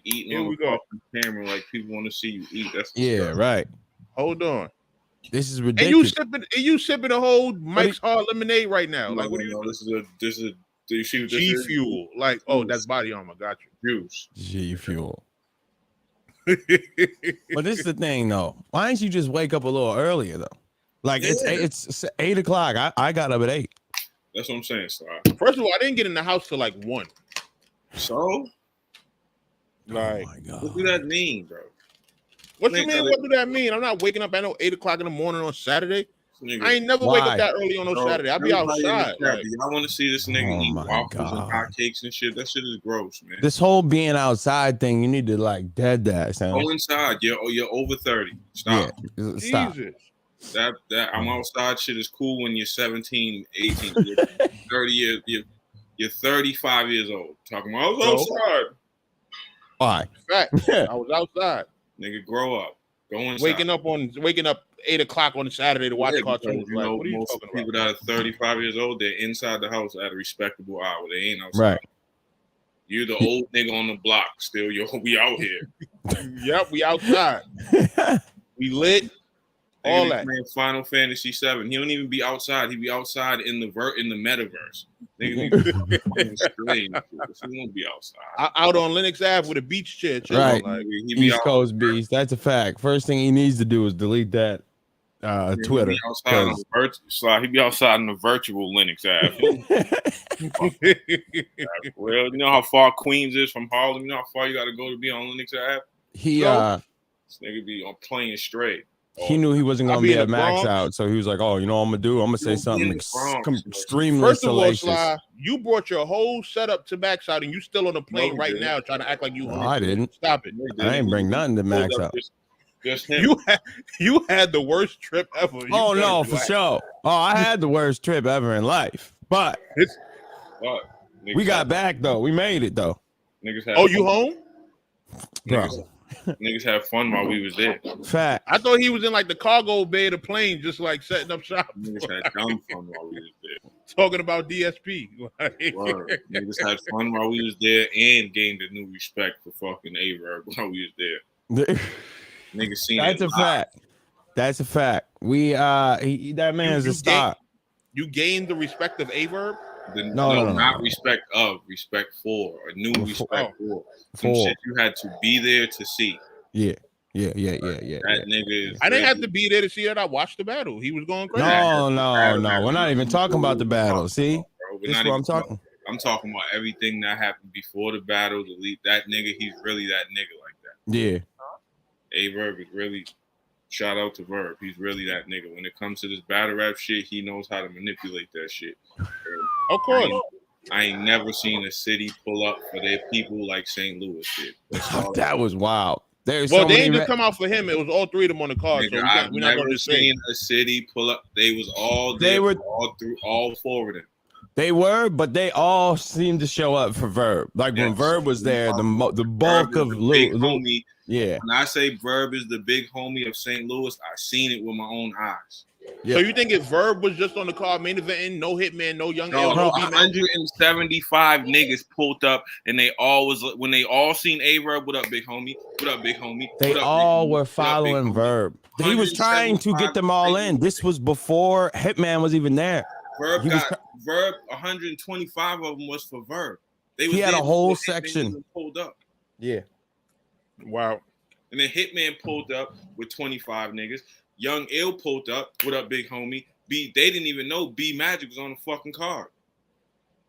eating Here on we the go. fucking camera like people want to see you eat. That's Yeah, right. Hold on. This is And ridiculous. you sipping a whole Mike's Hard Lemonade right now. Like, what are you doing? This is. Do you see what this G is? Fuel. Like, oh, that's body armor. Got you. Juice. G Fuel. But this is the thing, though. Why didn't you just wake up a little earlier, though? Like, it's 8 o'clock. I got up at 8. That's what I'm saying, Sly. First of all, I didn't get in the house till like 1. So, like, oh my God. what do that mean, bro? What you mean? What do that mean? I'm not waking up at 8 o'clock in the morning on Saturday. I ain't never wake up that early on no Saturday. I'll be outside. Like, I want to see this nigga eat waffles God. and hotcakes and shit. That shit is gross, man. This whole being outside thing, you need to like dead that. Son. Go inside. You're over 30. Stop. Yeah, stop. Jesus. That I'm outside shit is cool when you're 17, 18. You're 30 years. You're 35 years old. Talking about I was outside. Why? Fact. I was outside. Nigga, grow up. Go inside. Waking up 8 o'clock on a Saturday to watch cartoons. You like, know, what are you most talking people about? that are 35 years old, they're inside the house at a respectable hour. They ain't outside. Right. You're the old nigga on the block. Still, we out here. Yep, we outside. We lit. All that. Final Fantasy 7. He don't even be outside. He be outside in the metaverse. Nigga, strange. He won't be outside. Out on Lenox Ave with a beach chair. Right. Like, East Coast beast. That's a fact. First thing he needs to do is delete that Twitter. He be outside in the virtual Lenox Ave. Well, you know how far Queens is from Harlem? You know how far you got to go to be on Lenox Ave? This nigga be on playing straight. He knew he wasn't going to be at Maxout, so he was like, "Oh, you know what I'm gonna do? I'm gonna say something extremely First of all, salacious." Sly, you brought your whole setup to Maxout, and you still on the plane right now, trying to act like you. No, I didn't. Stop it. I ain't bring nothing to Maxout. Just him. You had the worst trip ever. Oh no, for sure. Oh, I had the worst trip ever in life, but we got back though. We made it though. Oh, you home? Bro. Niggas had fun while we was there. Fact. I thought he was in like the cargo bay of the plane, just like setting up shop. Niggas had dumb fun while we was there. Talking about DSP. Niggas had fun while we was there and gained a new respect for fucking Averb while we was there. Niggas seen That's a fact. That's a fact. We that man's a star. You gained the respect of Averb? No. Not respect of, respect for, a new respect for. Some shit you had to be there to see. Yeah. That nigga is I didn't have to be there to see that. I watched the battle. He was going crazy. No. We're not even talking about the battle. See? This is what I'm talking. I'm talking about everything that happened before the battle. That nigga, he's really that nigga like that. Yeah. A-Verb is really, shout out to Verb. He's really that nigga. When it comes to this battle rap shit, he knows how to manipulate that shit. Of course. I ain't never seen a city pull up for their people like St. Louis did. That was wild. They didn't just come out for him. It was all three of them on the card. Nigga, I've never seen a city pull up. They was all there. They were all through all four of them. They were, but they all seemed to show up for Verb. Like when Verb was there, the bulk of Lou. Yeah. When I say Verb is the big homie of St. Louis, I seen it with my own eyes. Yeah. So you think if Verb was just on the card main eventing, no Hitman, no Young L, no 175 niggas pulled up, and they all was when they all seen A-Verb, what up, big homie? What up, big homie? They all were following Verb. He was trying to get them all in. This was before Hitman was even there. Verb 125 of them was for Verb. He had a whole section pulled up. Yeah. Wow. And then Hitman pulled up with 25 niggas. Young Ill pulled up. What up, big homie? They didn't even know B Magic was on the fucking card.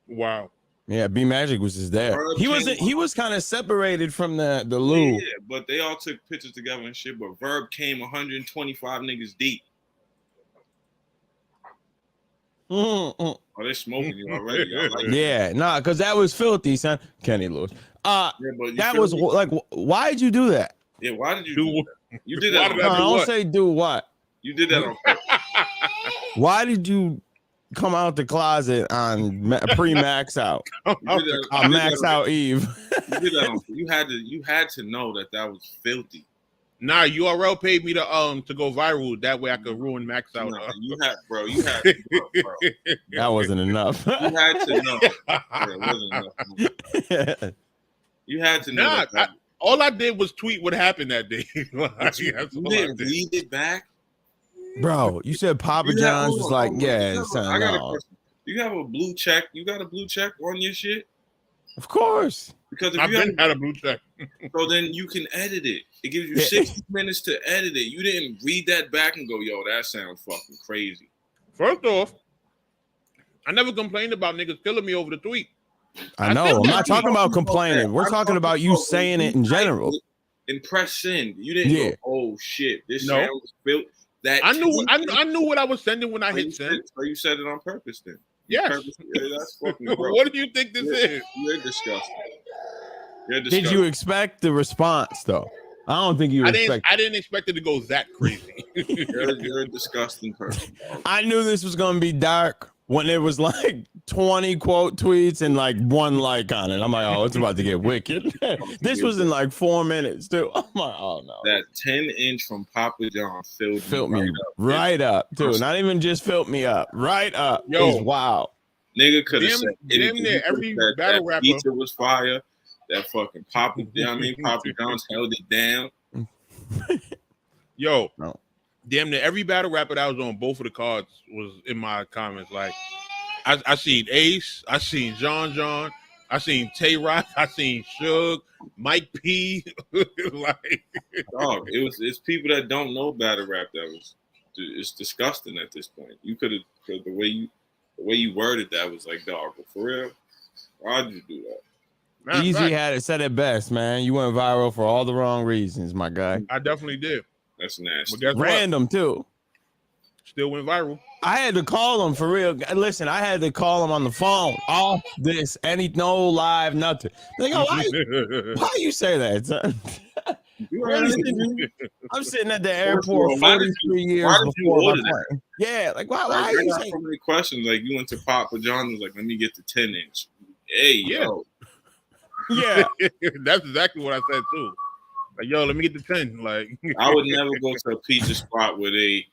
Wow. Yeah, B Magic was just there. He was kind of separated from the Lou. Yeah, but they all took pictures together and shit. But Verb came 125 niggas deep. Oh, they're smoking you already. Like because that was filthy, son. Kenny Lewis. That was like, why did you do that? Yeah, why did you do that? You did that. Don't say do what. You did that on purpose. Why did you come out the closet on pre-max out? On max out Eve. You did that you had to know that was filthy. Nah, URL paid me to go viral. That way I could ruin Max out. No, you had to, bro. That wasn't enough. You had to know. It wasn't enough. You had to know. All I did was tweet what happened that day. Like, you didn't read it back, bro. You said Papa John's was like, yeah, son, I got a no. question. You have a blue check. You got a blue check on your shit? Of course. Because if I've you been had a blue check. So then you can edit it. It gives you 60 minutes to edit it. You didn't read that back and go, yo, that sounds fucking crazy. First off, I never complained about niggas killing me over the tweet. I know. I'm not talking about complaining. We're talking about you saying it in general. And press send. You didn't go, oh shit, this sounds built. That I knew what I was sending when I hit send. So you said it on purpose then. Yes. That's fucking gross. What do you think this is? You're disgusting. Did you expect the response though? I don't think you expect. I didn't expect it to go that crazy. You're a disgusting person. I knew this was gonna be dark when it was like 20 quote tweets and like 1 like on it. I'm like, oh, it's about to get wicked. This was in like 4 minutes too. I'm like, oh no. That 10-inch from Papa John filled me right up, too. Not even just filled me up, right up. Yo, wow. Nigga could have said every battle rapper. Pizza was fire. That fucking Papa, Papa John's held it down. Yo, no. Damn near every battle rapper that was on both of the cards was in my comments. Like, I seen Ace, I seen John, I seen Tay Rock, I seen Suge, Mike P. Like, dog, it's people that don't know battle rap it's disgusting at this point. You could have the way you worded that was like, dog, but for real, why'd you do that? Easy had it said it best, man. You went viral for all the wrong reasons, my guy. I definitely did. That's nasty. Random too. Still went viral. I had to call him for real. Listen, I had to call him on the phone. Off this, no live, nothing. Like, oh, why you say that, son? I'm sitting at the airport 43 years before my plane. Yeah, like why you saying so many questions? Like you went to Papa John was like, let me get the 10-inch. Hey, yo. Yeah. That's exactly what I said too. Like, yo, let me get the 10. Like I would never go to a pizza spot where the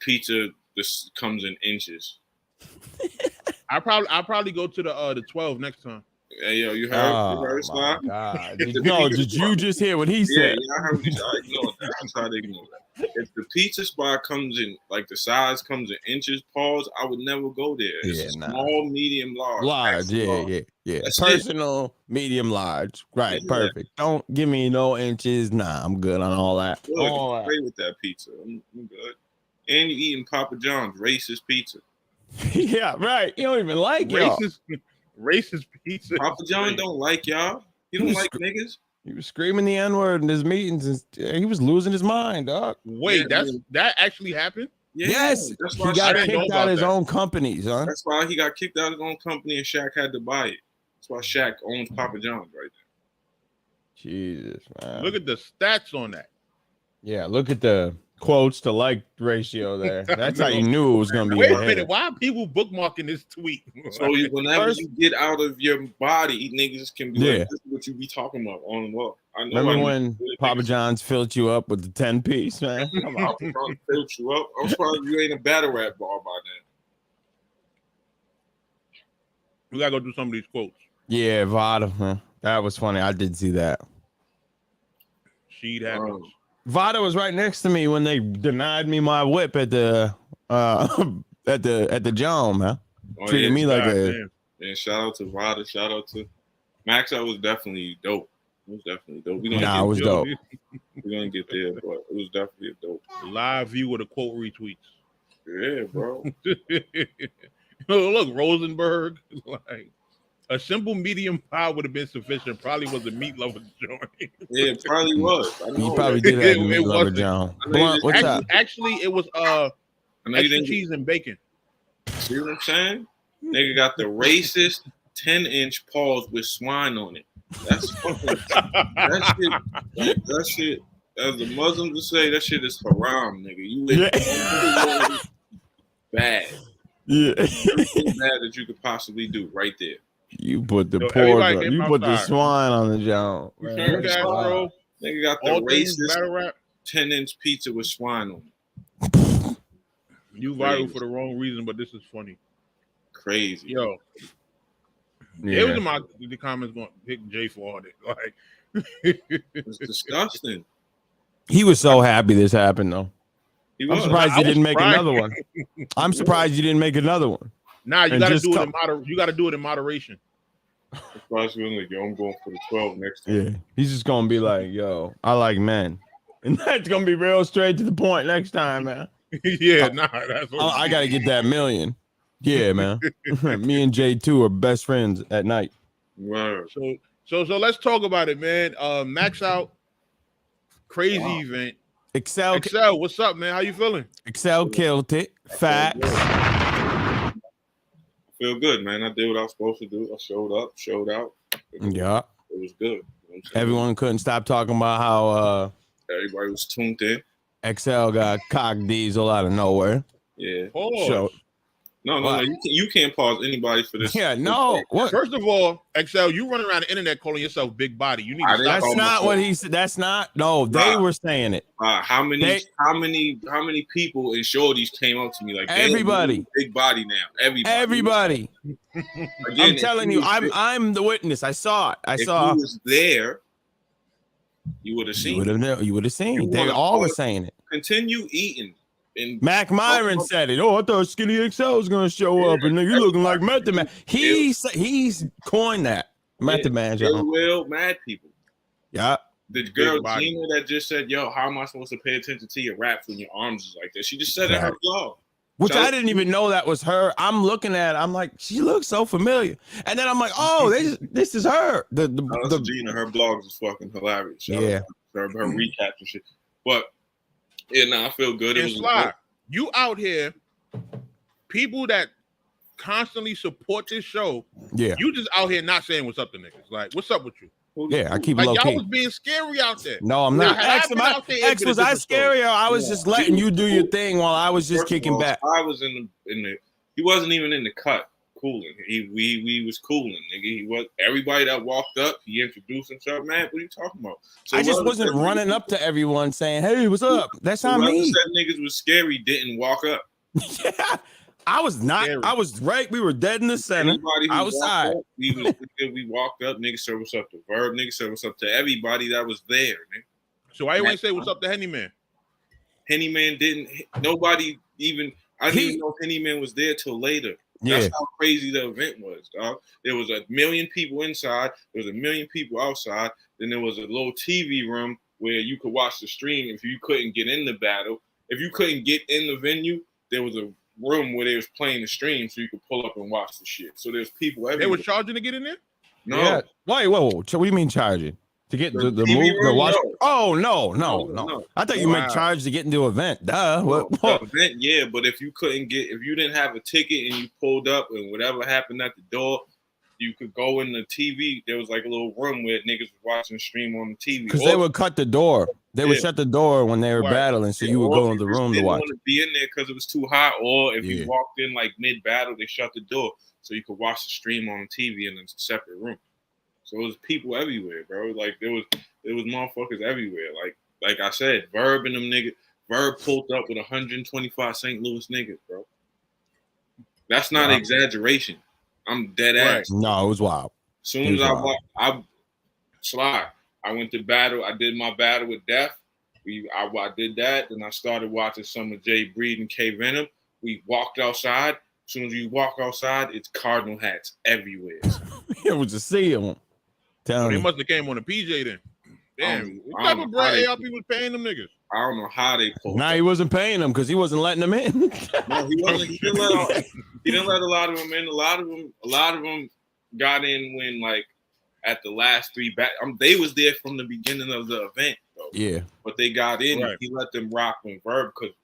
pizza just comes in inches. I'll probably go to the 12 next time. Hey, yo, you heard Sly? Did you just hear what he said? Yeah, I heard you. I ignored that. I'm trying to ignore that. If the pizza spot comes in, like the size comes in inches, pause, I would never go there. It's small, medium, large. Large, yeah. That's personal, medium, large. Right, perfect. Don't give me no inches. Nah, I'm good on all that. Good. I'm great with that pizza. I'm good. And you eating Papa John's racist pizza. Yeah, right. You don't even like racist pizza. Papa John don't like y'all. He don't like niggas. He was screaming the N-word in his meetings, and he was losing his mind, dog. Wait, that actually happened? Yeah, yes, that's why he got kicked out of his own company, son. That's why he got kicked out of his own company, and Shaq had to buy it. That's why Shaq owns Papa John's right there. Jesus, man. Look at the stats on that. Yeah, look at the quotes to like ratio there. That's how you knew it was going to be. Wait a minute. Why are people bookmarking this tweet? So whenever you get out of your body, niggas can be like, this is what you be talking about on and off. Remember when Papa John's filled you up with the 10-piece, man? I'm out to fill you up. I'm surprised you ain't a battle rap bar by then. We gotta go do some of these quotes. Yeah, Vada, man. That was funny. I did see that. She'd happens. Vada was right next to me when they denied me my whip at the at the John, man. Treated me like a. And shout out to Vada. Shout out to Maxout. Was definitely dope. It was definitely dope. It was dope. We're gonna get there, but it was definitely a dope. Live view with a quote retweets. Yeah, bro. Look, Rosenberg, like a simple medium pie would have been sufficient. Probably was a meat lover joint. Yeah, it probably was. You probably did have a meat lover joint. What's up? Actually, it was extra cheese and bacon. See what I'm saying? Nigga got the racist 10-inch paws with swine on it. That's fucking that shit. As the Muslims would say, that shit is haram, nigga. You bad. Yeah. Everything bad that you could possibly do right there. You put the pork, you put the swine on the joint. Nigga got the racist 10-inch pizza with swine on it. You viral for the wrong reason, but this is funny. Crazy. Yo. Yeah. It was in the comments going pick Jay for all that. Like It's disgusting. He was so happy this happened, though. I'm surprised he didn't make another one. I'm surprised you didn't make another one. Nah, you got to do it you got to do it in moderation. Especially like, yo, I'm going for the 12 next time. Yeah, he's just gonna be like, "Yo, I like men," and that's gonna be real straight to the point next time, man. Yeah, that's what I gotta get that million. Yeah, man. Me and J2 are best friends at night. Word. So let's talk about it, man. Maxout, crazy event. Xcel, what's up, man? How you feeling? Xcel killed it. Facts. I feel good, man. I did what I was supposed to do. I showed up, showed out. Yeah. It was good. Everyone couldn't stop talking about how everybody was tuned in. Xcel got cock diesel out of nowhere. Yeah. So, no. You can't pause anybody for this. Yeah, no. What? First of all, Xcel, you running around the internet calling yourself big body. You need to stop. That's not what he said. That's not. No, they were saying it. How many people and shorties came up to me like everybody big body now? Everybody. Again, I'm telling you, I'm the witness. I saw it. If you was there, you would have seen. You would have seen. They all were saying it. Continue eating. And Mac Myron said it. Oh, I thought Skinny Xcel was gonna show up, and you looking like Method Man. He's coined that Method Man. Mad people. Yeah. The girl Gina that just said, "Yo, how am I supposed to pay attention to your raps when your arms is like that?" She just said it in her blog. Which I didn't even know that was her. I'm looking at it, I'm like, she looks so familiar. And then I'm like, oh, this is her. The Gina, her blogs is fucking hilarious. Yeah. Her recaps and shit. But yeah, I feel good. And Sly, you out here, people that constantly support this show. Yeah. You just out here not saying what's up to niggas. Like, what's up with you? Yeah, I keep like low y'all key. was being scary out there. No, I'm not. X, was I scary, or I was just letting you do your thing while I was just kicking back? I was in the. He wasn't even in the cut cooling. We was cooling, nigga. He was everybody that walked up. He introduced himself. Man, what are you talking about? So I just wasn't running up to everyone saying, "Hey, what's up?" That's not me. Said niggas was scary. Didn't walk up. Yeah. I was not. Scary. I was right. We were dead in the center. Outside. We walked up. Niggas said what's up to Verb. Niggas said what's up to everybody that was there. Nigga. So why you ain't say what's up to Henny Man? Henny Man didn't. Nobody even. I didn't even know Henny Man was there till later. That's how crazy the event was, dog. There was 1 million people inside. There was 1 million people outside. Then there was a little TV room where you could watch the stream if you couldn't get in the battle. If you couldn't get in the venue, there was a room where they was playing the stream so you could pull up and watch the shit. So there's people everywhere. They were charging to get in there? No. Yeah. Wait, whoa. What do you mean charging? To get the move, the watch? No. Oh, no. I thought you meant charge to get into an event. Duh. The event, yeah, but if you didn't have a ticket and you pulled up and whatever happened at the door, you could go in the TV. There was like a little room where niggas was watching the stream on the TV. Because they would cut the door. They would shut the door when they were battling, so you would go in the room to watch. Didn't want to be in there because it was too hot, or if you walked in like mid-battle, they shut the door so you could watch the stream on the TV in a separate room. So it was people everywhere, bro. Like there was motherfuckers everywhere. Like I said, Verb and them niggas. Verb pulled up with 125 St. Louis niggas, bro. That's not exaggeration. I'm dead ass. No, it was wild. As soon as I went to battle. I did my battle with Def. I did that. Then I started watching some of Jay Breed and K Venom. We walked outside. As soon as you walk outside, it's Cardinal hats everywhere. It was to see them. They must have came on a PJ then. Damn, what type of bread ARP was paying them niggas? I don't know how they pulled. He wasn't paying them because he wasn't letting them in. No, he wasn't. He didn't let a lot of them in. A lot of them got in when like at the last 3 they was there from the beginning of the event, though. Yeah. But they got in. Right. He let them rock with Verb because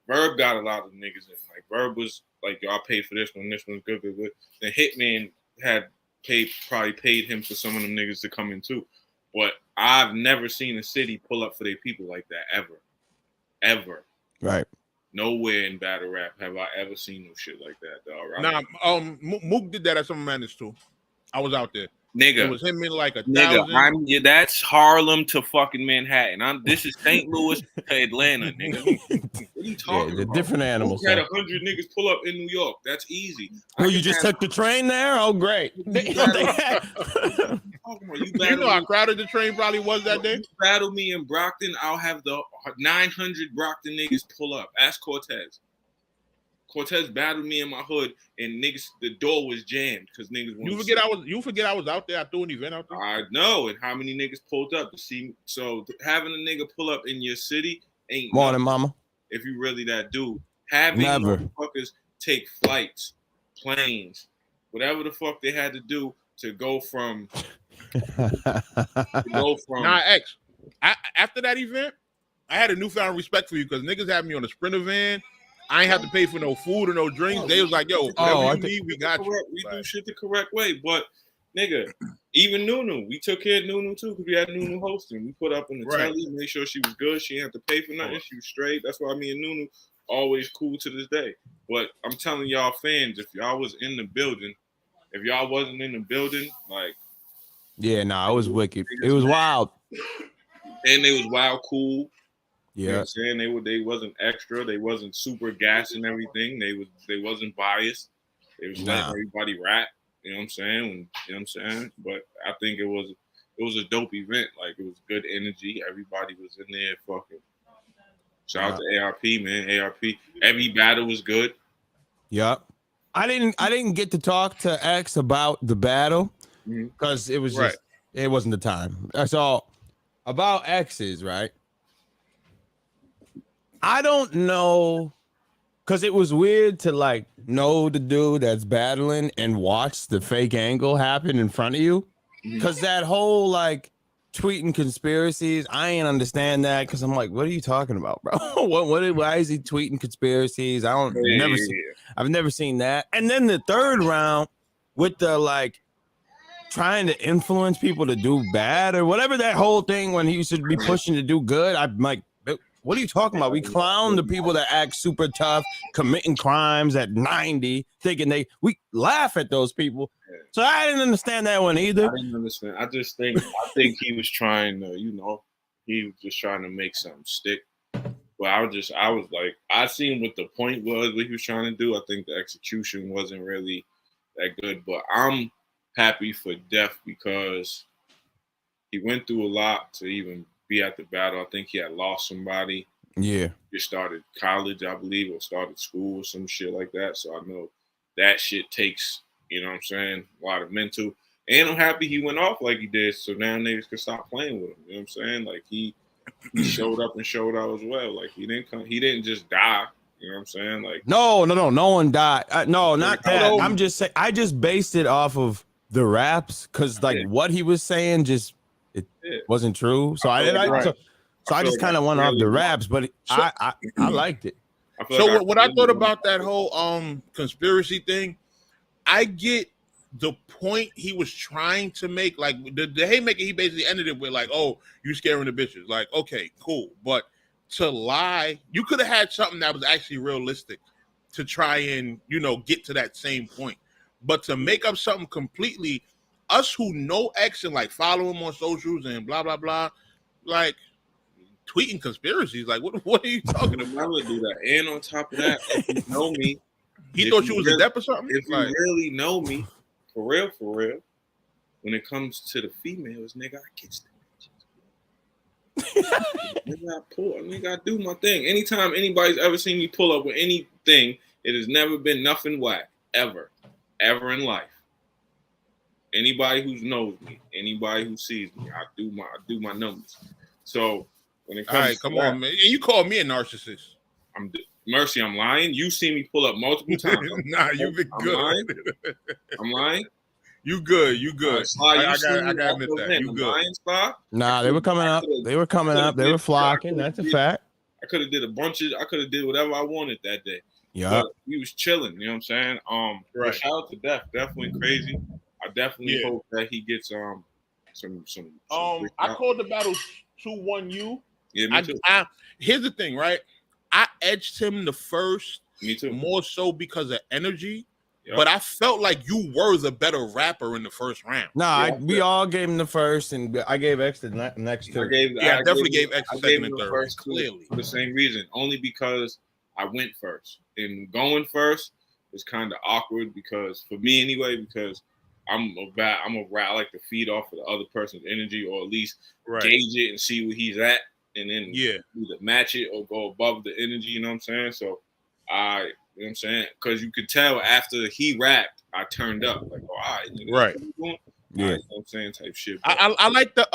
Verb got a lot of niggas in. Like Verb was like, yo, I paid for this one. This one's good. The Hitman had probably paid him for some of them niggas to come in too. But I've never seen a city pull up for their people like that ever. Right. Nowhere in battle rap have I ever seen no shit like that, dog. Right? Nah, Mook did that at Summer Madness too. I was out there. Nigga, it was him in like 1,000. That's Harlem to fucking Manhattan. This is St. Louis to Atlanta, nigga. What are you talking about? Different animals. We had 100 niggas pull up in New York. That's easy. Oh, you just took the train there? Oh, great. You know how crowded the train probably was that day? You battle me in Brockton, I'll have the 900 Brockton niggas pull up. Ask Cortez. Cortez battled me in my hood, and niggas, the door was jammed because niggas. You forget I was out there. I threw an event out there. I know, and how many niggas pulled up to see me. So having a nigga pull up in your city ain't morning, nothing. mama. If you really that dude, having motherfuckers take flights, planes, whatever the fuck they had to do to go from. X. After that event, I had a newfound respect for you because niggas had me on a Sprinter van. I ain't have to pay for no food or no drinks. They was like, yo, whatever you need, we got you. We do shit the correct way. But, nigga, even Nunu, we took care of Nunu too because we had Nunu hosting. We put up on the telly, made sure she was good. She didn't have to pay for nothing. She was straight. That's why me and Nunu always cool to this day. But I'm telling y'all fans, if y'all was in the building, if y'all wasn't in the building, like. Yeah, it was wicked. It was wild. And they was wild cool. Yeah, you know what I'm saying they wasn't extra, they wasn't super gas and everything. They wasn't biased. They was letting everybody rap. You know what I'm saying? You know what I'm saying? But I think it was a dope event. Like it was good energy. Everybody was in there fucking. Shout out to ARP, man. ARP. Every battle was good. Yep. I didn't get to talk to X about the battle because it was just it wasn't the time. That's all about X's, right? I don't know, because it was weird to like know the dude that's battling and watch the fake angle happen in front of you. Because that whole like tweeting conspiracies, I ain't understand that because I'm like, what are you talking about, bro? Why is he tweeting conspiracies? I've never seen that. And then the third round with the like trying to influence people to do bad or whatever that whole thing when he should be pushing to do good. I'm like, what are you talking about? We clown the people that act super tough, committing crimes at 90, thinking we laugh at those people. So I didn't understand that one either. I didn't understand. I think he was trying to, he was just trying to make something stick. But I was like, I seen what the point was, what he was trying to do. I think the execution wasn't really that good. But I'm happy for Def because he went through a lot to even be at the battle. I think he had lost somebody. Yeah. He started college, I believe, or started school or some shit like that. So I know that shit takes, you know what I'm saying, a lot of mental. And I'm happy he went off like he did. So now niggas can stop playing with him. You know what I'm saying? Like he showed up and showed out as well. Like he didn't just die. You know what I'm saying? Like no one died. No, not that. I'm just saying I just based it off of the raps because like what he was saying wasn't true. So I just kind of went off the raps, but I liked it. So what I thought about that whole conspiracy thing, I get the point he was trying to make. Like the haymaker, he basically ended it with like, "Oh, you scaring the bitches." Like, okay, cool, but to lie, you could have had something that was actually realistic to try and get to that same point. But to make up something completely, us who know X and like follow him on socials and blah blah blah, like tweeting conspiracies. Like what are you talking about? I would do that. And on top of that, if you know me, he thought you was a dep or something. If you really know me, for real, when it comes to the females, nigga, I catch them bitches. Nigga, I do my thing. Anytime anybody's ever seen me pull up with anything, it has never been nothing whack ever in life. Anybody who knows me, anybody who sees me, I do my numbers. So when it comes, all right, come on, man. You call me a narcissist. Mercy, I'm lying. You see me pull up multiple times. Nah, you've been good. I'm lying. You good. I gotta admit that. You good. Lying, nah, they were coming up. They were flocking. That's a fact. I could have did whatever I wanted that day. Yeah. We was chilling, you know what I'm saying? Right. Shout out to Def. Definitely crazy. I definitely hope that he gets some I called the battle 2-1-U. Yeah, me too. Here's the thing, right? I edged him the first. Me too. More so because of energy. but I felt like you were the better rapper in the first round. Nah, we all gave him the first, and I gave X the next two. I definitely gave X the second and third. First clearly for the same reason, only because I went first. And going first was kind of awkward because for me anyway, because I like to feed off of the other person's energy or at least gauge it and see where he's at, and then either match it or go above the energy. You know what I'm saying? So you know what I'm saying? Because you could tell after he rapped, I turned up like, oh, all right, right. Yeah, you know what I'm saying, type shit. I like the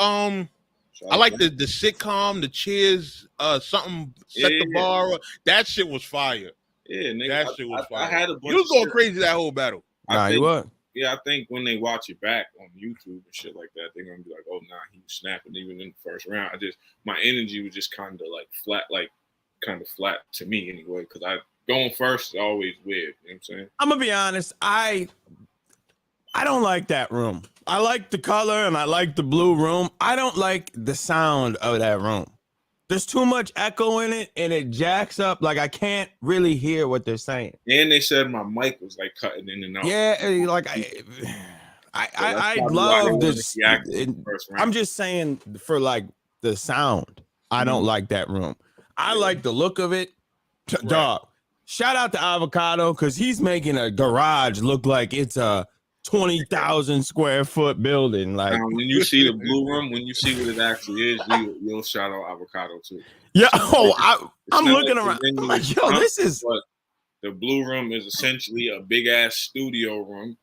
the sitcom, the Cheers, something set the bar. That shit was fire. Yeah, nigga, that shit was fire. I had a bunch you was going crazy that whole battle. You what? Yeah, I think when they watch it back on YouTube and shit like that, they're gonna be like, "Oh, nah, he was snapping even in the first round." My energy was just kind of like flat, to me anyway. Because going first is always weird. You know what I'm saying? I'm gonna be honest. I don't like that room. I like the color and I like the blue room. I don't like the sound of that room. There's too much echo in it, and it jacks up. Like I can't really hear what they're saying. And they said my mic was like cutting in and out. Yeah, like I love this. I'm just saying for like the sound. I don't like that room. I like the look of it. Dog. Shout out to Avocado because he's making a garage look like it's a 20,000 square foot building. Like when you see the blue room, when you see what it actually is, you'll shout out Avocado too. Yeah. I'm looking around. I'm like, yo, this is. But the blue room is essentially a big ass studio room,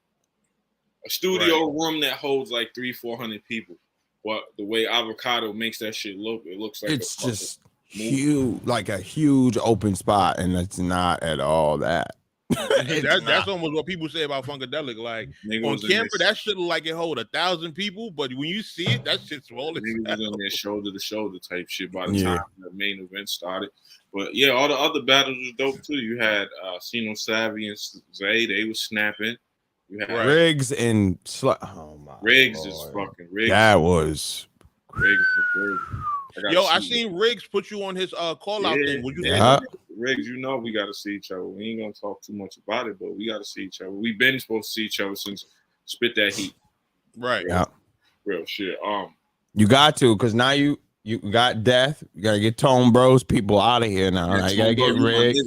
room that holds like 300-400 people. But the way Avocado makes that shit look, it looks like it's just huge, like a huge open spot, and it's not at all that. That's almost what people say about Funkadelic. Like on camera, that shit look like it hold 1,000 people, but when you see it, that shit's rolling. Niggas was on there shoulder to shoulder type shit by the time the main event started. But yeah, all the other battles was dope too. You had Sino Savvy and Zay, they was snapping. You had Riggs and oh my Riggs Lord. Is fucking Riggs. That was Riggs. I seen Riggs put you on his call out thing. Would you Riggs, you know we got to see each other. We ain't gonna talk too much about it, but we got to see each other. We've been supposed to see each other since Spit That Heat. Right. Real shit. You got to, because now you got Death. You gotta get Tone Bro's people out of here now. You gotta get Riggs.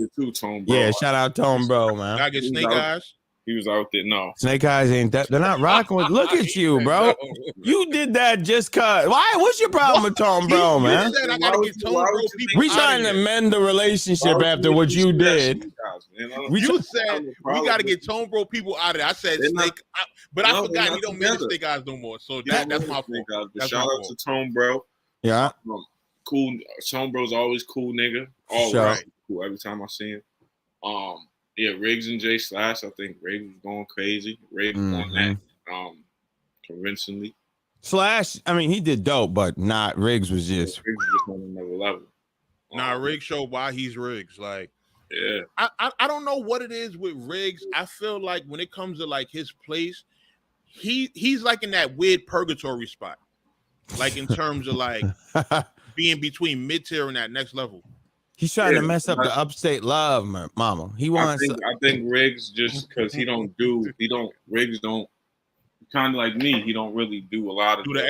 Yeah, shout out Tone Bro, man. Gotta get Snake Eyes. He was out there. No, Snake Eyes ain't that. They're not rocking with. Look at you, bro. You did that just cause. Why? What's your problem with Tone Bro, man? I gotta get Tone Bro people. We trying to mend the relationship after what you did. You said we gotta get Tone Bro people out of it. I said Snake, but I forgot you don't mention Snake Eyes no more. So that's my fault. Shout out to Tone Bro. Yeah. Cool. Tone Bro's always cool, nigga. Always cool every time I see him. Yeah, Riggs and J Slash. I think Riggs was going crazy. Riggs won that convincingly. Slash, I mean, he did dope, but not Riggs was just. Riggs was just on another level. Nah, Riggs showed why he's Riggs. Like, yeah, I don't know what it is with Riggs. I feel like when it comes to like his place, he's like in that weird purgatory spot, like in terms of like being between mid tier and that next level. He's trying to mess up the upstate love, mama. He wants. I think Riggs just because Riggs don't kind of like me. He don't really do a lot of the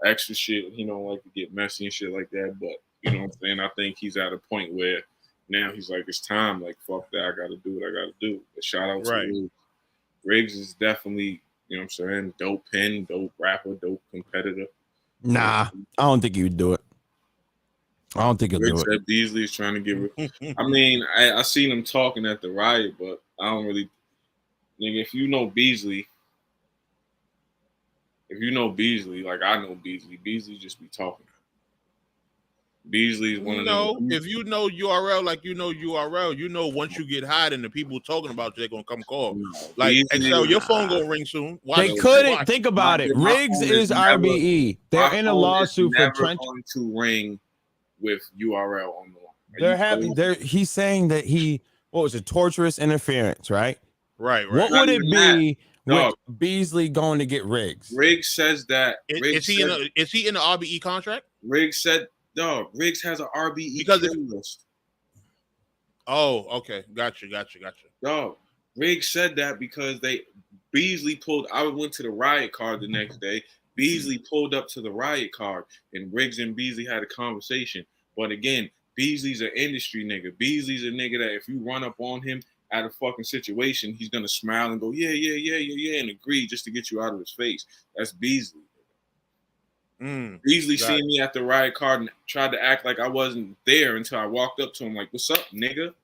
extra shit. He don't like to get messy and shit like that. But you know what I'm saying. I think he's at a point where now he's like, it's time. Like fuck that. I got to do what I got to do. But shout out to Riggs. Riggs is definitely, you know what I'm saying, dope pen, dope rapper, dope competitor. Nah, I don't think he would do it. I don't think he'll do it. Beasley is trying to get I mean, I seen him talking at the riot, but I don't really. Nigga, if you know Beasley, like I know Beasley just be talking. Beasley is one of them. If you know URL, like you know URL, you know once you get hot and the people talking about you, they're gonna come call. Like Xcel, your phone gonna ring soon. They couldn't think about it. Riggs is RBE. They're in a lawsuit for Trent. Going to ring with URL on the line. He's saying that what was it, torturous interference, right? Right. What would it be with Beasley going to get Riggs? Riggs says that. Is he in the RBE contract? Riggs said, no, Riggs has an RBE because list. Oh, okay. Gotcha. Dog, Riggs said that because Beasley pulled. I went to the riot card the next day. Beasley pulled up to the riot card, and Riggs and Beasley had a conversation. But again, Beasley's an industry nigga. Beasley's a nigga that if you run up on him at a fucking situation, he's gonna smile and go, yeah, and agree just to get you out of his face. That's Beasley. Beasley seen me at the riot card and tried to act like I wasn't there until I walked up to him like, "What's up, nigga?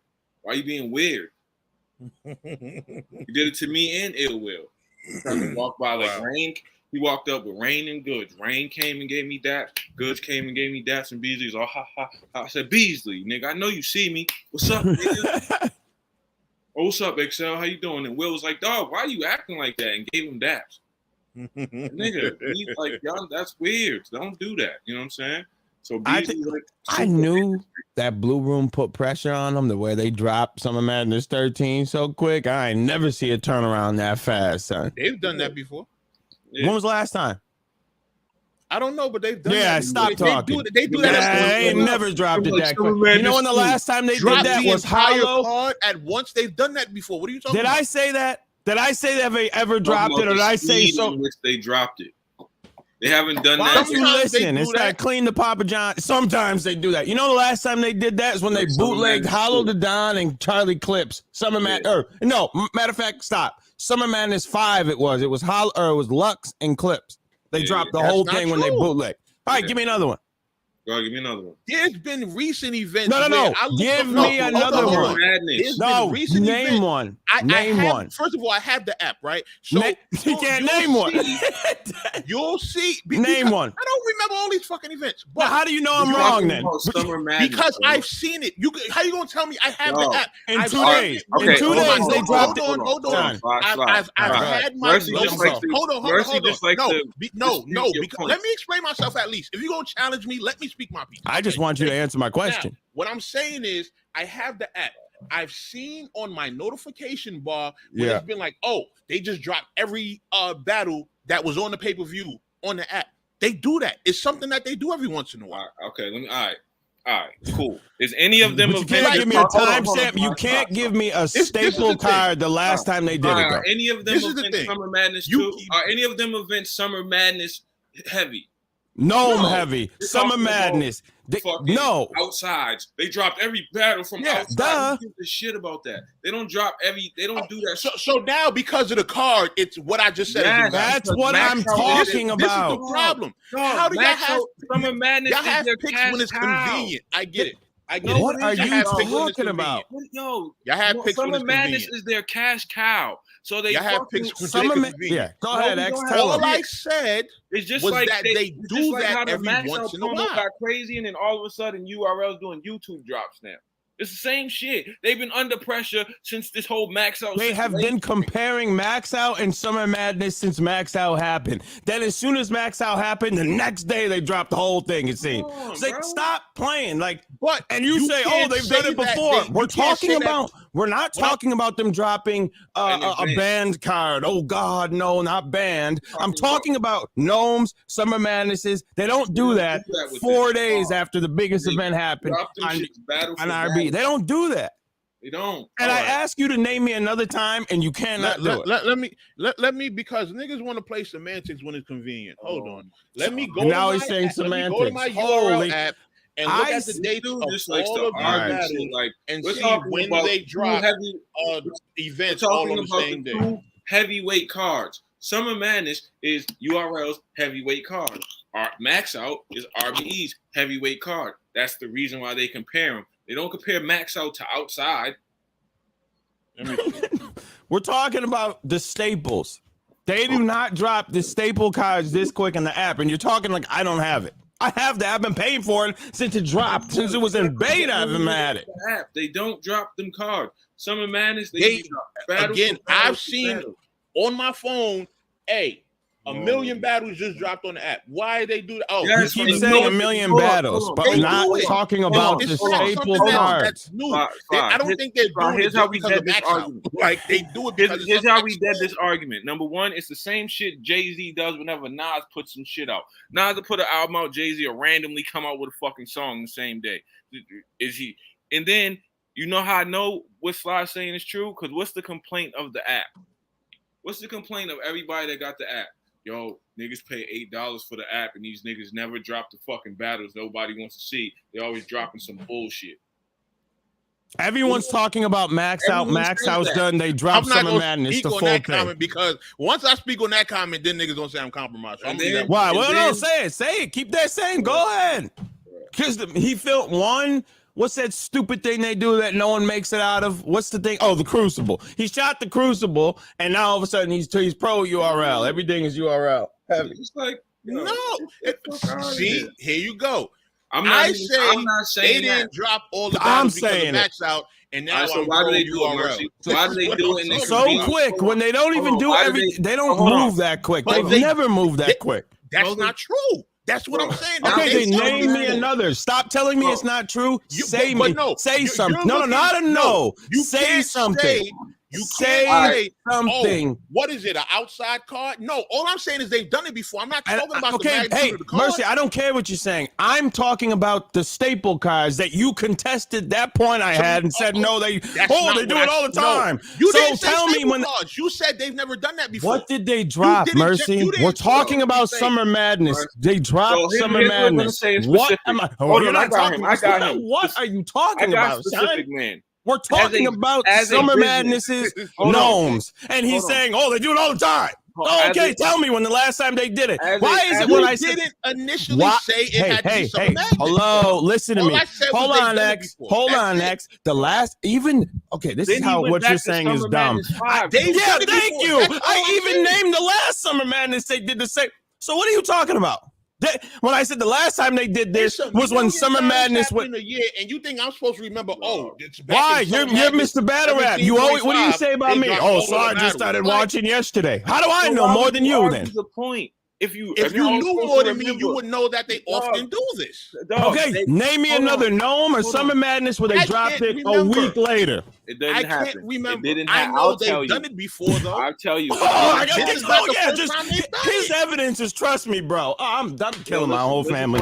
Why you being weird?" He did it to me and Ill Will. Trying to walk by like Rain. He walked up with Rain and Goods. Rain came and gave me daps. Goods came and gave me daps, and Beasley was all ha ha ha. I said, "Beasley, nigga, I know you see me. What's up, nigga?" "Oh, what's up, Xcel? How you doing?" And Will was like, "Dog, why you acting like that?" And gave him daps. Nigga, he's like, y'all, that's weird. Don't do that. You know what I'm saying? So I knew that Blue Room put pressure on them the way they dropped Summer Madness 13 so quick. I ain't never see a turnaround that fast, son. They've done that before. Yeah. When was the last time? I don't know, but they've done that. Stop talking. They do that. They ain't never dropped it that quick. You know when the last time they did that was Hollow? Card at once. They've done that before. What are you talking about? Did I say that? Did I say that they ever dropped it, or did I say so? In which they dropped it. They haven't done Why that. don't you listen? It's like clean the Papa John. Sometimes they do that. You know the last time they did that is when they bootlegged Hollow the Don and Charlie Clips. Matter of fact, stop. Summer Madness 5 it was. It was Hollow, or it was Lux and Clips. They dropped the whole thing when they bootlegged. All right, give me another one. Go, give me another one. There's been recent events. No. Give me another one. No, name one. Name one. First of all, I have the app, right? So you can't name one. You'll see. Name one. I don't remember all these fucking events. But how do you know I'm wrong then? Because I've seen it. How you gonna tell me I have the app? In 2 days. In 2 days they dropped it. Hold on. I've had my hold on. No. Because let me explain myself at least. If you're gonna challenge me, let me speak my piece. I just want you to answer my question. Now, what I'm saying is, I have the app. I've seen on my notification bar where it's been like, oh, they just dropped every battle that was on the pay-per-view on the app. They do that. It's something that they do every once in a while. Okay, all right, cool. Is any of them? You can't give me a timestamp. You can't give me a staple card the last time they did it. Are any of them events Summer Madness too? Are any of them events Summer Madness heavy? No, heavy. Summer Madness. No. Outsides. They dropped every battle from outside. Duh. Give a shit about that. They don't drop they don't do that. So now because of the card, it's what I just said. Yeah, that's what I'm talking about. This is the problem. How do y'all have Summer Madness? Y'all have picks when it's convenient. I get it. What are you talking about? Yo, y'all have picks when it's Summer Madness convenient. is their cash cow. So they have picks when Summer convenient. Go ahead, X. All I said it's just was like that they do that every once in a while. Got crazy, and then all of a sudden URL's doing YouTube drops now. It's the same shit. They've been under pressure since this whole Maxout. They have been comparing Maxout and Summer Madness since Maxout happened. Then as soon as Maxout happened, the next day they dropped the whole thing, it seemed. It's like, stop playing. And you say, oh, they've done it before. We're not talking about them dropping a banned card. Oh, God, no, not banned. I'm talking about Gnomes, Summer Madnesses. They don't do that 4 days after the biggest event happened on RB. They don't do that. They don't. And I ask you to name me another time, and you cannot do it. Let me because niggas want to play semantics when it's convenient. Hold on. Let me go. Now he's saying semantics. Go to my URL app and look at the dates of all of our battles and see when they drop events all on the same day. Two heavyweight cards. Summer Madness is URL's heavyweight card. Maxout is RBE's heavyweight card. That's the reason why they compare them. They don't compare Maxout to outside. We're talking about the staples. They do not drop the staple cards this quick in the app, and you're talking like I don't have it. I have that. I've been paying for it since it dropped. Since it was in beta, I haven't had it. They don't drop them cards. Summer Madness, I've seen on my phone, a million battles just dropped on the app. Why they do that? Oh, you keep saying a million battles, but not talking about the staple cards. That's new. I don't think they're doing it because of Maxout. Like they do it because here's how we did this argument. Number one, it's the same shit Jay-Z does whenever Nas puts some shit out. Nas will put an album out, Jay-Z will randomly come out with a fucking song the same day. And then You know how I know what Sly's saying is true? Because what's the complaint of the app? What's the complaint of everybody that got the app? Yo, niggas pay $8 for the app, and these niggas never drop the fucking battles nobody wants to see. They always dropping some bullshit. Everyone's talking about Maxout. Maxout's done. They dropped Summer Madness. The full thing. Because once I speak on that comment, then niggas gonna say I'm compromised. So why? Well, no, say it. Keep that same. Go ahead. Because he filmed one. What's that stupid thing they do that no one makes it out of? What's the thing? Oh, the Crucible. He shot the Crucible, and now all of a sudden he's pro URL. Everything is URL. It's like, no. See, here you go. I'm not saying they didn't drop all the battles because of Maxout, and now so why do they do it? So why do they do it so quick when they don't even do everything? They don't move that quick. They've never moved that quick. That's not true. That's what I'm saying. Okay, then name me another. Stop telling me it's not true. Say something. No, not a no. Say something. You can't say something. Oh, what is it? An outside card? No, all I'm saying is they've done it before. I'm not talking about the magnitude of the card. Mercy, I don't care what you're saying. I'm talking about the staple cards that you contested that point I had and said no, they do it all the time. You didn't tell me when cards. You said they've never done that before. What did they drop, Mercy? We're talking about Summer Madness. They dropped Summer Madness. What am I? I got him. What are you talking about, specific man? We're talking about Summer Madness's gnomes, and he's saying, "Oh, they do it all the time." Okay, tell me when the last time they did it. Why is it when I didn't initially say it had to be Summer Madness? Hello, listen to me. Hold on, X. The last this is how what you're saying is dumb. Thank you. I even named the last Summer Madness they did the same. So what are you talking about? When I said the last time they did this was when Summer Madness went a year, and you think I'm supposed to remember? Oh, it's why? You're Mr. Battle Rap. You always. What do you say about me? Oh, so I just started watching yesterday. How do I know more than you then? The point. If you knew more than me, you would know that they often do this. Okay, name me another Gnome or Summer Madness where they dropped it a week later. It doesn't happen. I can't remember. I know they've done it before, though. I'll tell you. His evidence is, trust me, bro. I'm killing my whole family.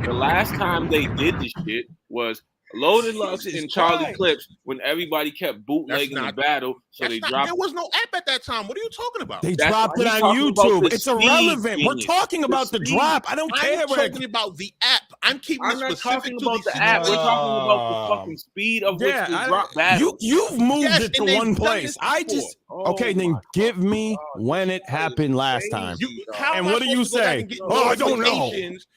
The last time they did this shit was Loaded Lux and Charlie Clips when everybody kept bootlegging the battle, so they dropped. There was no app at that time. What are you talking about? They dropped it on YouTube. It's irrelevant. We're talking about the drop. I don't care. I'm talking about the app. I'm not talking about the app. We're talking about the fucking speed of which they drop battles. You've moved it to one place. Then give me when it happened last time. And what do you say? Oh, I don't know.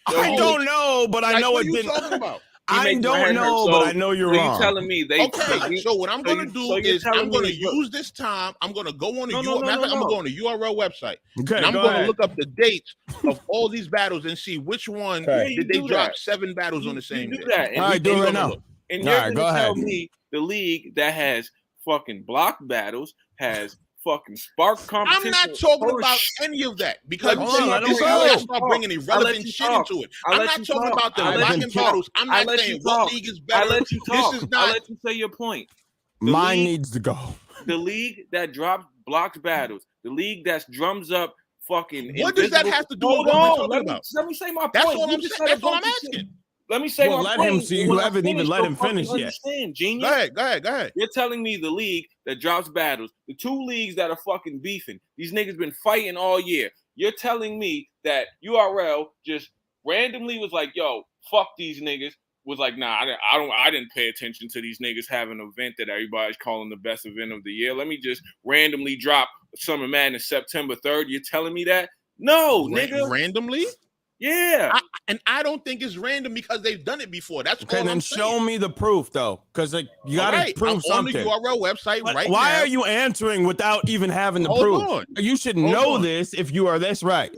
I don't know, but I know it didn't. I don't know, but I know you're wrong. You're telling me they. Okay, so what I'm going to do is I'm going to use this time. I'm going to go on I'm going to go on the URL website. Okay, and I'm going to look up the dates of all these battles and see which one did they drop 7 battles on the same day. All right, do it right now. And you're going to tell me the league that has fucking block battles has fucking spark competition. I'm not talking about any of that because you start bringing irrelevant shit into it. I'm not talking about the blocking battles. I'm not saying what league is better. I'll let you talk. I'll let you say your point. Mine needs to go. The league that drops blocked battles, the league that drums up fucking. What does that have to do with what we're talking about? Let me say my point. That's all I'm saying. That's all I'm asking. Let me say my point. Let him see. You haven't even let him finish yet. Genius. Go ahead. You're telling me the league that drops battles, the 2 leagues that are fucking beefing, these niggas been fighting all year. You're telling me that URL just randomly was like, yo, fuck these niggas. Was like, nah, I didn't pay attention to these niggas having an event that everybody's calling the best event of the year. Let me just randomly drop Summer Madness September 3rd. You're telling me that? No, nigga. Randomly? Yeah, I don't think it's random because they've done it before. That's okay. Then show me the proof, though, because you gotta prove something. On the URL website right now. Why are you answering without even having the proof? You should know this if you are this right?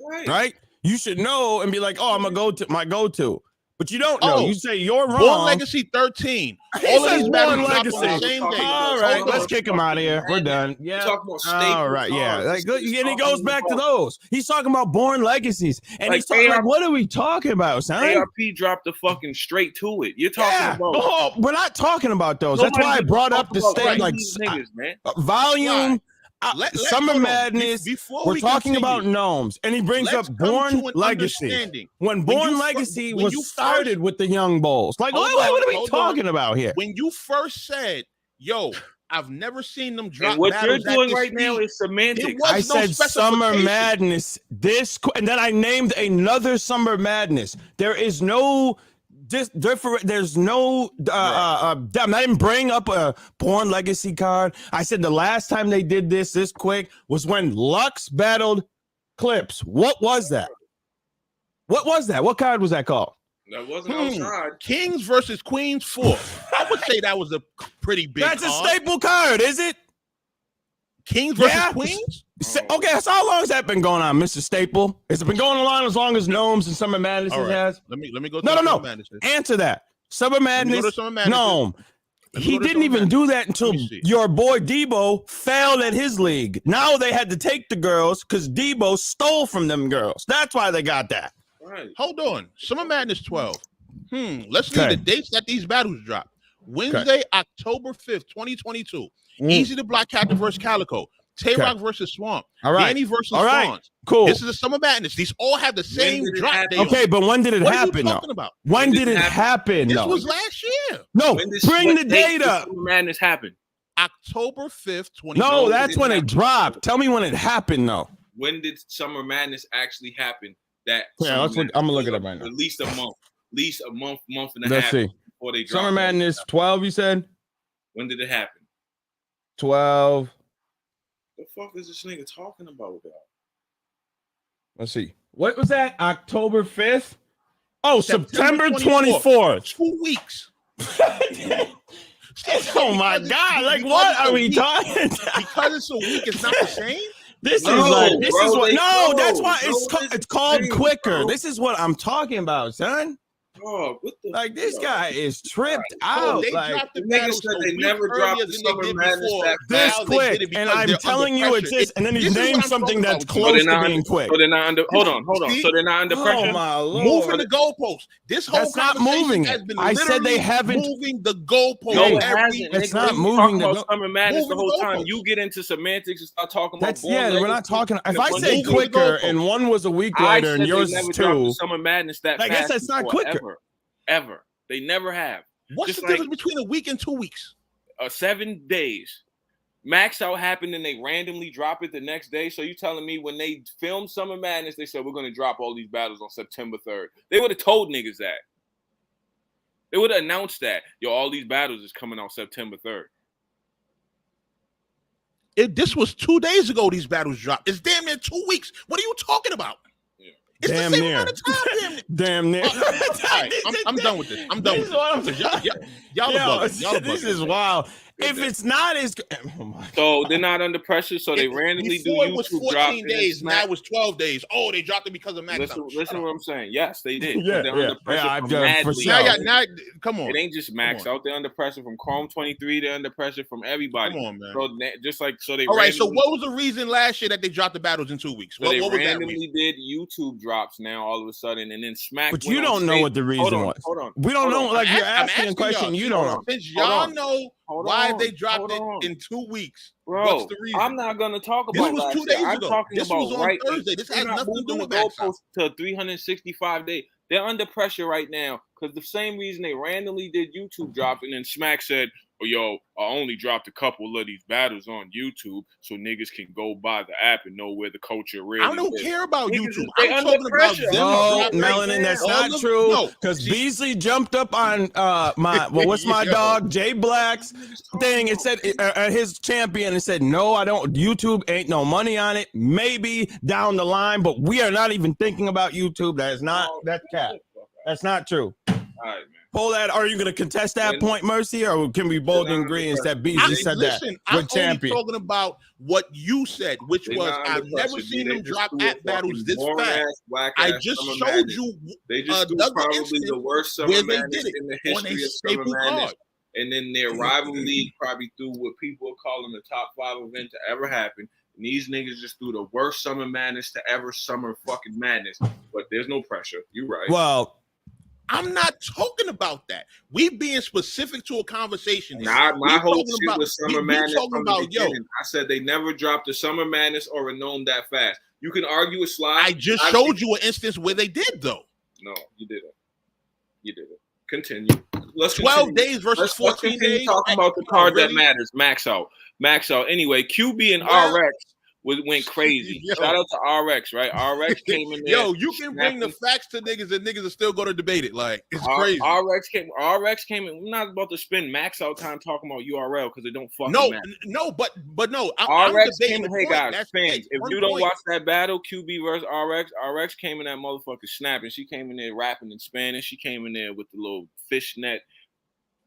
You should know and be like, oh, I'm gonna go to my go-to. But you don't know. You say you're wrong. Born Legacy 13. All of these battles drop on the same day. All right, let's kick him out of here. We're done. Yeah. All right. Yeah. And he goes back to those. He's talking about Born Legacies, and he's talking like, what are we talking about, son? ARP dropped the fucking straight to it. You're talking about. Oh, we're not talking about those. That's why I brought up the state like niggas, man. Volume. Summer Madness. We're talking about gnomes, and he brings up Born Legacy. When Born Legacy was started with the Young Bulls. Like, what are we talking about here? When you first said, "Yo, I've never seen them drop," and what you're doing right now is semantics. I said Summer Madness. And then I named another Summer Madness. There is no. There's no I didn't bring up a Born Legacy card. I said the last time they did this quick was when Lux battled Clips. What was that? What card was that called? That wasn't outside. Kings versus Queens 4. I would say that was a pretty big That's card. A staple card, is it? Kings versus Queens? Okay, so how long has that been going on, Mr. Staple? Has it been going on as long as Gnomes and Summer Madness has? Let me go. No. Answer that. Summer Madness. Gnome. He didn't even do that until your boy Debo failed at his league. Now they had to take the girls because Debo stole from them girls. That's why they got that. Right. Hold on. Summer Madness 12. Let's see the dates that these battles drop. Wednesday, October 5th, 2022. Easy to Block Captain versus Calico. Tay-Rock versus Swamp. All right. Danny versus Fawns. Cool. This is a Summer Madness. These all have the same drop date. Okay, but when did it happen? What are you talking about? When did it happen? This was last year. No, bring the date up. Summer Madness happened. October 5th, 2022. No, that's when it dropped. Tell me when it happened, though. When did Summer Madness actually happen? I'm gonna look it up right now. At least a month. Month and a Let's half see. Before they dropped. Summer Madness 12, you said? When did it happen? 12. The fuck is this nigga talking about? Let's see. What was that? October 5th? Oh, September 24th. 2 weeks. Oh my God! Like, what are we talking? Because it's a week, it's not the same. That's why it's called quicker. Bro. This is what I'm talking about, son. Oh, what the like this guy is tripped out. They like dropped the niggas said they never dropped the Summer Madness this quick, and I'm telling you it's this. And then he named something that's close to being quick. So they're not under. Hold on. So they're not under pressure. Oh my Lord! Moving the goalposts. This whole that's not moving. I said they haven't moving the goalposts. No, it hasn't. It's not moving the Summer Madness the whole time. You get into semantics and start talking about. We're not talking. If I say quicker and one was a week later and yours is 2, Summer Madness that I guess that's not quicker. Ever. They never have. What's the difference between a week and 2 weeks? 7 days. Maxout happened and they randomly drop it the next day. So you telling me when they filmed Summer Madness, they said we're going to drop all these battles on September 3rd. They would have told niggas that. They would have announced that. Yo, all these battles is coming out September 3rd. This was 2 days ago these battles dropped. It's damn near 2 weeks. What are you talking about? It's damn the same near. amount of time. Damn near. All right, I'm done with this. I'm done with this. Y'all are bugging. This is wild. If it's not as good, so they're not under pressure, so they randomly do YouTube it was 14 days, now it's 12 days. Oh, they dropped it because of Maxout. Listen what I'm saying. Yes, they did. Yeah, they're under pressure I've done for sure. Now, come on. It ain't just Maxout. They're under pressure from Chrome 23. They're under pressure from everybody. Come on, man. So they. All right. So what was the reason last year that they dropped the battles in 2 weeks? So they randomly did YouTube drops now all of a sudden, and then Smack. But you don't know what the reason was. Hold on. We don't know. Like you're asking a question, you don't know. Since y'all know why they dropped it in 2 weeks, bro, what's the reason? I'm not gonna talk about this. Was 2 days I'm ago. talking This about was on Thursday. This has nothing to do with Maxout. To 365 days. They're under pressure right now because the same reason they randomly did YouTube drops, and then Smack said, "Oh, yo, I only dropped a couple of these battles on YouTube so niggas can go buy the app and know where the culture really is." I don't care about YouTube. I'm talking about them. No, Melanin, that's not true. Because Beasley jumped up on what's my dog Jay Black's thing. It said his champion. It said, "No, I don't. YouTube ain't no money on it. Maybe down the line, but we are not even thinking about YouTube. That is not that's cat. That's not true." All right, man. Pull that. Are you going to contest that point, Mercy, or can we both agree that Beasley said that? I'm only talking about what you said, which was I've never seen them drop app battles this fast. I just showed you probably the worst Summer Madness in the history of Summer Madness. Card. And then their rival league probably threw what people are calling the top 5 event to ever happen. And these niggas just threw the worst Summer Madness to ever Summer fucking Madness. But there's no pressure. You're right. Well, I'm not talking about that. We being specific to a conversation. My whole shit was Summer Madness from the beginning. I said they never dropped a Summer Madness or a Gnome that fast. You can argue with Sly. I just showed you an instance where they did, though. No, you didn't. You didn't. Continue. Let's 12 days versus 14 days. Talking about the card that matters. Maxout. Anyway, QB and RX went crazy. Shout out to RX, right? RX came in there. Yo, you can bring the facts to niggas and niggas are still going to debate it. Like, it's crazy. RX came in. We're not about to spend Maxout time talking about URL because it don't fucking matter. No, but no. RX came in. Hey guys, fans, if you don't watch that battle, QB versus RX came in that motherfucker snapping. She came in there rapping in Spanish. She came in there with the little fishnet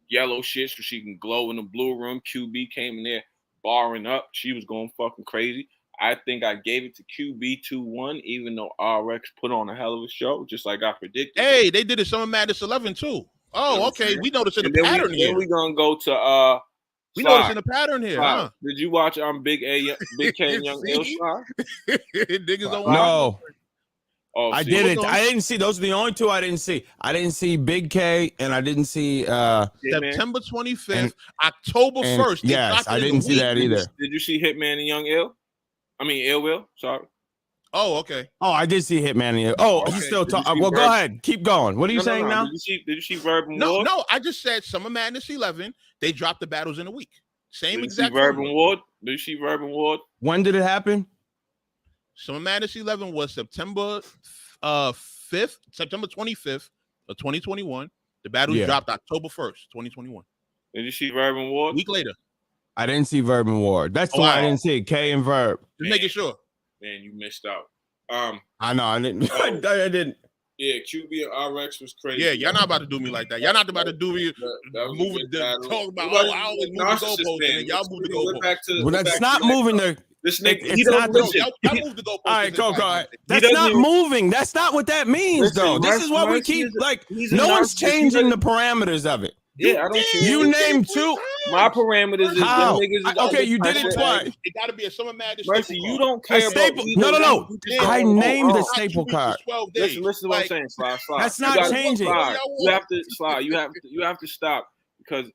yellow shit so she can glow in the blue room. QB came in there barring up. She was going fucking crazy. I think I gave it to QB 2-1, even though RX put on a hell of a show, just like I predicted. Hey, they did it Summer Madness 11 too. Oh, okay. We noticed in the pattern here. Then we're gonna go to we noticed in the pattern here. Huh? Did you watch Big K and Young Ill Sly? Niggas don't No. Oh, I didn't. I didn't see. Those are the only two I didn't see. I didn't see Big K, and I didn't see September 25th, October 1st. Yes, I didn't see that either. Did you see Hitman and Young Ill? I mean, Ill Will. Sorry. Oh, okay. Oh, I did see Hitman. Oh, okay. He's still talking. Well, go ahead. Keep going. What are you saying now? Did you see Verb and Ward? No, no. I just said Summer Madness 11. They dropped the battles in a week. Same exact. Verb and Ward. Did you see Verb and Ward? When did it happen? Summer Madness 11 was September 5th, September 25th of 2021. The battles dropped October 1st, 2021. Did you see Verb and Ward? A week later. I didn't see Verb and Ward. That's the one I didn't see. K and Verb. Just making sure. Man, you missed out. I know. I didn't. I didn't. Yeah, QB and RX was crazy. Yeah, y'all not about to do me like that. Y'all not about to do me moving talk about I always move the goalposts and y'all move the goalposts. Well, that's not moving the. This nigga, it's not y'all move the goalposts. All right, go. That's not moving. That's not what that means, though. This is what we keep no one's changing the parameters of it. Yeah, I don't see you named two. My parameters is how? Niggas okay, you did it twice. It got to be a Summer Madness. Mercy, you don't care about No. I named the staple card. Listen to what I'm saying, Sly. That's not changing. You have to, Sly. You have to stop because,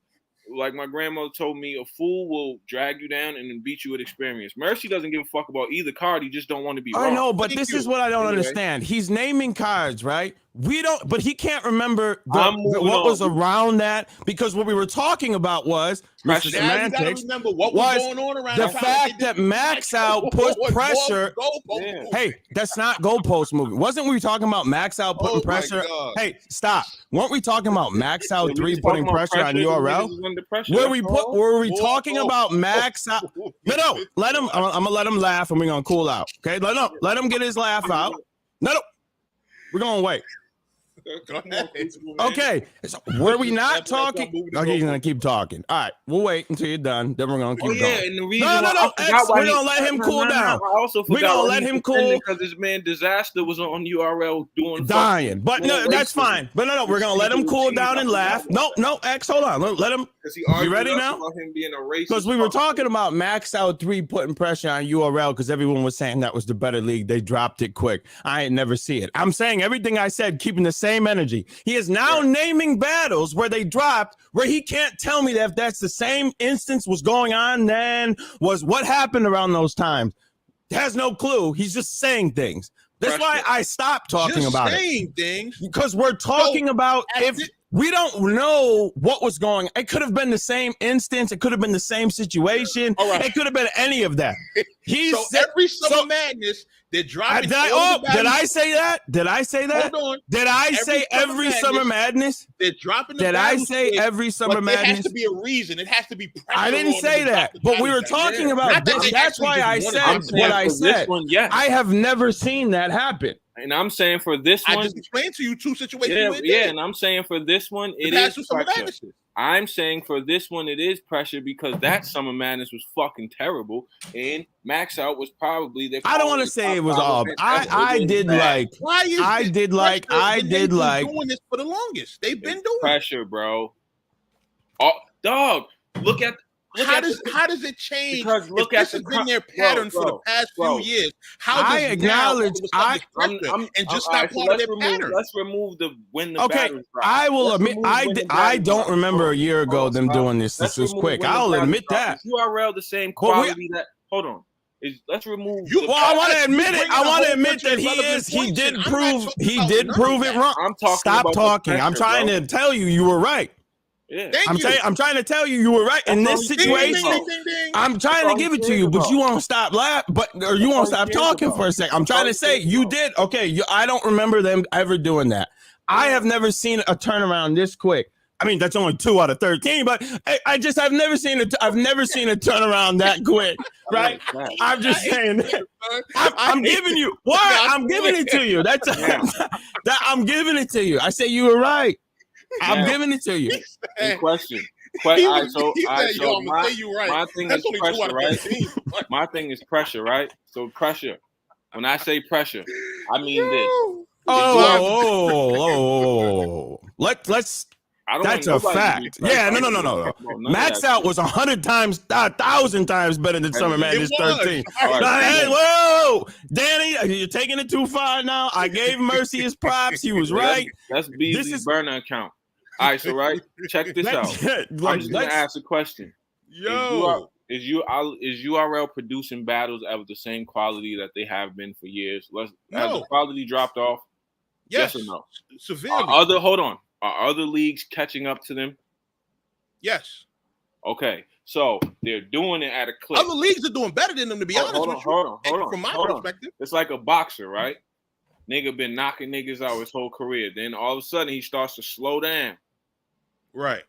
like my grandmother told me, a fool will drag you down and then beat you with experience. Mercy doesn't give a fuck about either card. He just don't want to be wrong. I know, but this is what I don't understand. He's naming cards, right? We don't, but he can't remember what was around that because what we were talking about was Mr. Semantics remember what was going on around the fact that Maxout put pressure. Hey, that's not goalpost moving. Wasn't we talking about Maxout putting pressure? Hey, stop. Weren't we talking about Maxout 3 putting pressure on URL? Were we talking about Maxout? No. Let him. I'm gonna let him laugh, and we're gonna cool out. Okay, let him get his laugh out. No. We're gonna wait. Okay, so were we not talking? Okay, he's gonna keep talking. All right, we'll wait until you're done. Then we're gonna keep going. And the reason no. We're gonna let him cool down. I also forgot we're gonna let him cool because this man Disaster was on URL doing dying. But no, that's fine. But no, we're gonna let him cool down and laugh. No, X, hold on. Let him. You ready now? Because we were talking about Maxout 3 putting pressure on URL because everyone was saying that was the better league. They dropped it quick. I ain't never see it. I'm saying everything I said, keeping the same energy. He is now naming battles where they dropped, where he can't tell me that if that's the same instance was going on then, was what happened around those times. He has no clue. He's just saying things. That's why I stopped talking about it. Saying things because we're talking about if we don't know what was going on. It could have been the same instance. It could have been the same situation. Right. It could have been any of that. Every Summer Madness, they're dropping. Did I say that? Did I say that? Hold on. Did I say every Summer Madness? They're dropping. Did I say every Summer Madness? It has to be a reason. It has to be pressure. I didn't say that, but we were talking about this. That's why I said what I said. I have never seen that happen. And I'm saying for this one, I just explained to you two situations. Yeah, and I'm saying for this one, it is pressure. I'm saying for this one, it is pressure because that Summer Madness was fucking terrible, and Maxout was probably the. I don't want to say it was all. I did like doing this for the longest. They've been doing pressure, bro. Oh, dog, look at how does it change? Because look if at this has been their pattern for the past few years. How does I acknowledge and just not part of their pattern? Let's remove the when the okay. battles drop. I will admit I don't remember a year ago them doing this. This is quick. I'll admit that. Is URL the same quality that? Hold on. Let's remove. I want to admit it. I want to admit that he did prove it wrong. I'm talking. Stop talking. I'm trying to tell you you were right. Yeah. I'm trying to tell you were right in this situation. I'm trying to give it to you, but you won't stop or you won't stop talking for a second. I'm trying to say you did. Okay, I don't remember them ever doing that. I have never seen a turnaround this quick. I mean, that's only 2 out of 13, but I've never seen a turnaround that quick, right? I'm just saying that. I'm giving you why I'm giving it to you. I'm giving it to you. I say you were right. I'm giving it to you. Question. My thing is pressure, right? My thing is pressure, right? So pressure. When I say pressure, I mean this. Let's. That's a fact. Yeah, no. Maxout was 100 times, 1,000 times better than Summer Madness 13. Hey, whoa, Danny, you're taking it too far now. I gave Mercy his props. He was right. That's Beasley's burner account. All right, so check this out. I'm just gonna ask a question. Is URL producing battles of the same quality that they have been for years? Has the quality dropped off? Yes or no? Severely. Hold on. Are other leagues catching up to them? Yes. Okay, so they're doing it at a clip. Other leagues are doing better than them, to be honest with you. Hold on. From my perspective. It's like a boxer, right? Nigga been knocking niggas out his whole career. Then all of a sudden he starts to slow down. Right.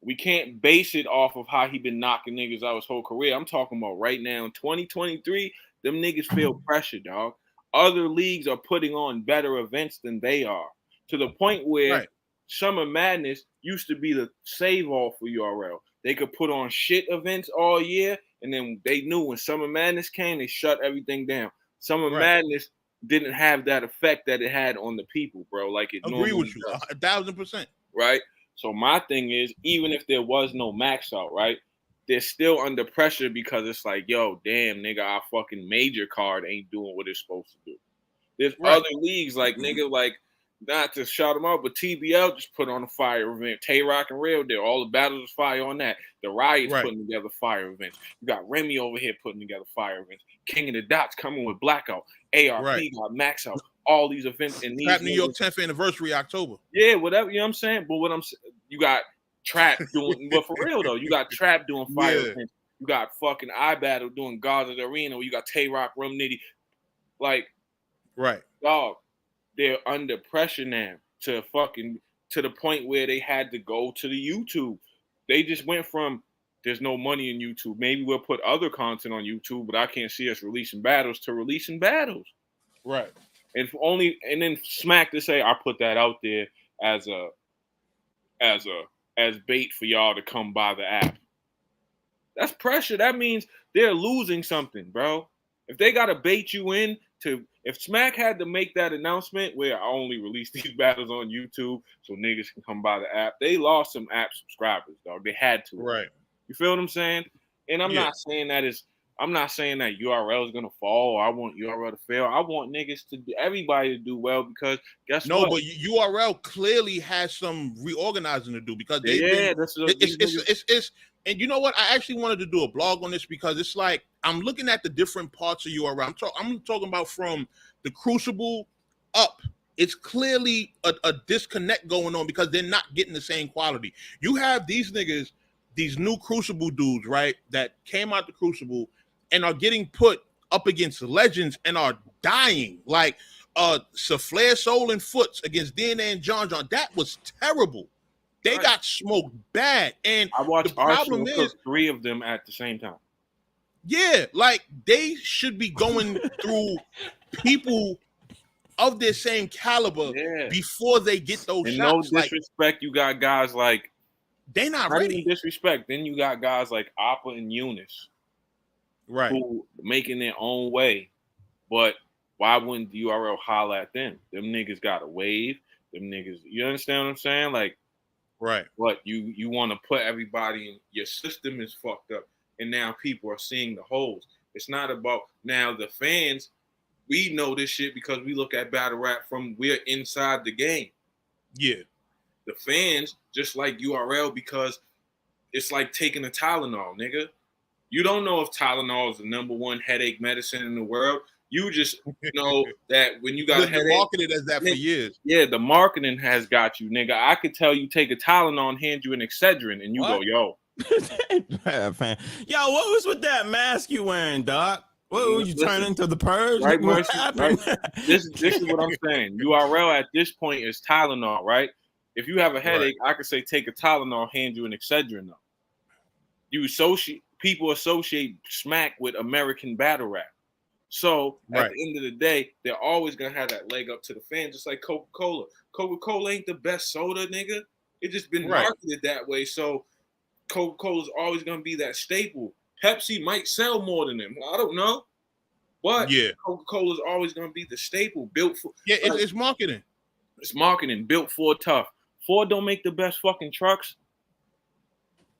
We can't base it off of how he been knocking niggas out his whole career. I'm talking about right now in 2023, them niggas feel pressure, dog. Other leagues are putting on better events than they are, to the point where Summer Madness used to be the save-all for URL. They could put on shit events all year, and then they knew when Summer Madness came, they shut everything down. Summer Madness didn't have that effect that it had on the people, bro. Like it agree normally with you, 1,000%. Right? So my thing is, even if there was no Maxout, right, they're still under pressure because it's like, yo, damn, nigga, our fucking major card ain't doing what it's supposed to do. There's other leagues like, nigga, like, not to shout them out, but TBL just put on a fire event. Tay-Rock and Real Deal, all the battles was fire on that. The Riot's putting together fire events. You got Remy over here putting together fire events. King of the Dots coming with Blackout. ARP got Maxout. All these events in these New York 10th anniversary October. Yeah, whatever, you know what I'm saying? But you got Trap doing, but for real though, you got Trap doing fire events. You got fucking iBattle doing Gods of the Arena. You got Tay-Rock, Rum Nitty. Like, dog, they're under pressure now to the point where they had to go to the YouTube. They just went from there's no money in YouTube. Maybe we'll put other content on YouTube, but I can't see us releasing battles to releasing battles. Right. And then Smack to say I put that out there as bait for y'all to come buy the app. That's pressure. That means they're losing something, bro. If they gotta bait you in to, if Smack had to make that announcement where I only release these battles on YouTube so niggas can come buy the app, they lost some app subscribers, dog. They had to. Right. You feel what I'm saying? And I'm not saying that URL is gonna fall. Or I want URL to fail. I want everybody to do well, because guess what? But URL clearly has some reorganizing to do, because it's and you know what? I actually wanted to do a blog on this, because it's like I'm looking at the different parts of URL. I'm talking about from the Crucible up. It's clearly a disconnect going on, because they're not getting the same quality. You have these niggas, these new Crucible dudes, right, that came out the Crucible and are getting put up against legends and are dying. Like Flair, Soul, and Foots against DNA and John. That was terrible. They got smoked bad. And I watched the problem is 3 of them at the same time. Yeah, like they should be going through people of their same caliber before they get those and shots. No disrespect, you got guys like they not ready. Even disrespect. Then you got guys like Appa and Eunice, who making their own way. But why wouldn't the URL holler at them? Them niggas got a wave. Them niggas, you understand what I'm saying? Like, Right. But you want to put everybody in your system is fucked up, and now people are seeing the holes. It's not about now the fans. We know this shit because we look at battle rap from we're inside the game. Yeah. The fans just like URL because it's like taking a Tylenol, nigga. You don't know if Tylenol is the #1 headache medicine in the world. You just know that when you got a headache, marketed as that for years. Yeah, the marketing has got you, nigga. I could tell you take a Tylenol and hand you an Excedrin, and you go, yo. Yo, what was with that mask you wearing, Doc? What was you turn into the purge? Right, What Mercy, happened? right? This is what I'm saying. URL at this point is Tylenol, right? If you have a headache, I could say take a Tylenol, hand you an Excedrin, though. People associate smack with American battle rap. So at the end of the day, they're always gonna have that leg up to the fans, just like Coca-Cola. Coca-Cola ain't the best soda, nigga. It just been marketed that way. So Coca-Cola is always gonna be that staple. Pepsi might sell more than them. I don't know. But Coca-Cola is always gonna be the staple built for it's marketing. It's marketing built for tough. Ford don't make the best fucking trucks.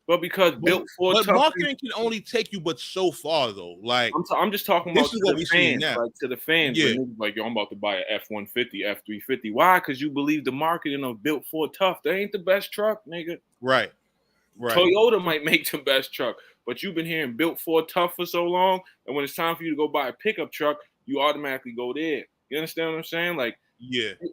But because built for tough, marketing can only take you but so far though. Like I'm just talking about what we see now. Like to the fans. Yeah. Like, yo, I'm about to buy a F-150, F-350. Why? Because you believe the marketing of built for tough. They ain't the best truck, nigga. Right. Toyota might make the best truck, but you've been hearing built for tough for so long, and when it's time for you to go buy a pickup truck, you automatically go there. You understand what I'm saying? Like,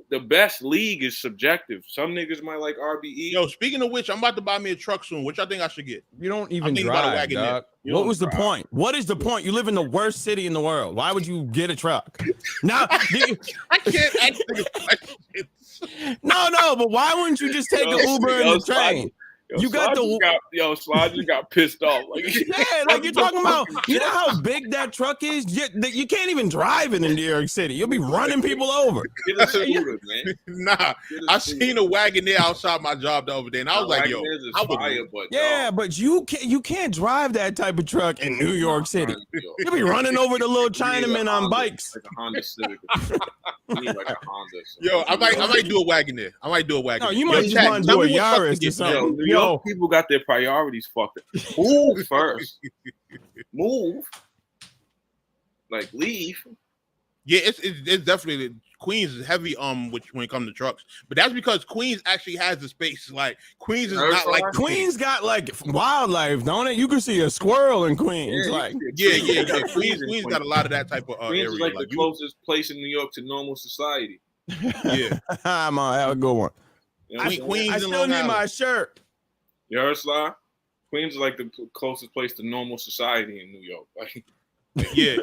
the best league is subjective. Some niggas might like RBE. Yo, speaking of which, I'm about to buy me a truck soon. Which I think I should get. You don't even drive, dog. What was the point? What is the point? You live in the worst city in the world. Why would you get a truck? Now, I can't ask niggas questions. No, but why wouldn't you just take an Uber and the train? Slide just got pissed off. Like, like you're talking about, you know how big that truck is? You can't even drive it in New York City. You'll be running people over. Get a scooter, man. Nah, I seen a Wagoneer outside my job the other day, and I was like, yo, but you can't drive that type of truck in New York City. You'll be running over the little Chinamen on bikes. Like a Honda Civic. You need like a Honda. Yo, I might do a Wagoneer. No, you might just want to do a Yaris or something. Yo, people got their priorities fucked up. Move first. Move. Like, leave. Yeah, it's definitely Queens is heavy when it comes to trucks, but that's because Queens actually has the space. Like Queens is not like Queens got like wildlife, don't it? You can see a squirrel in Queens. Yeah. Queens got a lot of that type of Queens area. is like the closest place in New York to normal society. Yeah, I'm gonna have a good one. You know Queens. I still need my shirt. You heard, Sly? Queens is like the closest place to normal society in New York. Like, yeah,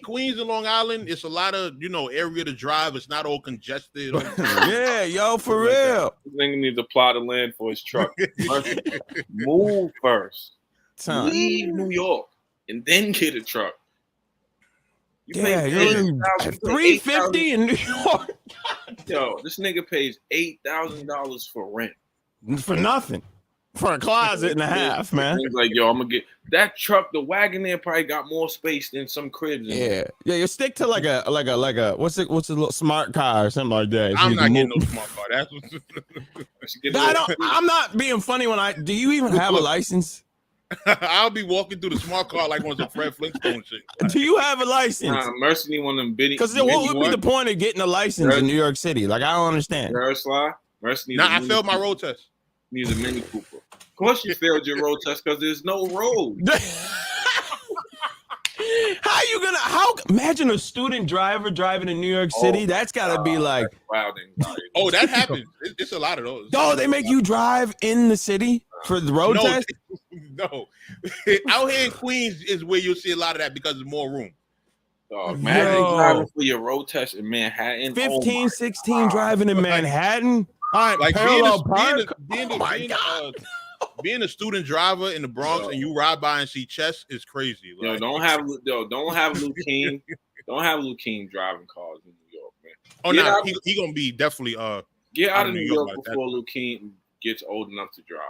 Queens and Long Island. It's a lot of area to drive. It's not all congested. Yeah, yo, for real. This nigga needs a plot of land for his truck. Move first. Leave New York and then get a truck. You pay $350 in New York. Yo, this nigga pays $8,000 for rent. For nothing. For a closet and a half, man. He's like, yo, I'm gonna get that truck. The Wagoneer probably got more space than some cribs. Yeah. You stick to like a what's a little smart car or something like that. I'm not getting no smart car. I'm not being funny do you even have a license? I'll be walking through the smart car like on some Fred Flintstone shit. Do you have a license? Mercy need one of them bitty. Because what would be the point of getting a license in New York City? Like, I don't understand. Mercy I failed my road test. Needs a Mini Cooper. Of course you failed your road test because there's no road. Imagine a student driver driving in New York City. That's gotta be like wild anxiety. Oh, that happens. It's a lot of those. Oh, they make you drive in the city for the road test? No. Out here in Queens is where you'll see a lot of that because there's more room. Imagine driving for your road test in Manhattan. 15, 16 driving in Manhattan. All right, like parallel park. Being a student driver in the Bronx and you ride by and see chess is crazy. Like, don't have Luke King. Don't have Luke King driving cars in New York, man. Oh no, he gonna be definitely get out of New York before Luke King gets old enough to drive.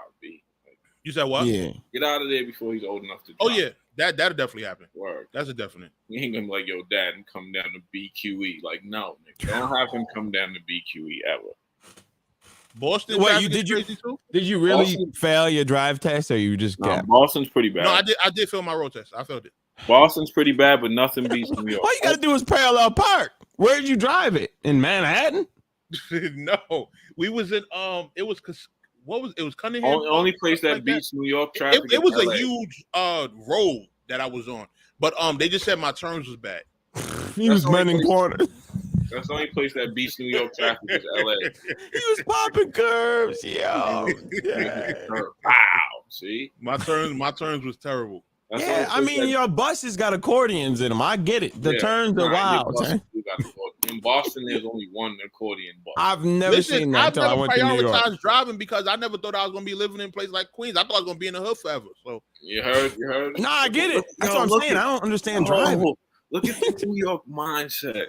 You said what? Yeah. Get out of there before he's old enough to drive. Oh yeah, that'll definitely happen. Word. That's a definite. You ain't gonna be like, yo, dad, and come down to BQE. Like, no, nigga. Don't have him come down to BQE ever. Boston. Wait, did you really fail your drive test, or you just got? Boston's pretty bad. No, I did fail my road test. I failed it. Boston's pretty bad, but nothing beats New York. All you got to do is parallel park. Where did you drive it? In Manhattan? No, we was in it was Cunningham. Only place that beats New York traffic. It was a huge road that I was on, but they just said my turns was bad. He was bending corners. That's the only place that beats New York traffic is LA. He was popping curves, yo. Yeah. Wow, see, my turns was terrible. Yeah, I mean, your buses got accordions in them. I get it. The turns are wild. In Boston, there's only one accordion bus. I've never seen that until I went to New York. I prioritized driving because I never thought I was going to be living in a place like Queens. I thought I was going to be in the hood forever. So you heard. No, I get it. That's what I'm saying. I don't understand driving. Look at the New York mindset.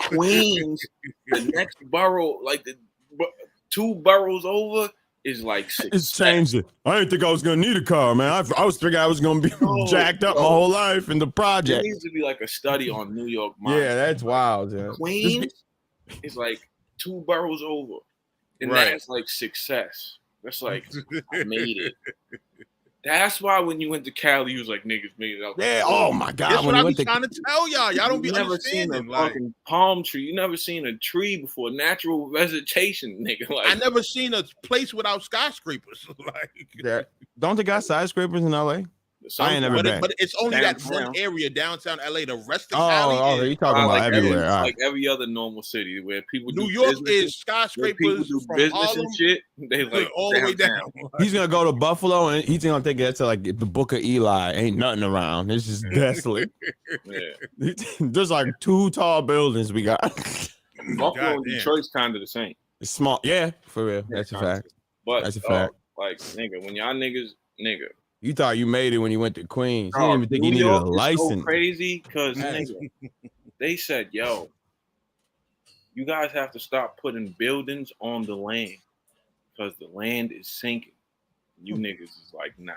Queens, the next borough, like the 2 boroughs over, is like 6. It's changed it. I didn't think I was gonna need a car, man. I was thinking I was gonna be jacked up my whole life in the project. It needs to be like a study on New York mindset. Yeah, that's wild. Yeah. Queens is like 2 boroughs over, and that's like success. That's like I made it. That's why when you went to Cali, you was like niggas made it out. Yeah. Oh my God. That's what I was trying to tell y'all. Y'all don't be understanding. Seen a fucking palm tree. You never seen a tree before. Natural vegetation, nigga. Like, I never seen a place without skyscrapers. Don't they got skyscrapers in LA? I ain't never been. But it's only that one area, downtown LA. The rest of Cali. You talking about everywhere? Like every other normal city where people. New York is skyscrapers. People do business Harlem, and shit. They like all the way down. He's gonna go to Buffalo and he's gonna take it to like the Book of Eli. Ain't nothing around. It's just desolate. Yeah. There's like 2 tall buildings we got. Buffalo and Detroit's kind of the same. It's small. Yeah, for real. That's a fact. But that's a fact. Like nigga, when y'all niggas, you thought you made it when you went to Queens. You didn't even think you needed a license. So crazy because they said, "Yo, you guys have to stop putting buildings on the land because the land is sinking." You niggas is like, nah.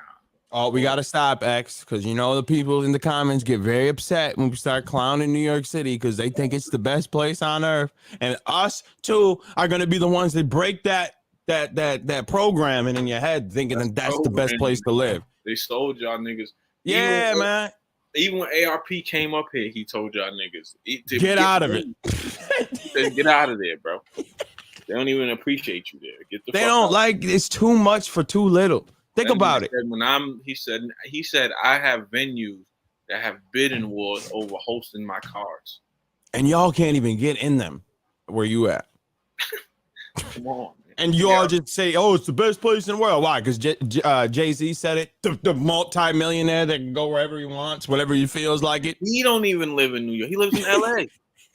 Oh, we gotta stop, X, because you know the people in the comments get very upset when we start clowning New York City because they think it's the best place on earth, and us too are gonna be the ones that break that programming in your head, thinking that's the best place to live. They sold y'all niggas. Yeah, man. Even when ARP came up here, he told y'all niggas get out of it. He said, get out of there, bro. They don't even appreciate you there. Get the. They don't like it's too much for too little. Think about it. He said I have venues that have bidding wars over hosting my cars, and y'all can't even get in them. Where you at? Come on. And you all just say, "Oh, it's the best place in the world." Why? Because Jay-Z said it. The multi-millionaire that can go wherever he wants, whatever he feels like it. He don't even live in New York. He lives in LA.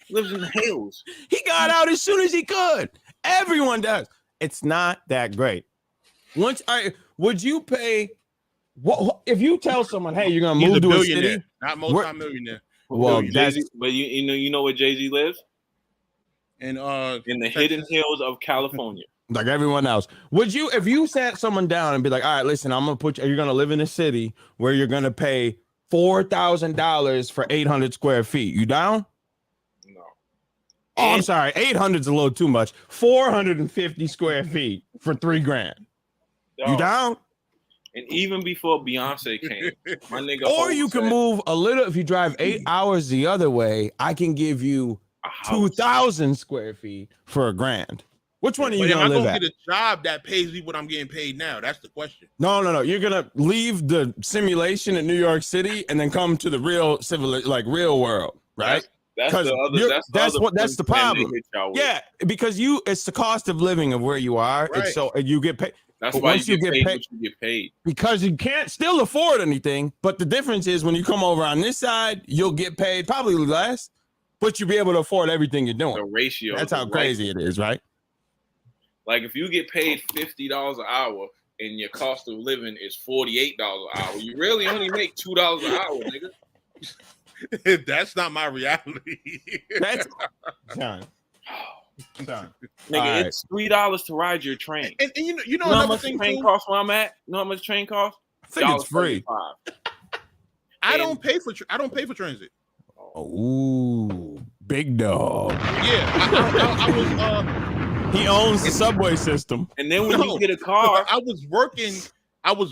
He lives in the hills. He got out as soon as he could. Everyone does. It's not that great. Would you pay? What if you tell someone, "Hey, you're gonna move to a city"? Not multi-millionaire. Well, but you know where Jay-Z lives? In the hidden hills of California. Like everyone else. Would you, if you sat someone down and be like, all right, listen, I'm going to you're going to live in a city where you're going to pay $4,000 for 800 square feet. You down? No. Oh, I'm sorry. 800 is a little too much. 450 square feet for $3,000. You down? And even before Beyonce came, my nigga. Or you can move a little. If you drive 8 hours the other way, I can give you 2,000 square feet for $1,000. Which one are you gonna live at? Get a job that pays me what I'm getting paid now. That's the question. No. You're gonna leave the simulation in New York City and then come to the real real world, right? That's the problem. Yeah, because it's the cost of living of where you are. Right. And so you get paid. That's why you get paid. Because you can't still afford anything. But the difference is when you come over on this side, you'll get paid probably less, but you'll be able to afford everything you're doing. The ratio. That's how crazy it is, right? Like if you get paid $50 an hour and your cost of living is $48 an hour, you really only make $2 an hour, nigga. That's not my reality. That's John. Nigga, it's $3 to ride your train. And you know how much train costs where I'm at? You know how much train costs? I think it's free. I don't pay for transit. Oh, big dog. Yeah, I was He owns the subway system. And then when you get a car, I was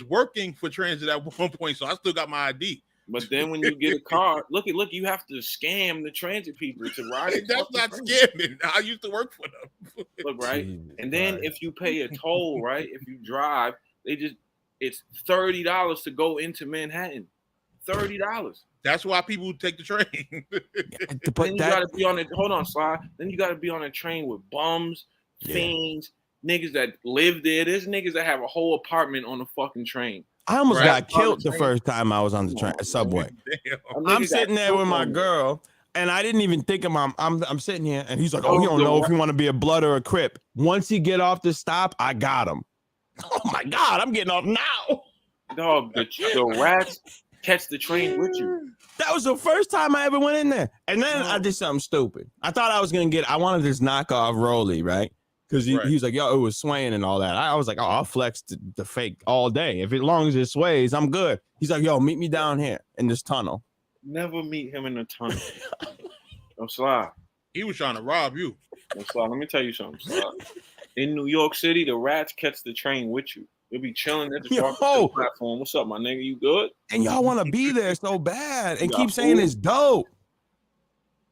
working for transit at one point, so I still got my ID. But then when you get a car, look, you have to scam the transit people to ride it. That's not scamming. I used to work for them. Look, right? And then if you pay a toll, right? If you drive, it's $30 to go into Manhattan. $30. That's why people take the train. Then you gotta be on it. Hold on, Sly. Then you gotta be on a train with bums, fiends, niggas that live there. There's niggas that have a whole apartment on the fucking train. I almost got killed the first time I was on the subway. I'm sitting there with my girl, and I didn't even think of I'm sitting here, and he's like, "Oh, you don't know if you want to be a blood or a crip." Once he get off the stop, I got him. Oh my God, I'm getting off now. Dog, the rats catch the train with you. That was the first time I ever went in there, and then I did something stupid. I thought I was gonna I wanted this knockoff Rolly, right? Because he was like, yo, it was swaying and all that. I was like, oh, I'll flex the fake all day. If as long as it sways, I'm good. He's like, yo, meet me down here in this tunnel. Never meet him in the tunnel. No, Sly. He was trying to rob you. No, Sly, let me tell you something, Sly. In New York City, the rats catch the train with you. You'll be chilling at the platform. What's up, my nigga? You good? And y'all want to be there so bad and keep saying it's dope.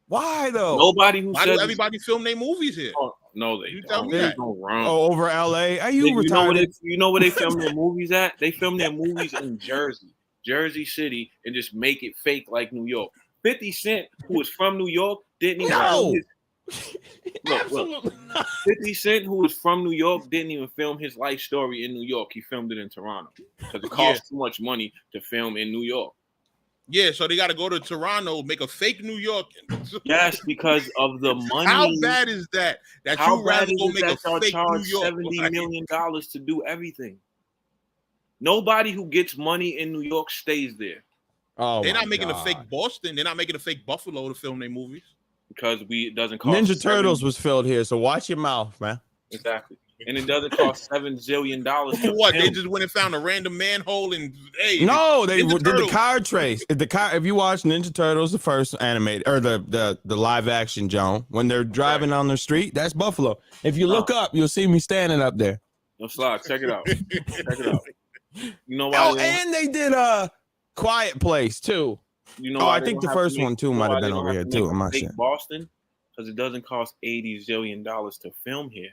Why though? Nobody who says everybody film their movies here. Oh, no, they don't. Oh, over LA? Are you retired? You know where they film their movies at? They film their movies in Jersey City, and just make it fake like New York. 50 Cent, who was from New York, didn't even film look. 50 Cent, who was from New York, didn't even film his life story in New York. He filmed it in Toronto because it costs too much money to film in New York. Yeah, so they got to go to Toronto, make a fake New York. Yes, because of the money. How bad is that? That you rather go make a fake New York? $70 million to do everything. Nobody who gets money in New York stays there. Oh, they're not making a fake Boston. They're not making a fake Buffalo to film their movies. Because it doesn't cost. Ninja Turtles was filmed here, so watch your mouth, man. Exactly. And it doesn't cost $7 zillion. What? They just went and found a random manhole and no, they did the car trace. If you watch Ninja Turtles, the first animated or the live action, Joan, when they're driving on the street, that's Buffalo. If you look up, you'll see me standing up there. No slide. Check it out. Check it out. You know why? Oh, and they did a Quiet Place too. You know, I think the first one too might have been over here too. I'm not sure. Boston, because it doesn't cost $80 zillion to film here.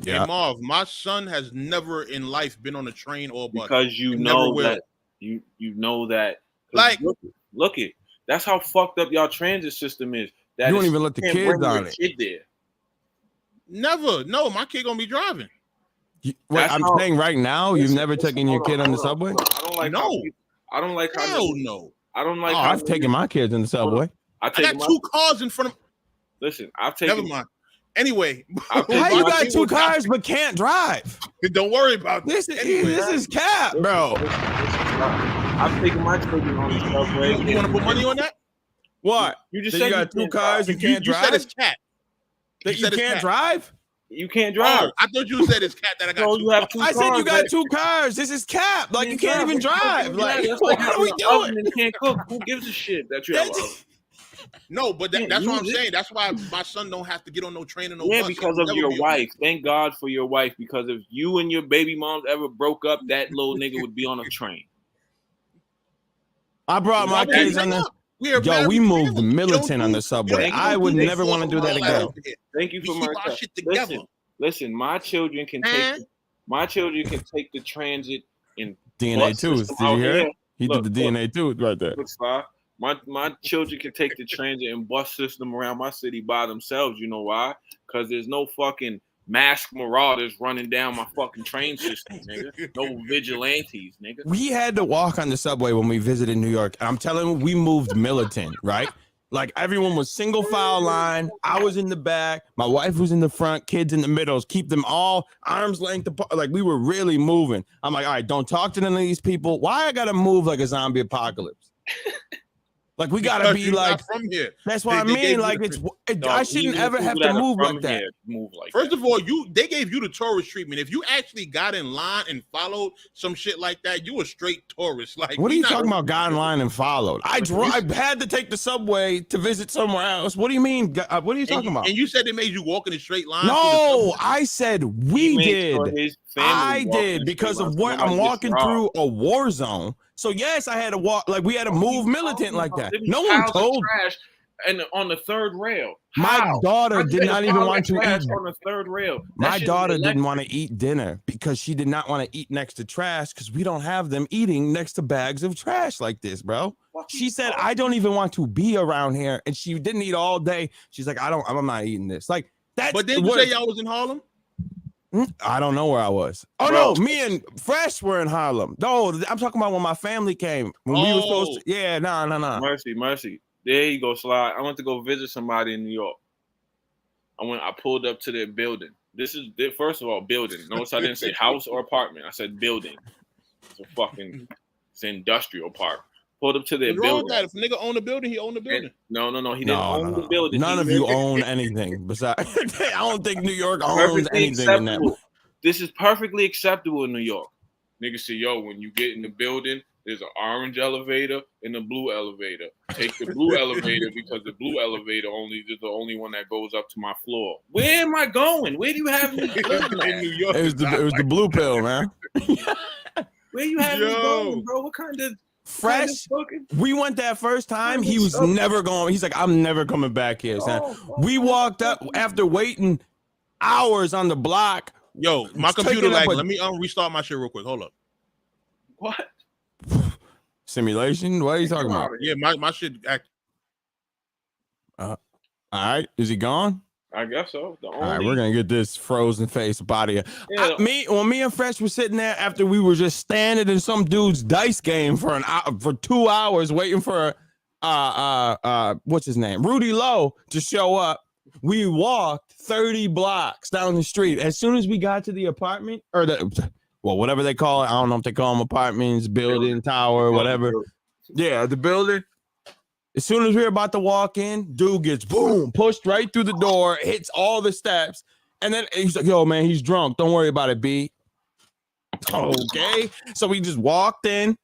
Yeah, hey Marv, my son has never in life been on a train or a bus. Because you know that you know that. Like, look it. That's how fucked up y'all transit system is. That you don't even let the kids on it. Kid there. Never. No, my kid gonna be driving. I'm saying right now, you've never taken your kid on the subway? I don't like. No. I don't like how. Hell no. I don't like. I've taken my kids in the subway. I got two cars in front of. Listen, I've taken. Never mind. Anyway, how you got two cars but can't drive? Don't worry about this. This is cap, bro. I've taken my children on the subway. You want to put money on that? What? You just said you got two cars and can't drive. You said it's cat. You can't drive. You can't drive. Oh, I thought you said it's cat that I got. No, you have two I said you got two cars. This is cap. Like you can't even drive. Like what are we doing? You can't cook. Who gives a shit that you have? No, but that's what I'm saying. That's why my son don't have to get on no train and no bus. Yeah, because of your wife. Thank God for your wife. Because if you and your baby moms ever broke up, that little nigga would be on a train. I brought my kids on the. Yo, we moved the militant on the subway. I would never want to do that again. Thank you for my shit together. Listen, my children can take the transit in DNA tooth. Did you hear it? He did the DNA tooth right there. My children can take the transit and bus system around my city by themselves. You know why? Because there's no fucking masked marauders running down my fucking train system, nigga. No vigilantes, nigga. We had to walk on the subway when we visited New York. I'm telling you, we moved militant, right? Like everyone was single file line. I was in the back. My wife was in the front. Kids in the middle. Keep them all arms length apart. Like we were really moving. I'm like, all right, don't talk to none of these people. Why I gotta move like a zombie apocalypse? Like we gotta be like from here. That's what I mean. Like I shouldn't ever have to move like that. First of all, they gave you the tourist treatment. If you actually got in line and followed some shit like that, you a straight tourist. Like, what are you talking about? Got in line and followed? I had to take the subway to visit somewhere else. What do you mean? What are you talking about? And you said they made you walk in a straight line. No, I said we did. I did because of what I'm walking through a war zone. So yes, I had to walk. Like we had to move militant like that. No one told. Trash and on the third rail. My daughter did not even want to eat on the third rail. My daughter didn't want to eat dinner because she did not want to eat next to trash because we don't have them eating next to bags of trash like this, bro. She said, I don't even want to be around here. And she didn't eat all day. She's like, I'm not eating this. Like that. But didn't you say y'all was in Harlem? I don't know where I was. Oh, bro. No, me and Fresh were in Harlem. No, I'm talking about when my family came. When we were supposed to. Yeah, no. Mercy. There you go, Sly. I went to go visit somebody in New York. I pulled up to their building. First of all, building. Notice I didn't say house or apartment. I said building. It's an industrial park. Pulled up to their building. That? If a nigga owned the building, he owned the building. No. He didn't own the building. None of you own anything. Besides, I don't think New York owns anything in that. This is perfectly acceptable in New York. Niggas say, yo, when you get in the building, there's an orange elevator and a blue elevator. Take the blue elevator because the blue elevator is the only one that goes up to my floor. Where am I going? Where do you have me going in New York? It was the blue pill, man. Where you have me going, bro? What kind of Fresh? We went that first time. He was never going. He's like, I'm never coming back here. We walked up after waiting hours on the block. Yo, my computer let me restart my shit real quick. Hold up. What? Simulation? What are you talking about? Yeah, my shit active. All right. Is he gone? I guess so. All right, we're gonna get this frozen face up out of here. Yeah. When me and Fresh were sitting there after we were just standing in some dude's dice game for 2 hours waiting for what's his name, Rudy Lowe, to show up. We walked 30 blocks down the street. As soon as we got to the apartment or whatever they call it, I don't know if they call them apartments, building, tower, whatever. Yeah, the building. As soon as we were about to walk in, dude gets pushed right through the door, hits all the steps, and then he's like, yo, man, he's drunk. Don't worry about it, B. Okay. So we just walked in,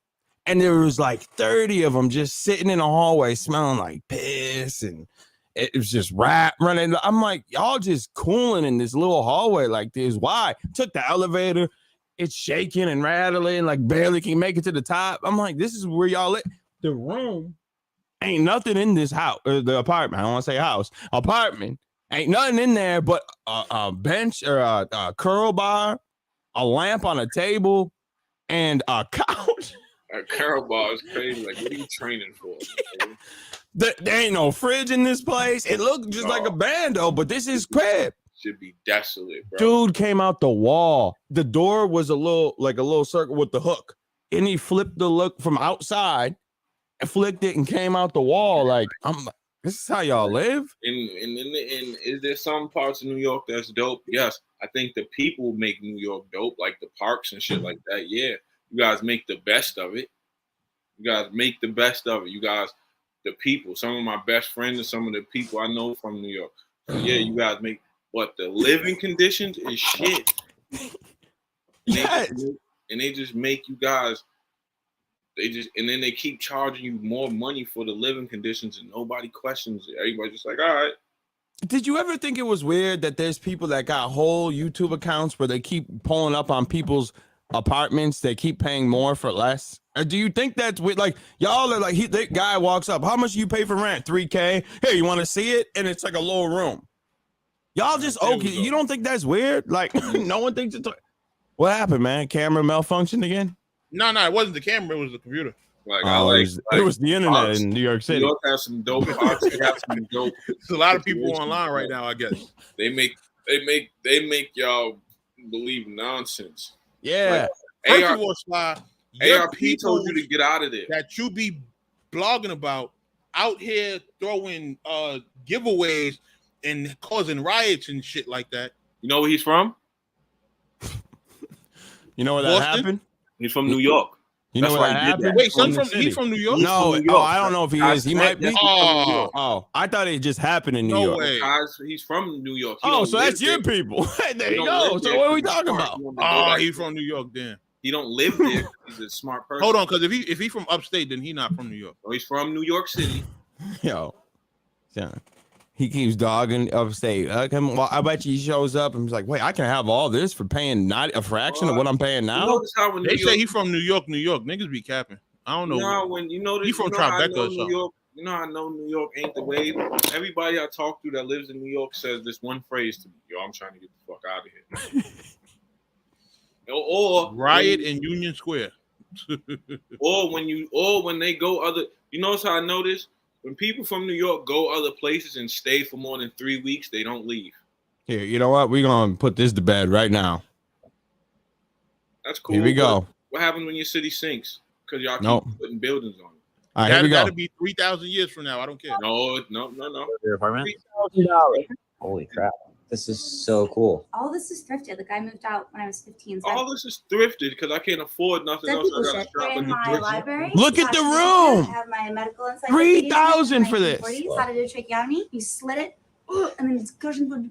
and there was like 30 of them just sitting in the hallway smelling like piss, and it was just rat running. I'm like, y'all just cooling in this little hallway like this. Why? Took the elevator. It's shaking and rattling, like barely can make it to the top. I'm like, this is where y'all live. The room. Ain't nothing in this house, the apartment. I don't want to say house, apartment. Ain't nothing in there but a bench or a curl bar, a lamp on a table, and a couch. A curl bar is crazy. Like, what are you training for? There ain't no fridge in this place. It looked just like a bando, but this is crib. Should be desolate, bro. Dude came out the wall. The door was a little circle with the hook, and he flipped the look from outside. Flicked it and came out the wall. Like, this is how y'all live. And is there some parts of New York that's dope? Yes. I think the people make New York dope, like the parks and shit like that. Yeah. You guys make the best of it. You guys, the people. Some of my best friends and some of the people I know from New York. So yeah, you guys make what the living conditions is shit. Yes. And they just make you guys. And then they keep charging you more money for the living conditions and nobody questions it. Everybody's just like, all right. Did you ever think it was weird that there's people that got whole YouTube accounts where they keep pulling up on people's apartments? They keep paying more for less. Or do you think that's weird? Like, y'all are like, that guy walks up. How much do you pay for rent? $3K. Hey, you want to see it? And it's like a little room. Y'all just, okay. You don't think that's weird? Like, no one thinks it's. What happened, man? Camera malfunctioned again? No, it wasn't the camera. It was the computer. It was the internet in New York City. New York has some dope parts. They have some dope. There's a lot of people online right now, I guess. They make y'all believe nonsense. Yeah. Like, first of all, Sly, ARP told you to get out of there. That you be blogging about out here throwing giveaways and causing riots and shit like that. You know where he's from? You know where that happened? He's from New York. You know what happened? Wait, he's from New York? No, I don't know if he is. He might be. Oh, I thought it just happened in New York. Way. He's from New York. So that's your people. There you go. So what are we talking about? Oh, he's from New York then. He don't live there. He's a smart person. Hold on, because if he's from upstate, then he's not from New York. Oh, he's from New York City. Yo, John. He keeps dogging upstate. Well, I bet you he shows up and he's like, wait, I can have all this for paying not a fraction of what I'm paying now? They say he's from New York. Niggas be capping. I don't know. He's from Tribeca or something. You know, I know New York ain't the wave. Everybody I talk to that lives in New York says this one phrase to me. Yo, I'm trying to get the fuck out of here. Or riot in Union Square. or when they go other, you notice how I notice? When people from New York go other places and stay for more than 3 weeks, they don't leave. Here, you know what? We're going to put this to bed right now. That's cool. Here we go. What happens when your city sinks? Because y'all keep putting buildings on it. All right, here we go. That'll be 3,000 years from now. I don't care. No. $3,000. Holy crap. This is so cool. All this is thrifted. Like I moved out when I was 15. So all this is thrifted because I can't afford nothing else. I got in my library. Look at the room. I have my medical inside. $3,000 for this. How to do a tracheotomy? You slit it, and then it's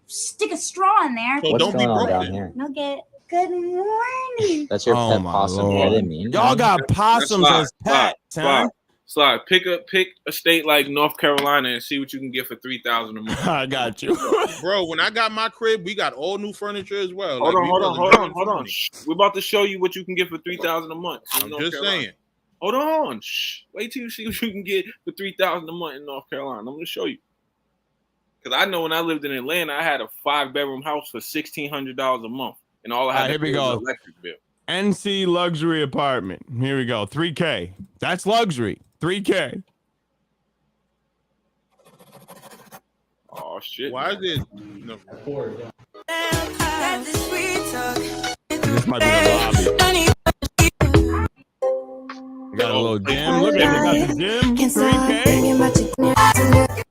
stick a straw in there. So What's don't be going on broke down then. here? Nugget. Good morning. That's your pet possum. I didn't mean. Y'all got possums as pets, huh? Slide. Pick a state like North Carolina and see what you can get for $3,000 a month. I got you, bro. When I got my crib, we got all new furniture as well. Hold on. We're about to show you what you can get for $3,000 a month. I'm just saying. Hold on. Wait till you see what you can get for $3,000 a month in North Carolina. I'm gonna show you. Because I know when I lived in Atlanta, I had a 5-bedroom house for $1,600 a month, and all I had to pay was an electric bill. NC luxury apartment. Here we go. $3K. That's luxury. $3K. Oh shit! Why is it? No. This might be the lobby. We got a little gym. Look at it. We got the gym. $3K.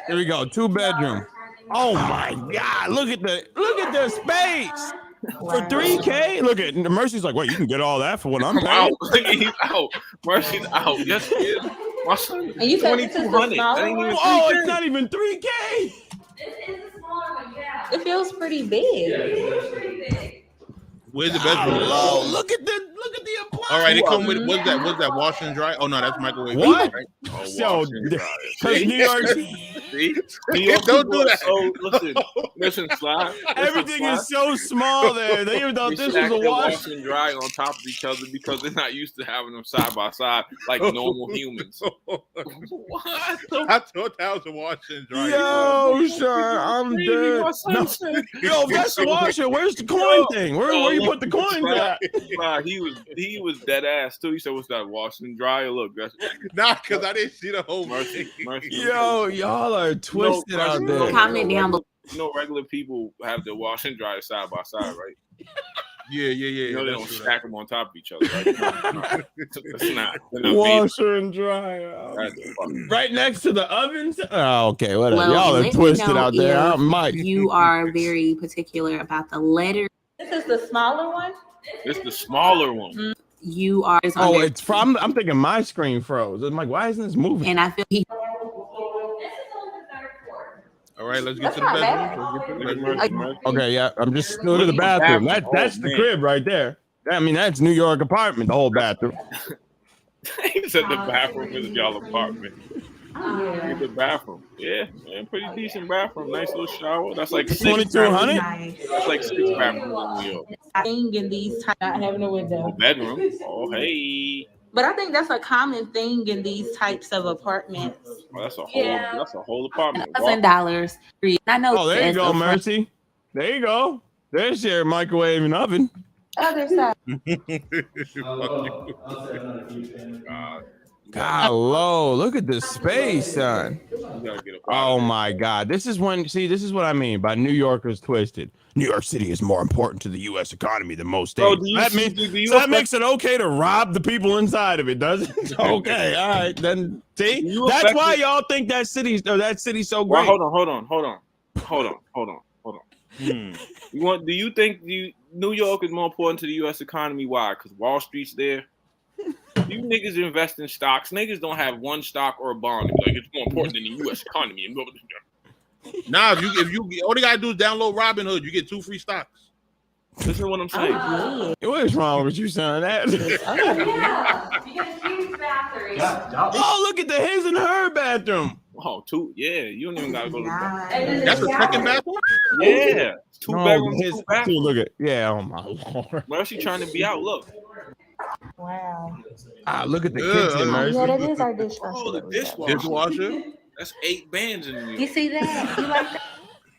Here we go. 2-bedroom. Oh my God! Look at the space. For $3K? Look at Mercy's like, wait, you can get all that for what I'm paying. He's out. Mercy's out. Yes, he is. My son. And you said this is the smaller one? Oh, it's not even $3K. It is a smaller one, yeah. It feels pretty big. Where's the bedroom? Oh, look at the appliance. All right, it come with what's that wash and dry? Oh no, that's microwave. What? Right? Oh, So, because New York, New York don't do that. So listen, Slide. Everything is so small there. They even thought this was a wash and dry on top of each other because they're not used to having them side by side like normal humans. What? I thought that was a wash and dry. Yo, sir, I'm dead. No. Yo, that's the washer. Where's the coin thing? Where you put the coins at? He was dead ass too. He said, "What's that? Wash and dry?" Look, that's nah, because I didn't see the whole Mercy. Yo, y'all are twisted out there. Comment down below. You know, regular people have their wash and dry side by side, right? Yeah. You know, they don't stack them on top of each other. Right? It's not. Washer and dryer. Right next to the ovens? Oh, okay, whatever. Well, y'all are twisted out there. I'm Mike. You are very particular about the letter. This is the smaller one? It's the smaller one. You are. Oh, it's from. I'm thinking my screen froze. I'm like, why isn't this moving? And I feel he. All right, let's get to the bedroom. Okay, yeah, I'm just still to the bathroom. That's the crib right there. I mean, that's New York apartment, the whole bathroom. He said the bathroom is y'all apartment. The bathroom, yeah, man, pretty decent bathroom. Nice little shower. That's like 2,200. That's like 6 bathrooms in New York. Thing in these types, not having a window. Bedroom. Oh, hey. But I think that's a common thing in these types of apartments. Oh, that's a whole apartment. $1,000. I know. Oh, there you go, Mercy. There you go. There's your microwave and oven. Other side. God, look at the space, son. Oh my God. This is what I mean by New Yorkers twisted. New York City is more important to the U.S. economy than most states. That makes it okay to rob the people inside of it, does it? Okay, all right. Then see, that's why y'all think that city's so great. Well, hold on. Do you think New York is more important to the U.S. economy? Why? Because Wall Street's there. You niggas invest in stocks. Niggas don't have one stock or a bond. Like it's more important than the U.S. economy. Nah, if you all you gotta do is download Robinhood, you get 2 free stocks. Listen to what I'm saying. What is wrong with you, son? That. Yeah, you get a huge bathroom. Oh, look at the his and her bathroom. Oh, 2. Yeah, you don't even gotta go to the That's a second bathroom? Yeah. 2 bedrooms, his, 2 bathrooms. look at oh my lord. Mercy trying to be out. Look. Wow. Look at the kitchen, Mercy. Yeah, that is our dishwasher. Oh, the Dishwasher. That's 8 bands in New You York. see that? You like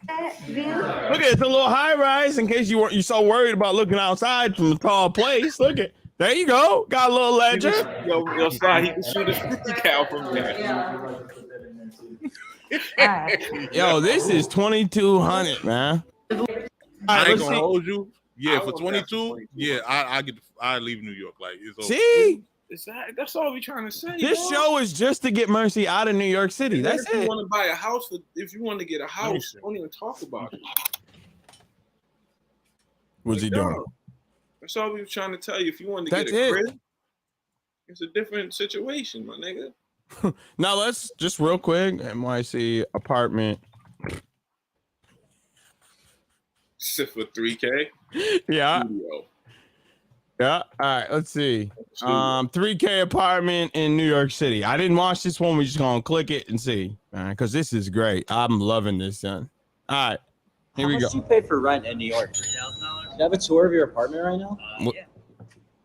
that view? Look at it's a little high rise in case you so worried about looking outside from the tall place. Look at there you go. Got a little ledger. Yo, slide. He can shoot his 50 cal from there. Yo, this is 2,200, man. I ain't gonna hold you. Yeah, for 22. Yeah, I leave New York. Like it's over. See, that's all we trying to say. this show is just to get Mercy out of New York City. That's if you it. want to buy a house, if you want to get a house, don't even talk about it. What's he doing? That's all we were trying to tell you. If you want to get a crib, it's a different situation, my nigga. Now let's just real quick. NYC apartment. Sit for $3K. Yeah. Studio. Yeah. All right. Let's see. 3K apartment in New York City. I didn't watch this one. We just gonna click it and see, because this is great. I'm loving this, son. All right. Here we go. How much do you pay for rent in New York? Can I have a tour of your apartment right now? Yeah.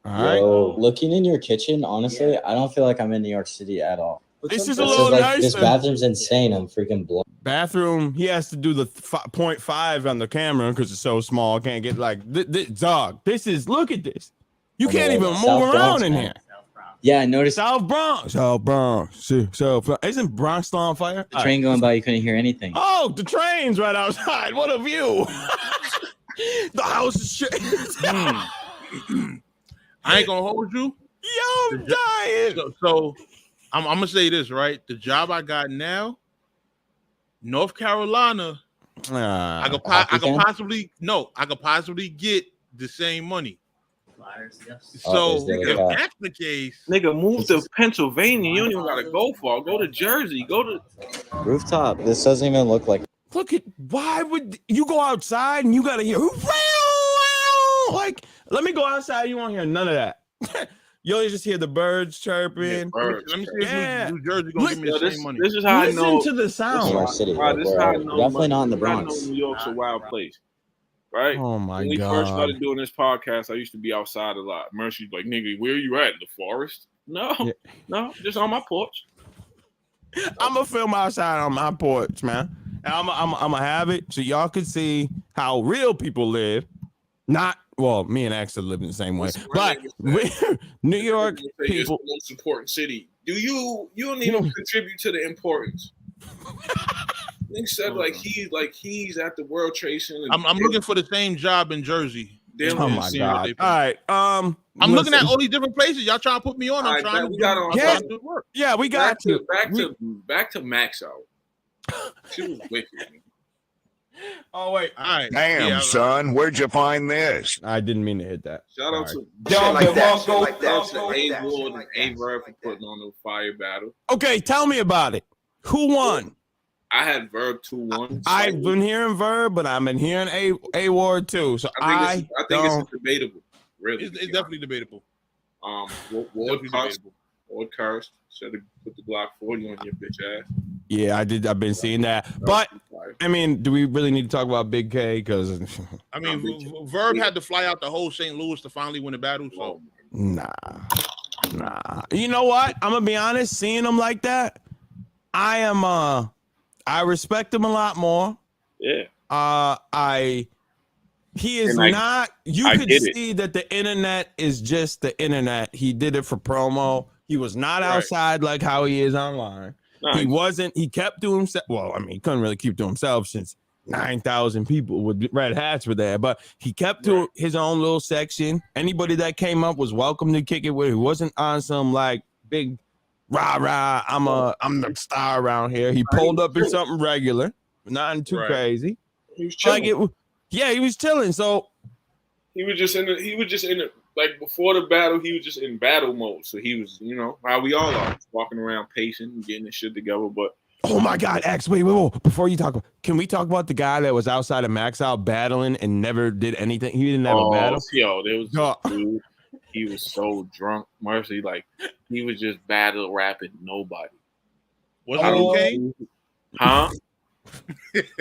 All right. Yo, looking in your kitchen, honestly, I don't feel like I'm in New York City at all. This is a little nicer. This bathroom's insane. I'm freaking blown. Bathroom. He has to do the 0.5 on the camera because it's so small. Can't get like dog. This is look at this. You can't even move around in here. Yeah, I noticed. South Bronx. Isn't Bronx still on fire? The train going by, you couldn't hear anything. Oh, the train's right outside. What a view. The house is shit. I ain't gonna hold you. Yo, I'm dying. So I'm gonna say this, right? The job I got now, North Carolina, I could possibly get the same money. So if that's the case, nigga, move to Pennsylvania. You don't even gotta go far. Go to Jersey. Go to rooftop. This doesn't even look like. Look at why would you go outside and you gotta hear like? Let me go outside. You won't hear none of that. You only just hear the birds chirping. Yeah, birds. Let me see if New Jersey gonna give me the same money. This is how I know. Listen to the sound. This is how I know. Definitely not in the Bronx. I know New York's a wild place. Right? Oh my God. When we first started doing this podcast, I used to be outside a lot. Mercy's like, nigga, where you at? In the forest? No, just on my porch. I'm gonna film outside on my porch, man. And I'm gonna have it so y'all can see how real people live. Not me and Xcel live in the same way, but New York people. It's the most important city. You don't even contribute to the importance. He said he's at the World Trade Center. I'm looking for the same job in Jersey. Oh my God! All right, I'm looking at all these different places. Y'all trying to put me on? I'm trying to do work. Yeah, we got back to Maxout. She was wicked. Oh wait! All right. Damn, son, where'd you find this? I didn't mean to hit that. Shout out to A-Ward and A-Verb for putting on the fire battle. Okay, tell me about it. Who won? I had Verb 2-1. I've been hearing Verb, but I've been hearing A-Ward too. So I think it's debatable. Really, it's definitely debatable. Ward cursed. Should have put the Glock 40 on your bitch ass. Yeah, I did. I've been seeing that. But I mean, do we really need to talk about Big K? Because I mean, Verb had to fly out the whole St. Louis to finally win the battle. So nah. You know what? I'm gonna be honest. Seeing him like that, I respect him a lot more. Yeah. He is not. You could see that the internet is just the internet. He did it for promo. He was not outside like how he is online. Nice. He wasn't. He kept to himself. Well, I mean, he couldn't really keep to himself since 9,000 people with red hats were there. But he kept to his own little section. Anybody that came up was welcome to kick it with. He wasn't on some like big rah. I'm the star around here. He pulled up in something regular, nothing too crazy. He was chilling. He was chilling. So He was just in the like before the battle, he was just in battle mode. So he was, how we all are, walking around pacing and getting his shit together. But oh my God, X, wait, before you talk, can we talk about the guy that was outside of Maxout battling and never did anything? He didn't have a battle. Yo, there was this dude. He was so drunk, Mercy, like he was just battle rapping nobody. Was it Luke Kane? Huh?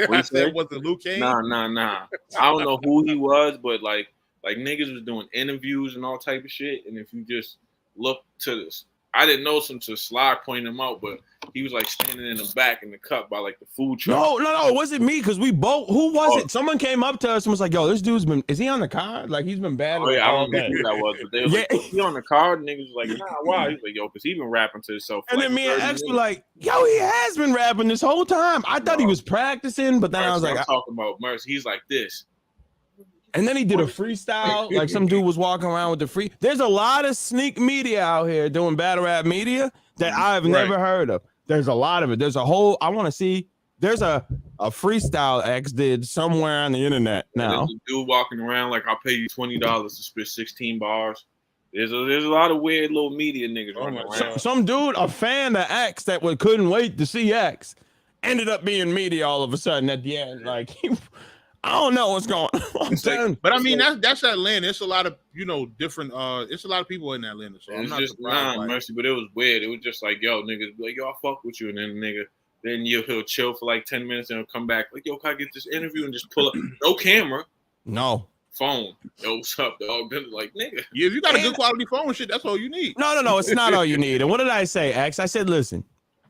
I said, was it Luke Kane? Nah. I don't know who he was, but like niggas was doing interviews and all type of shit. And if you just look to this, I didn't know some to Sly point him out, but he was like standing in the back in the cup by like the food truck. No, it wasn't me because we both. Who was it? Someone came up to us and was like, "Yo, this dude's is he on the card? Like he's been battling." Oh yeah, I don't know who that was, but they was like, "He on the card?" And niggas was like, "Nah, why?" He's like, "Yo, because he been rapping to himself." And then me and X were like, "Yo, he has been rapping this whole time." I thought he was practicing, but then I was like, I'm talking about Mercy. He's like this. And then he did a freestyle, like some dude was walking around with the free. There's a lot of sneak media out here doing battle rap media that I've never heard of. There's a lot of it. There's a whole, I want to see, there's a freestyle X did somewhere on the internet now. There's a dude walking around like, I'll pay you $20 to spit 16 bars. There's a lot of weird little media niggas running around. Some dude, a fan of X that couldn't wait to see X, ended up being media all of a sudden at the end. Like, I don't know what's going on. But I mean, that's Atlanta. It's a lot of different. It's a lot of people in Atlanta. So I'm not just surprised. Mercy, but it was weird. It was just like, yo, niggas, like, yo, I fuck with you, and then he'll chill for like 10 minutes and he'll come back like, yo, can I get this interview and just pull up? No camera, no phone. Yo, what's up, dog? Like, nigga, yeah, if you got a good quality phone, shit, that's all you need. No, it's not all you need. And what did I say, X? I said, listen,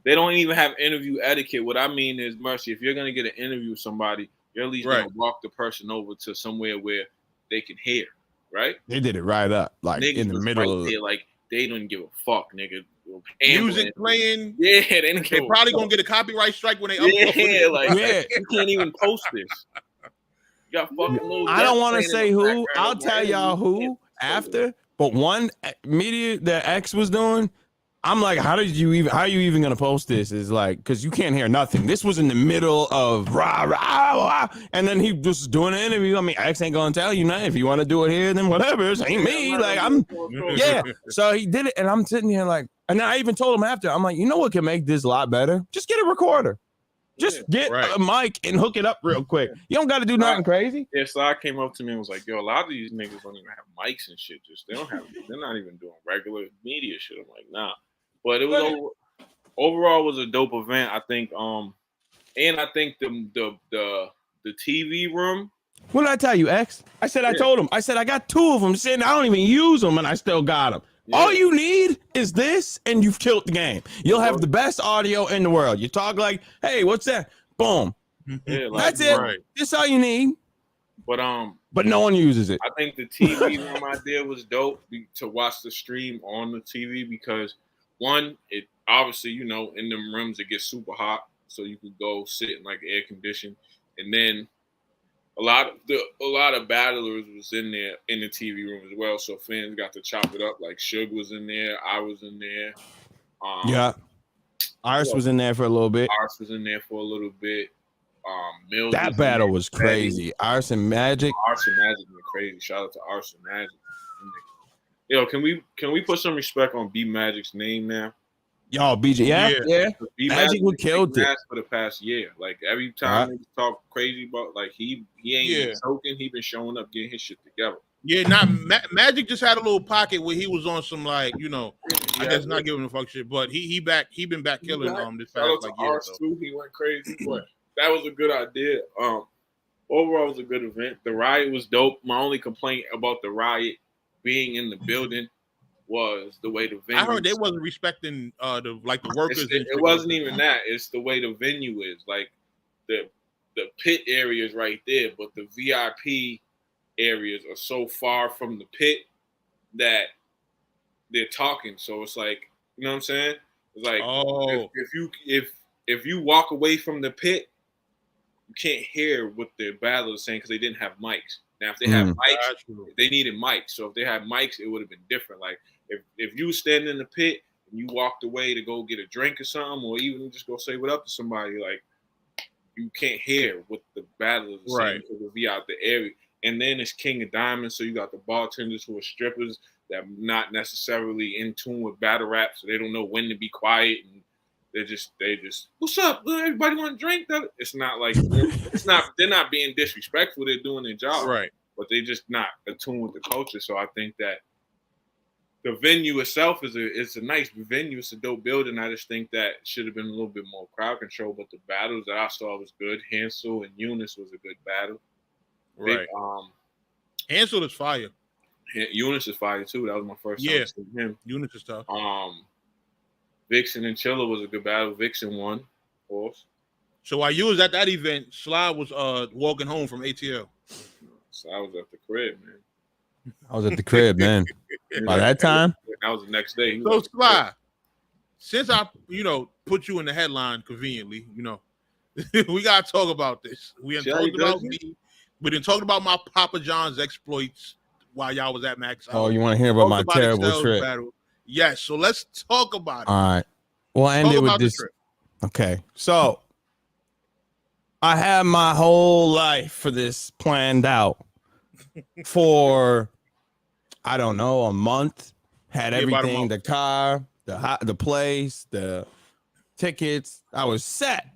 they don't even have interview etiquette. What I mean is, Mercy, if you're gonna get an interview with somebody, you're at least gonna walk the person over to somewhere where they can hear, right? They did it right up, like niggas in the middle of it. Like they don't give a fuck, nigga. Music playing, they probably gonna get a copyright strike when they upload. You can't even post this. You got fucking little. I don't want to say who. I'll tell y'all who after. But one media that X was doing, I'm like, how are you even gonna post this? Is like, because you can't hear nothing. This was in the middle of rah rah rah, and then he was doing an interview. I mean, X ain't gonna tell you nothing. If you want to do it here, then whatever. It ain't me. Like So he did it, and I'm sitting here like, and I even told him after. I'm like, you know what can make this a lot better? Just get a recorder. Just get a mic and hook it up real quick. You don't got to do nothing crazy. Yeah, so I came up to me and was like, yo, a lot of these niggas don't even have mics and shit. They're not even doing regular media shit. I'm like, nah. But it was overall was a dope event, I think. And I think the TV room. What did I tell you, X? I said I told him. I said I got 2 of them sitting. I don't even use them, and I still got them. Yeah. All you need is this, and you've killed the game. You'll have the best audio in the world. You talk like, hey, what's that? Boom. Yeah, that's it. Right. That's all you need. But no one uses it. I think the TV room idea was dope to watch the stream on the TV because one, it obviously, in them rooms it gets super hot, so you could go sit in like air conditioned, and then a lot of battlers was in there in the TV room as well, so fans got to chop it up. Like Suge was in there, I was in there. Ars was in there for a little bit. Ars was in there for a little bit. Mills. That battle was crazy. Ars and Magic. Ars and Magic were crazy. Shout out to Ars and Magic. Yo, can we put some respect on B Magic's name now? Yo, BJ, yeah. Magic would killed it for the past year. Like every time they talk crazy about, like he ain't been choking. He been showing up, getting his shit together. Yeah, not Magic just had a little pocket where he was on some I guess not giving a fuck shit, but he been back killing this past year. Too. He went crazy, but that was a good idea. Overall, it was a good event. The riot was dope. My only complaint about the riot being in the building was the way the venue. I heard they wasn't respecting the workers. It wasn't even that. It's the way the venue is. Like the pit area is right there, but the VIP areas are so far from the pit that they're talking. So it's like, you know what I'm saying? It's like if you walk away from the pit, you can't hear what the battlers are saying because they didn't have mics. Now, if they have mics, they needed mics. So if they had mics, it would have been different. Like if you stand in the pit and you walked away to go get a drink or something, or even just go say what up to somebody, like you can't hear what the battlers are saying because it'll be out the area. And then it's King of Diamonds, so you got the bartenders who are strippers that are not necessarily in tune with battle rap, so they don't know when to be quiet, and they just what's up? Everybody want to drink? It's not like they're not being disrespectful. They're doing their job, right? But they just not attuned with the culture. So I think that the venue itself is a nice venue. It's a dope building. I just think that it should have been a little bit more crowd control. But the battles that I saw was good. Hansel and Eunice was a good battle. Right. Hansel is fire. Eunice is fire too. That was my first time seeing him. Eunice is tough. Vixen and Chilla was a good battle. Vixen won, of course. So while you was at that event, Sly was walking home from ATL. So I was at the crib, man. I was at the crib, man. By that time, that was the next day. So Sly, since I put you in the headline conveniently, we gotta talk about this. We done talked about me. We done talked about my Papa John's exploits while y'all was at Maxout. Oh, you want to hear about my terrible trip? Battle. Yes, so let's talk about it. All right. Well, I ended with this. Okay, so I had my whole life for this planned out for, I don't know, a month. Had everything, the car, the place, the tickets. I was set.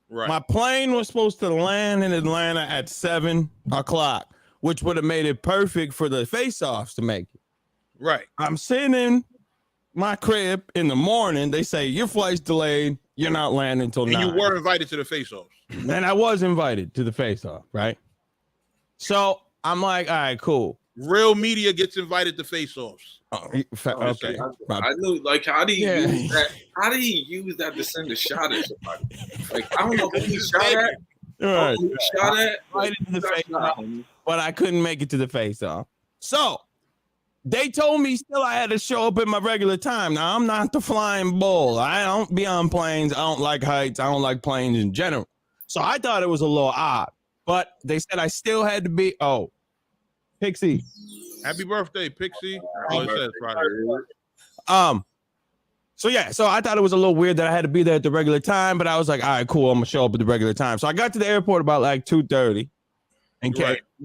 Right. My plane was supposed to land in Atlanta at 7 o'clock, which would have made it perfect for the face-offs to make it. Right. I'm sitting in my crib in the morning. They say, your flight's delayed. You're not landing until 9. And you were invited to the face-offs. And I was invited to the face-off, right? So I'm like, all right, cool. Real media gets invited to face-offs. Oh, okay. I knew, like, how do you use that? How do he use that to send a shot at somebody? Like, I don't know who he shot at. Right. Shot at. But I couldn't make it to the face-off. So they told me still I had to show up at my regular time. Now, I'm not the flying bull. I don't be on planes. I don't like heights. I don't like planes in general. So I thought it was a little odd. But they said I still had to be. Oh, Pixie. Happy birthday, Pixie. Oh, it says Friday. So I thought it was a little weird that I had to be there at the regular time, but I was like, all right, cool, I'm gonna show up at the regular time. So I got to the airport about like 2:30. I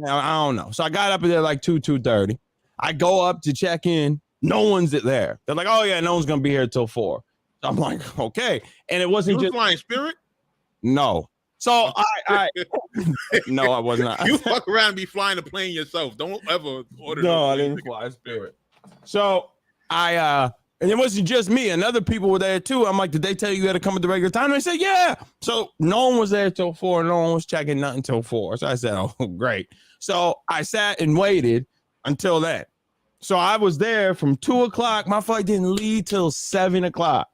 don't know. So I got up there like 2:30. I go up to check in. No one's there. They're like, oh yeah, no one's gonna be here till 4. So I'm like, okay. And it wasn't just flying Spirit? No. So I no, I was not. You fuck around and be flying a plane yourself. Don't ever order. No, I didn't fly Spirit. So and it wasn't just me. And other people were there too. I'm like, did they tell you had to come at the regular time? And they said, yeah. So no one was there till 4. No one was checking nothing till 4. So I said, oh, great. So I sat and waited until then. So I was there from 2 o'clock. My flight didn't leave till 7 o'clock.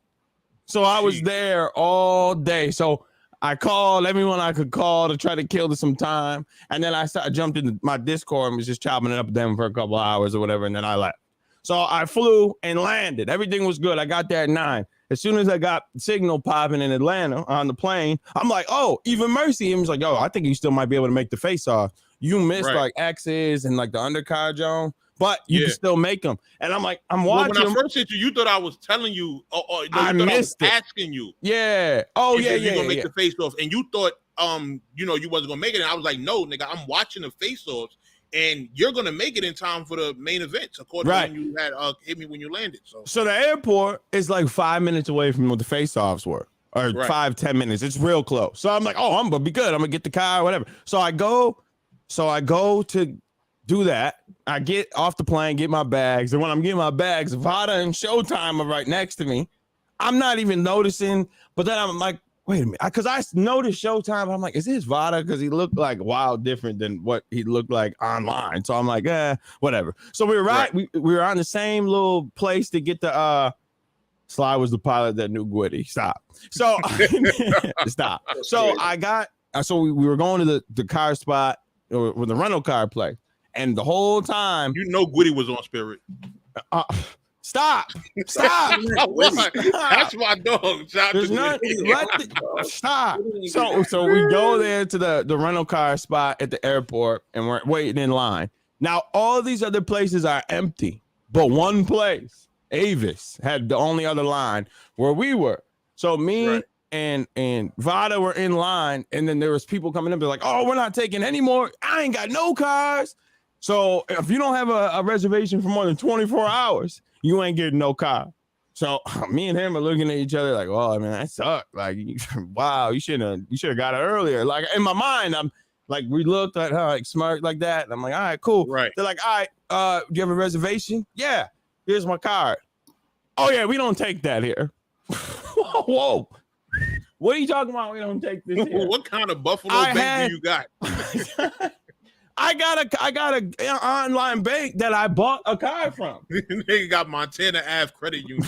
So I was there all day. So I called everyone I could call to try to kill some time. And then I jumped into my Discord and was just chopping it up with them for a couple hours or whatever. And then I left. So I flew and landed. Everything was good. I got there at 9. As soon as I got signal popping in Atlanta on the plane, I'm like, oh, even Mercy. He was like, yo, I think you still might be able to make the face off. You missed like X's and like the undercard zone, but you can still make them. And I'm like, I'm watching. Well, when I first hit you, you thought I was telling you. I missed it. Asking you. Yeah. Oh, yeah. You're gonna make the face off, and you thought, you wasn't gonna make it. And I was like, no, nigga, I'm watching the face offs, and you're gonna make it in time for the main events, according to when you had hit me when you landed. So the airport is like 5 minutes away from what the face offs were, or 5-10 minutes. It's real close. So I'm like, oh, I'm gonna be good. I'm gonna get the car, or whatever. So I go to do that. I get off the plane, get my bags. And when I'm getting my bags, Vada and Showtime are right next to me. I'm not even noticing. But then I'm like, wait a minute. Because I noticed Showtime. I'm like, is this Vada? Because he looked like wild different than what he looked like online. So I'm like, whatever. So we were we were on the same little place to get the Sly was the pilot that knew Gwitty. Stop. So stop. So we were going to the car spot or the rental car place. And the whole time, Gwitty was on Spirit. Stop. That's my dog. Stop. So we go there to the rental car spot at the airport, and we're waiting in line. Now all these other places are empty, but one place, Avis, had the only other line where we were. So me and Vada were in line, and then there was people coming up. They're like, "Oh, we're not taking any more. I ain't got no cars. So if you don't have a reservation for more than 24 hours, you ain't getting no car." So me and him are looking at each other like, "Oh, man, that sucked. Like, wow, you should have got it earlier." Like in my mind, I'm like, we looked at her like smart like that, and I'm like, "All right, cool." Right. They're like, "All right, do you have a reservation?" "Yeah, here's my card." "Oh yeah, we don't take that here." Whoa. What are you talking about? We don't take this here. What kind of buffalo bank do you got? I got a online bank that I bought a car from. They got Montana Ave Credit Union.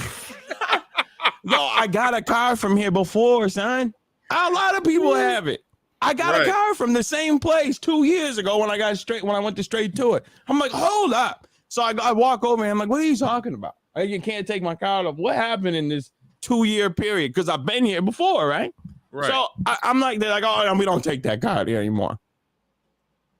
No, I got a car from here before, son. A lot of people have it. I got a car from the same place 2 years ago when I went straight to it. I'm like, hold up. So I walk over and I'm like, what are you talking about? You can't take my car off. What happened in this 2-year period? Because I've been here before, right? So I'm like, they're like, oh, we don't take that card here anymore.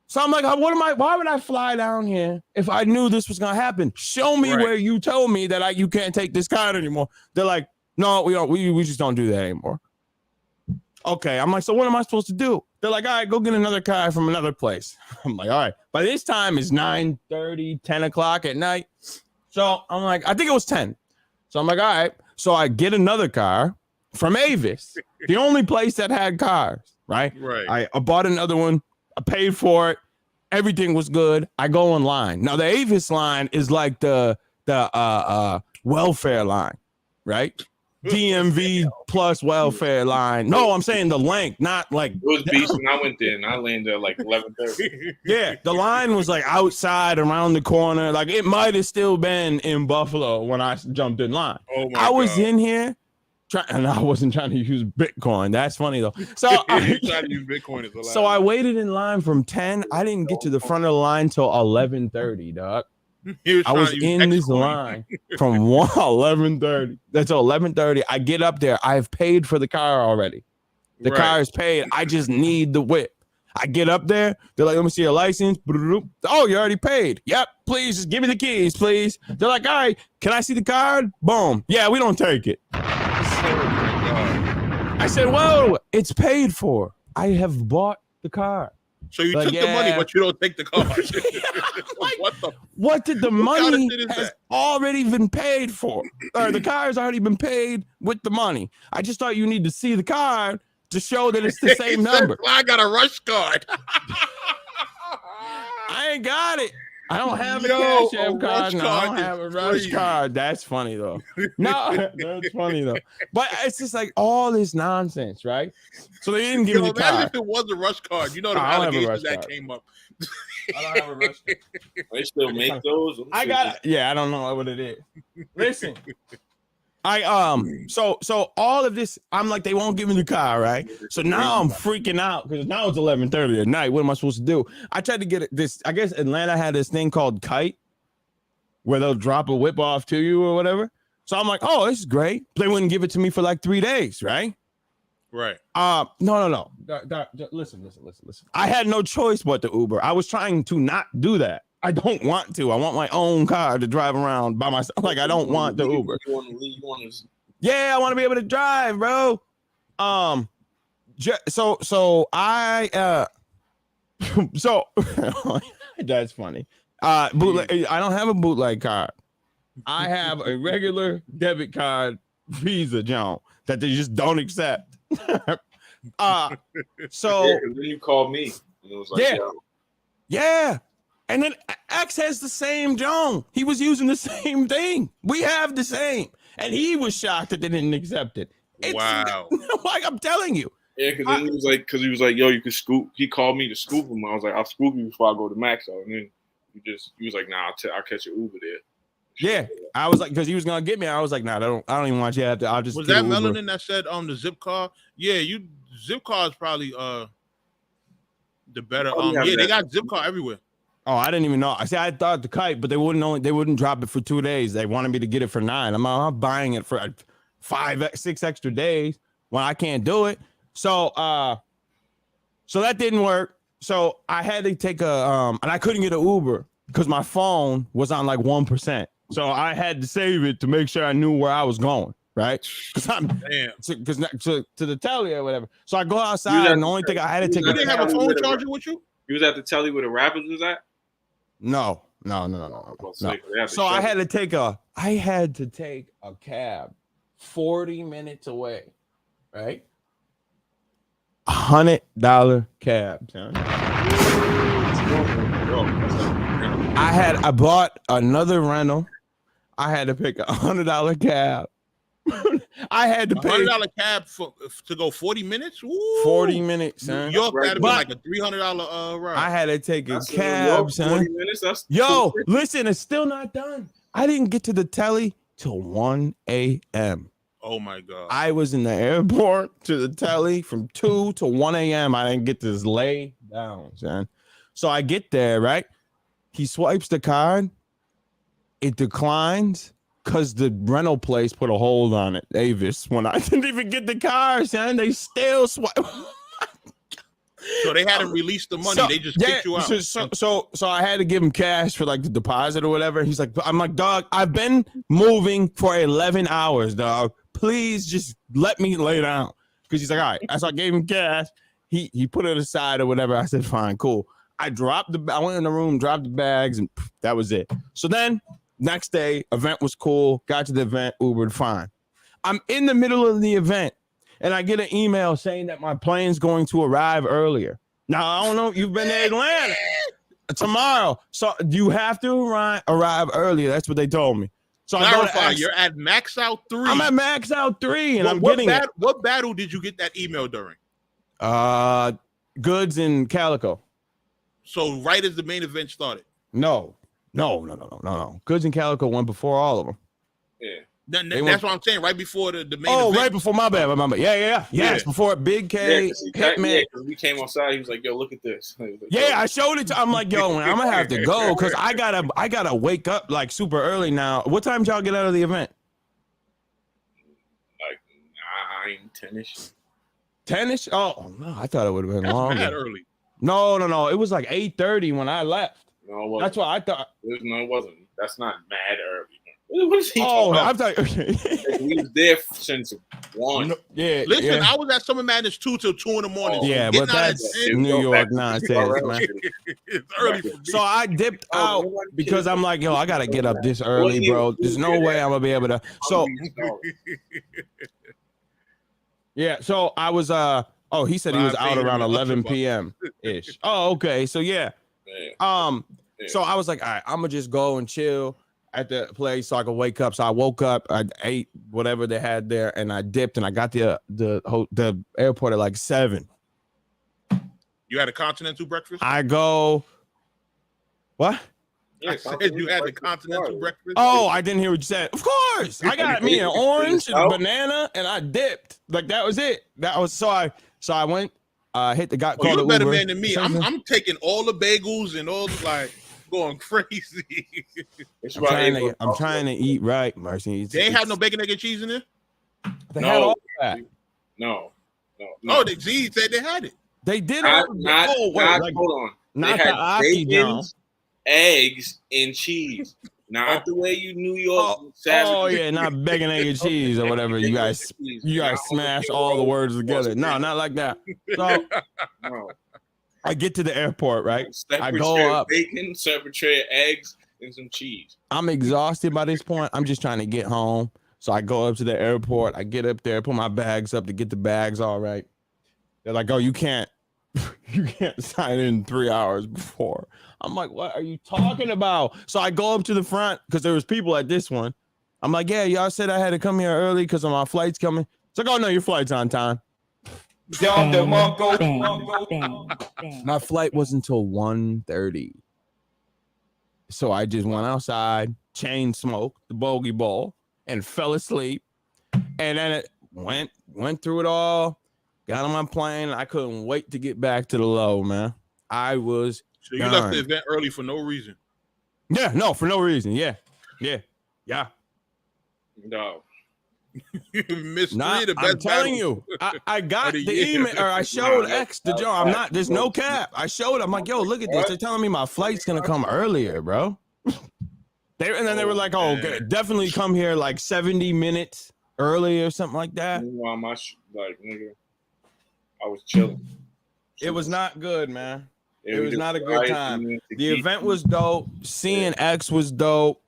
So I'm like, why would I fly down here if I knew this was gonna happen? Show me where you told me that you can't take this card anymore. They're like, no, we don't. We just don't do that anymore. Okay, I'm like, so what am I supposed to do? They're like, all right, go get another card from another place. I'm like, all right. By this time it's 9:30, 10 o'clock at night. So I'm like, I think it was 10. So I'm like, all right. So I get another car from Avis, the only place that had cars, right? I bought another one. I paid for it. Everything was good. I go online. Now the Avis line is like the welfare line, right? DMV plus welfare line. No, I'm saying the length, not like it was beast when I went there and I landed at like 11:30. Yeah, the line was like outside around the corner. Like it might have still been in Buffalo when I jumped in line. Oh my I was God. in here and I wasn't trying to use Bitcoin. That's funny though. So You trying to use Bitcoin is allowed. So I waited in line from 10. I didn't get to the front of the line till 11:30, dog. I was in this line from 11:30. That's 11:30. I get up there. I've paid for the car already. The car is paid. I just need the whip. I get up there. They're like, let me see your license. Oh, you already paid. Yep. Please just give me the keys, please. They're like, all right, can I see the card? Boom. Yeah, we don't take it. I said, whoa, it's paid for. I have bought the car. So you took the money, but you don't take the car. What did the money has already been paid for? Or the car has already been paid with the money. I just thought you need to see the card to show that it's the same number. I got a rush card. I ain't got it. I don't have a Cash App card. No, I don't have a rush card. That's funny though. No, that's funny though. But it's just like all this nonsense, right? So they didn't give me the card. If it was a rush card, you know the allegations that came up. I don't have a rush card. They still make those. I don't know what it is. Listen. So all of this, I'm like, they won't give me the car, right? So now I'm freaking out because now it's 11:30 at night. What am I supposed to do? I tried to get this. I guess Atlanta had this thing called Kite, where they'll drop a whip off to you or whatever. So I'm like, oh, this is great. They wouldn't give it to me for like 3 days, right? Right. No. Listen. I had no choice but to Uber. I was trying to not do that. I don't want to. I want my own car to drive around by myself. Like I don't want the Uber. Yeah, I want to be able to drive, bro. So that's funny. Bootleg. I don't have a bootleg card. I have a regular debit card, Visa, John, that they just don't accept. So then you called me. And it was like, yeah. And then X has the same John. He was using the same thing. We have the same. And he was shocked that they didn't accept it. Wow. Like I'm telling you. Yeah, because then he was like, yo, you can scoop. He called me to scoop him. I was like, I'll scoop you before I go to Maxout. And then he was like, nah, I'll catch your Uber there. Yeah, I was like, because he was gonna get me. I was like, nah, I don't even want you to have to. I'll just. Was that Melanin that said the zip car? Yeah, zip car is probably the better. Yeah, they got zip car everywhere. Oh, I didn't even know. I thought the Kite, but they wouldn't drop it for 2 days. They wanted me to get it for 9. I'm buying it for 6 extra days when I can't do it. So that didn't work. So I had to take and I couldn't get an Uber because my phone was on like 1%. So I had to save it to make sure I knew where I was going. right? Because I'm Damn. to the telly or whatever. So I go outside, and the only thing I had to take. You didn't have a phone charger with you? You was at the telly where the rappers was at? No. So I had to take a cab 40 minutes away, right? $100 cab, son. I bought another rental. I had to pick $100 cab. I had to pay $100 cab to go 40 minutes. Ooh. 40 minutes, son. New York that'd be like a $300 ride. I had to take a cab, son. 40 minutes, Yo, listen, it's still not done. I didn't get to the telly till 1 a.m. Oh my God. I was in the airport to the telly from 2 to 1 a.m. I didn't get this lay down, son. So I get there, right? He swipes the card. It declines because the rental place put a hold on it, Avis. When I didn't even get the car, son, they still swipe. So they hadn't released the money. They just kicked you out. So I had to give him cash for like the deposit or whatever. He's like, I'm like, dog, I've been moving for 11 hours, dog. Please just let me lay down. Because he's like, all right. So I gave him cash. He put it aside or whatever. I said, fine, cool. I went in the room, dropped the bags, and that was it. So then next day, event was cool. Got to the event, Ubered, fine. I'm in the middle of the event, and I get an email saying that my plane's going to arrive earlier. Now, I don't know if you've been to Atlanta tomorrow. So you have to arrive earlier. That's what they told me. So clarify, you're at Maxout 3. I'm at Maxout 3, and I'm what getting it. What battle did you get that email during? Goods and Calico. So right as the main event started. No. Goods and Calico went before all of them. Yeah. That's what I'm saying. Right before the main event. Oh, right before my bad. Yeah. Yes, before Big K hit me. Because we came outside, he was like, "Yo, look at this." Like, I showed it to. I'm like, "Yo, man, I'm gonna have to go because I gotta wake up like super early now." What time did y'all get out of the event? Like 9-10ish. 10ish? Oh no, I thought it would have been longer. Mad early. No. It was like 8:30 when I left. No, it wasn't. That's what I thought. No, it wasn't. That's not mad early. What is he talking about? I thought we was there since 1. No, yeah. Listen, I was at Summer Madness 2 till 2 in the morning. Yeah, but that's New York nonsense, man. It's early for me. So I dipped out because I'm like, yo, I gotta get up this early, bro. There's no way I'm gonna be able to. So yeah, so I was he said he was out around 11 p.m. ish. Oh, okay. So yeah. So I was like, all right, I'm gonna just go and chill at the place so I could wake up. So I woke up, I ate whatever they had there, and I dipped, and I got the airport at like 7. You had a continental breakfast? I go, what? I said you had the continental breakfast. Oh, I didn't hear what you said. Of course, I got me an orange and a banana, and I dipped. Like that was it. That was so I went, hit the guy. Oh, you're a better man than me. I'm taking all the bagels and all the like. Going crazy. I'm trying to eat right, Mercy. They ain't have no bacon, egg, and cheese in there? They had all that. No. Oh, the G said they had it. They did hold on. Not they the had bacon, eggs, and cheese. Not the way you New York. Not bacon, egg, and cheese or whatever. You guys smash all the words together. No, not like that. So no. I get to the airport, right? I go up. Bacon, separate tray of eggs, and some cheese. I'm exhausted by this point. I'm just trying to get home. So I go up to the airport. I get up there, put my bags up to get the bags all right. They're like, oh, you can't sign in 3 hours before. I'm like, what are you talking about? So I go up to the front because there was people at this one. I'm like, yeah, y'all said I had to come here early because of my flight's coming. It's like, oh, no, your flight's on time. My flight wasn't until 1:30. So I just went outside, chain smoked the bogey bowl, and fell asleep. And then it went through it all, got on my plane. I couldn't wait to get back to the low, man. I was So you left the event early for no reason? Yeah, no, for no reason. Yeah. No. I'm telling you, I got the email, or I showed X the Joe. I'm not. There's no cap. I showed. I'm like, yo, look at this. They're telling me my flight's gonna come earlier, bro. And then they were like, oh, okay, definitely come here like 70 minutes early or something like that. Meanwhile, nigga, I was chilling. It was not good, man. Yeah, it we was just not a good tried time. to The event was dope. Seeing X was dope.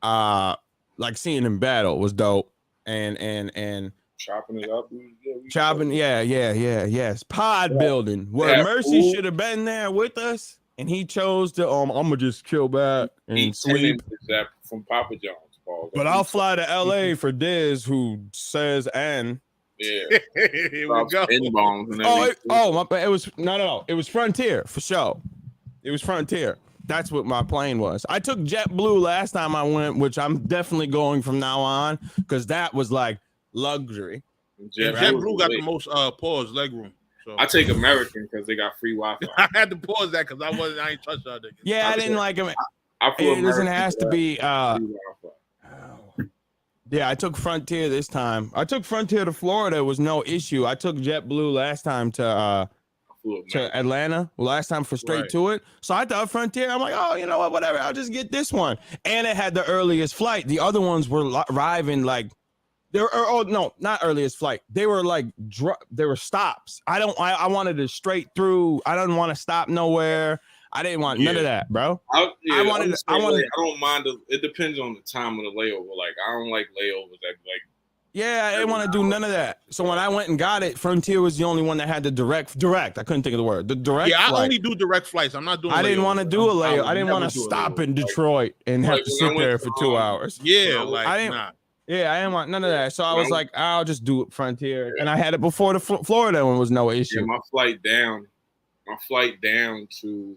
Like seeing him battle was dope. And chopping it up. Chopping, yes. Pod building where Mercy should have been there with us, and he chose to I'm gonna just chill back and sleep. That from Papa John's, Paul. But I'll fly to LA for Diz, who says N. Yeah. Here we go. My bad. It was no. It was Frontier for sure. It was Frontier. That's what my plane was. I took JetBlue last time I went, which I'm definitely going from now on because that was like luxury. JetBlue got the most pause leg room. So I take American because they got free Wi-Fi. I had to pause that because I ain't touched that. Yeah, I didn't like him. It doesn't have to be. Yeah, I took Frontier this time. I took Frontier to Florida. It was no issue. I took JetBlue last time to Atlanta. Last time for straight to it. So I thought Frontier. I'm like, oh, you know what? Whatever. I'll just get this one. And it had the earliest flight. The other ones were arriving like. Not earliest flight. They were like they were stops. I wanted it straight through. I didn't want to stop nowhere. I didn't want none of that, bro. I don't mind. It depends on the time of the layover. Like I don't like layovers that like. Yeah, I didn't want to do none of that. So when I went and got it, Frontier was the only one that had the direct. I couldn't think of the word. The direct. Yeah, flight. I only do direct flights. I'm not doing. I didn't want to do a layover. I didn't want to stop in Detroit and have to sit there for 2 hours. Yeah, I didn't. Yeah, I didn't want none of that. So I was like, I'll just do it Frontier. And I had it before the Florida one was no issue. Yeah, my flight down to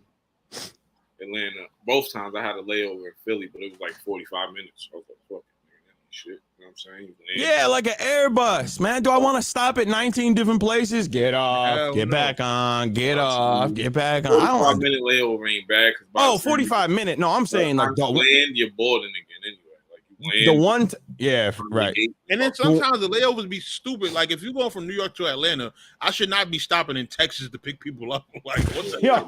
Atlanta. Both times I had a layover in Philly, but it was like 45 minutes. I was like, fuck it, shit. You know what I'm saying? Yeah, like an Airbus, man. Do I want to stop at 19 different places? Get off, back on, get off, get back on. I don't want 45-minute layover ain't bad. 45 minute. No, I'm saying like don't land, you're boarding again anyway. Right. And then sometimes the layovers be stupid. Like if you're going from New York to Atlanta, I should not be stopping in Texas to pick people up. Like what's that? Yeah,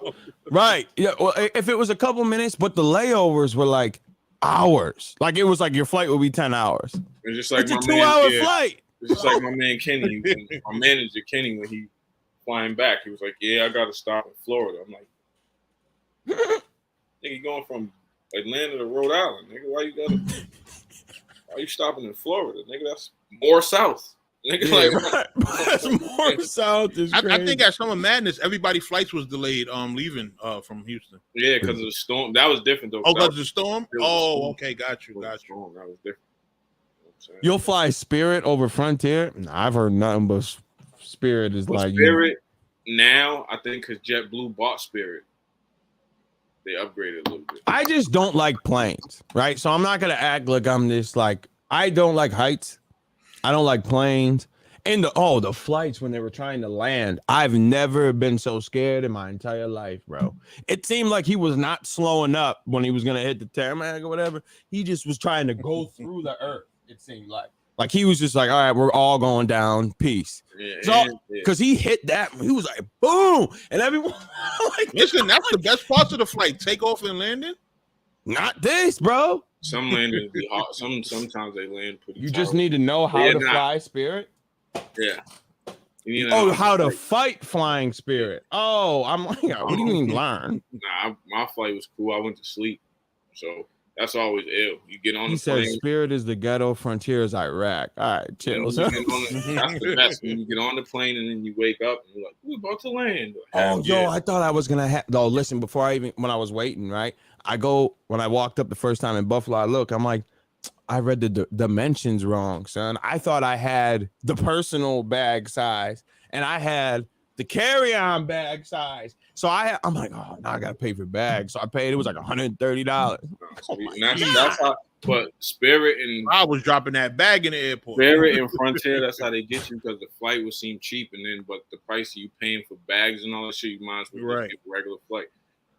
right. Yeah. Well, if it was a couple minutes, but the layovers were like hours. Like it was like your flight would be 10 hours. It's just like it's a 2-hour flight. It's just like my man Kenny, my manager Kenny, when he flying back, he was like, "Yeah, I got to stop in Florida." I'm like, "Nigga, you going from Atlanta to Rhode Island, nigga? Why you stopping in Florida, nigga? That's more south, nigga." That's more south. Is crazy. I think at Summer Madness, everybody's flights was delayed. Leaving from Houston. Yeah, because of the storm. That was different though. Oh, because of the storm. Okay, got you. That was different. You'll fly Spirit over Frontier? Nah, I've heard nothing but Spirit is like Spirit. Now I think because JetBlue bought Spirit, they upgraded a little bit. I just don't like planes, right? So I'm not gonna act like I'm this like I don't like heights. I don't like planes. And the flights when they were trying to land, I've never been so scared in my entire life, bro. It seemed like he was not slowing up when he was gonna hit the tarmac or whatever. He just was trying to go through the earth. It seemed like he was just like, all right, we're all going down. Peace. Because he hit that, he was like, boom, and everyone. Like, listen, that's the best parts of the flight: takeoff and landing. Not this, bro. Some landings be hot. Sometimes they land pretty. You just need to know how to fly Spirit. Yeah. How to fight flying Spirit. Oh, I'm like, what do you mean learn? Nah, my flight was cool. I went to sleep, so. That's always ill. You get on the plane. He said Spirit is the ghetto, Frontier is Iraq. All right, chill. That's the best. When you get on the plane and then you wake up and you're like, we're about to land. I thought I was going to have... No, listen, when I was waiting, right? When I walked up the first time in Buffalo, I'm like, I read the dimensions wrong, son. I thought I had the personal bag size and I had the carry-on bag size. So I'm like, oh, now I got to pay for bags. So I paid, it was like $130. That's how, but Spirit and I was dropping that bag in the airport. Spirit and Frontier, that's how they get you because the flight would seem cheap. And then, but the price you paying for bags and all that shit, you might as well just get a regular flight.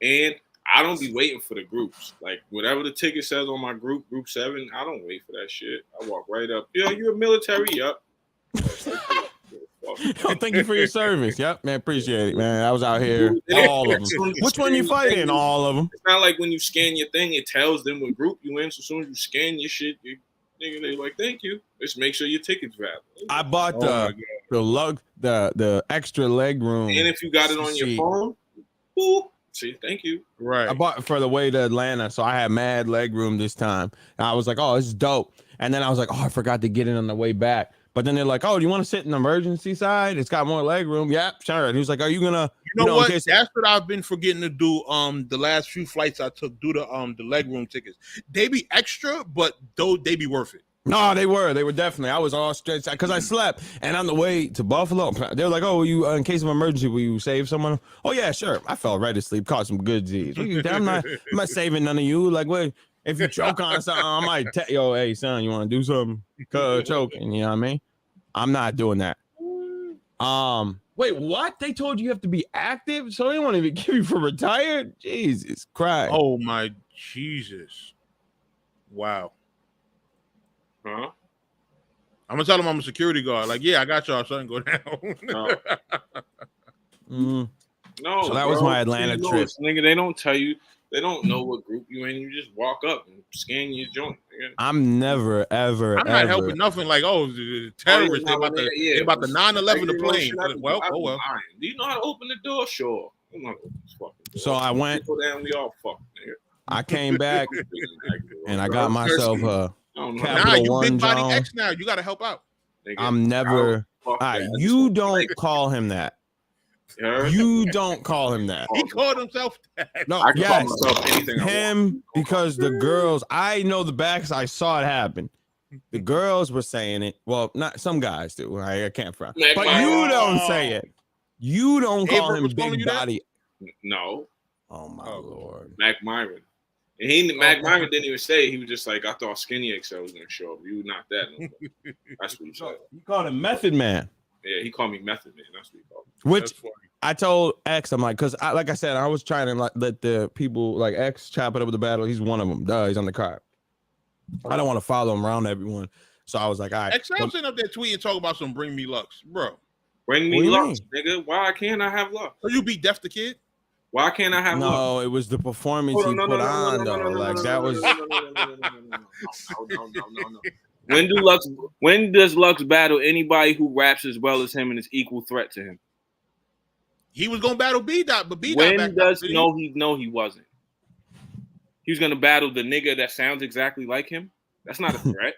And I don't be waiting for the groups. Like, whatever the ticket says on my group 7, I don't wait for that shit. I walk right up. Yeah, you a military? Yup. Thank you for your service. Yep, man, appreciate it, man. I was out here, all of them. Which one you fighting? All of them. It's not like when you scan your thing, it tells them what group you in. So as soon as you scan your shit, Nigga, they like, thank you. Just make sure your ticket's valid. I bought the extra leg room. And if you got it on your phone, woo, see, thank you. Right. I bought for the way to Atlanta, so I had mad leg room this time. And I was like, oh, this is dope. And then I was like, oh, I forgot to get it on the way back. But then they're like, oh, do you want to sit in the emergency side? It's got more leg room. Yep, sure. And he was like, are you gonna? You know what? That's what I've been forgetting to do. The last few flights I took, do the leg room tickets. They be extra, but though they be worth it. No, they were definitely. I was all stretched out because I slept. And on the way to Buffalo, they were like, oh, you in case of emergency, will you save someone? Oh yeah, sure. I fell right asleep, caught some good G's. I'm not saving none of you. Like, wait, if you choke on something, I might tell yo, hey son, you want to do something? Cause choking, you know what I mean? I'm not doing that. Wait, what? They told you have to be active, so they won't even give you for retired? Jesus Christ. Oh my Jesus. Wow. Huh? I'm gonna tell them I'm a security guard. Like, yeah, I got y'all. Something go down. No. No. So that was my Atlanta trip. Nigga, they don't tell you. They don't know what group you in. You just walk up and scan your joint. Nigga. I'm never, ever, I'm not helping nothing. Like, oh, the terrorists. They about the 9/11 the plane. Well, oh well. Do you know how to open the door? Sure. I'm not open this fucking door. So I went. Down, we all fucked, nigga. I came back and I got myself a Nah, you big body X now. You got to help out. I'm never. All right, you don't call him that. You don't call him that. He called himself that. No, I can call myself anything. Him because the girls. I know the backs. I saw it happen. The girls were saying it. Well, not some guys do. I can't front. But you don't say it. You don't call him big body. No. Oh my Lord. Mac Myron. And Mac Myron didn't even say it. He was just like, I thought Skinny Xcel was gonna show up. You not that no more. That's what he said. You called him Method Man. Yeah, he called me Method Man. That's what he called me. Which I told X, I'm like, because like I said, I was trying to let the people like X chop it up with the battle. He's one of them. Duh, he's on the card. I don't want to follow him around everyone. So I was like, all right. Xcel sitting up there tweeting, talking about some bring me Lux, bro. Bring me Lux, nigga. Why can't I have Lux? So you beat Def the Kid? Why can't I have Lux? No, it was the performance he put on though. Like that was. No. When does Lux battle anybody who raps as well as him and is equal threat to him? He was gonna battle B-Dot, but B-Dot when does he wasn't. He was gonna battle the nigga that sounds exactly like him. That's not a threat.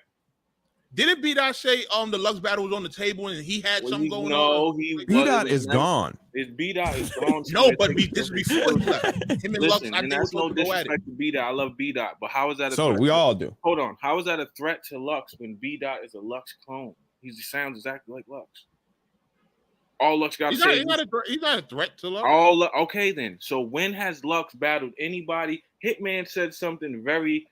Didn't B-Dot say the Lux battle was on the table and he had something going on? No, B-Dot is gone. His B-Dot is gone. No, but this is before he left. Him and Lux, I think that's no disrespect to B-Dot. I love B-Dot, but how is that a threat? We all do. Hold on. How is that a threat to Lux when B-Dot is a Lux clone? He sounds exactly like Lux. All Lux got to say he's not a threat to Lux. Okay then. So when has Lux battled anybody? Hitman said something very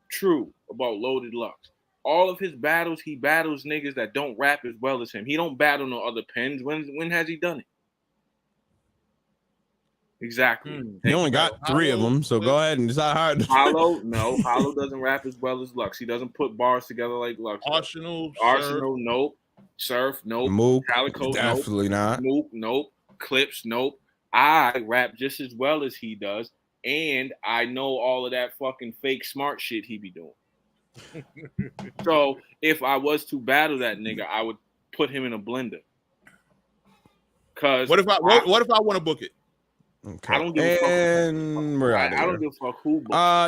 true about Loaded Lux. All of his battles, he battles niggas that don't rap as well as him. He don't battle no other pens. When has he done it? Exactly. He only got 3 of them, so go ahead and decide hard. Hollow doesn't rap as well as Lux. He doesn't put bars together like Lux. Arsenal, nope. Surf, nope. Mook, Calico, definitely not. Mook, nope. Clips, nope. I rap just as well as he does, and I know all of that fucking fake smart shit he be doing. So if I was to battle that nigga, I would put him in a blender. Cause what if I want to book it? Okay. I don't give a fuck. I don't give a fuck who.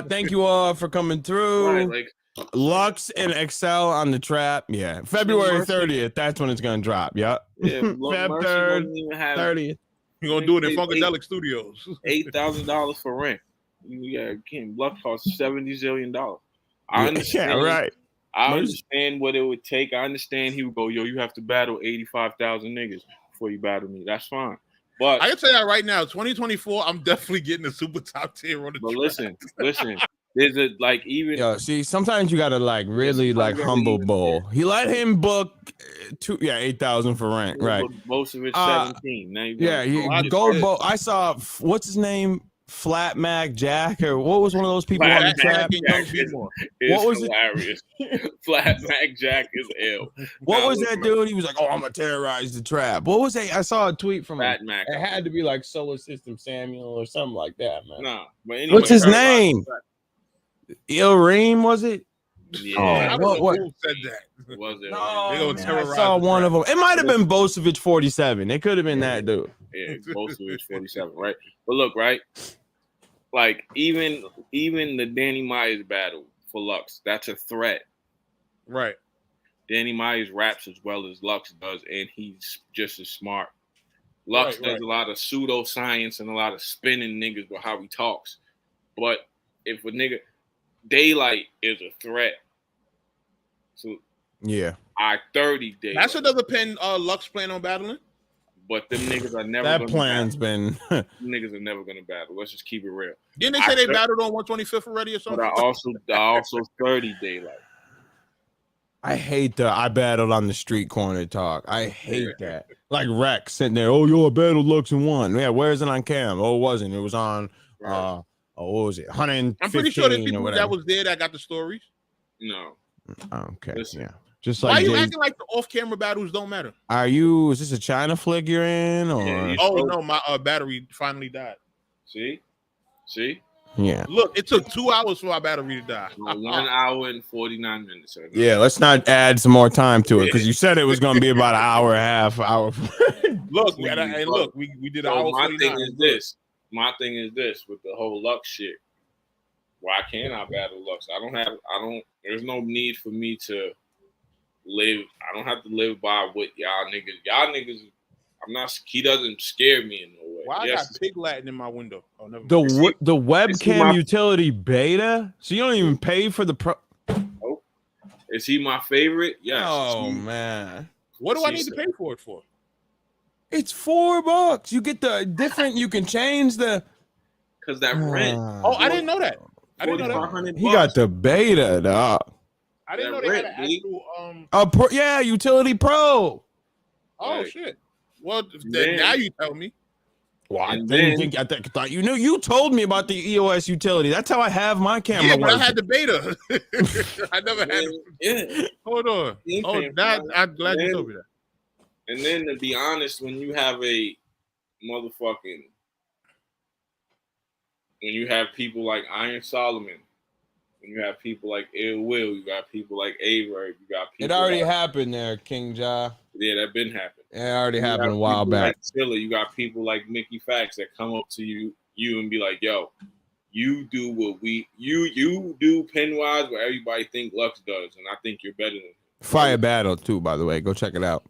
Thank you all for coming through. Right, Lux and Xcel on the trap. Yeah, February 30th. That's when it's gonna drop. Yep. Yeah, Feb 30th. You're gonna do it in Funkadelic Studios. $8,000 for rent. Yeah, Lux costs $70 zillion. I understand. Yeah, right. I understand what it would take. I understand he would go, yo, you have to battle 85,000 niggas before you battle me. That's fine. But I can tell you that right now, 2024, I'm definitely getting a super top tier on the track. Listen. There's a even see, sometimes you gotta really humble Bull. He let him book 8,000 for rent, right? Most of it's 17. Now Bull. I saw what's his name? Flat Mac Jack, or what was one of those people on the trap? What was hilarious. Flat Mac Jack is ill. What was that dude? He was like, "Oh, I'm gonna terrorize the trap." What was that? I saw a tweet from Flat Mac. It had to be like Solar System Samuel or something like that, man. Nah, but anyway, what's his name? Il Reem, was it? Yeah, I don't know what? who said that. Was it? No, They gonna man, I terrorize saw the one draft. of them. It might have been Bosovic 47. It could have been that dude. Yeah, both of it's 47, right? But look, right? Like even the Danny Myers battle for Lux, that's a threat. Right. Danny Myers raps as well as Lux does, and he's just as smart. Lux does a lot of pseudoscience and a lot of spinning niggas with how he talks. But if a nigga Daylight is a threat, so Yeah, 30 days. That's another pen Lux plan on battling. But them niggas are never. that plan's been. Them niggas are never gonna battle. Let's just keep it real. Didn't they say they battled on 125th already or something? But I also 30 Daylight. I hate the I battled on the street corner talk. I hate that. Like Rex sitting there, oh, yo, I battled Lux and won. Yeah, where is it on cam? Oh, it wasn't. It was on what was it? 115. I'm pretty sure there's people or that was there that got the stories. No. Okay. Listen. Yeah. Just Why like are you acting like the off-camera battles don't matter? is this a China flick you're in? Or Yeah, Oh no, my battery finally died. See? yeah. Look, it took 2 hours for my battery to die. 1 hour and 49 minutes. Right now. Yeah, let's not add some more time to it because you said it was going to be about an hour and a half. Look, we did an So hour. my 49. thing is this. My thing is this with the whole Lux shit. Why can't I battle Lux? There's no need for me to live. I don't have to live by what y'all niggas. He doesn't scare me in no way. Why I got Pig Latin in my window? Oh, never The webcam my- utility beta? So you don't even pay for the pro. Oh, is he my favorite? Yes. Oh, man. What do I need to pay for it for? It's $4. You get the different, you can change the. Because that rent. Oh, I didn't know that. I didn't know that. $4,500. He got the beta, dog. I didn't know that they had rent, an B. actual Yeah, utility pro. Oh Right. shit. Well, Then- now you tell me. Well, I And didn't then- think. I thought you knew. You told me about the EOS utility. That's how I have my camera. Yeah, but I working. had the beta. I never had. Yeah. Hold on. He Oh, came that from- I'm glad you then- told me that. And then to be honest, when you have when you have people like Iron Solomon, when you have people like Ill Will, you got people like Averb, you got people. It already happened there, King Ja. Yeah, that been happening. It already You happened got a while people back. Like Chilla, you got people like Mickey Fax that come up to you and be like, "Yo, you do what you do pen wise what everybody think Lux does, and I think you're better than him." Fire battle too, by the way. Go check it out.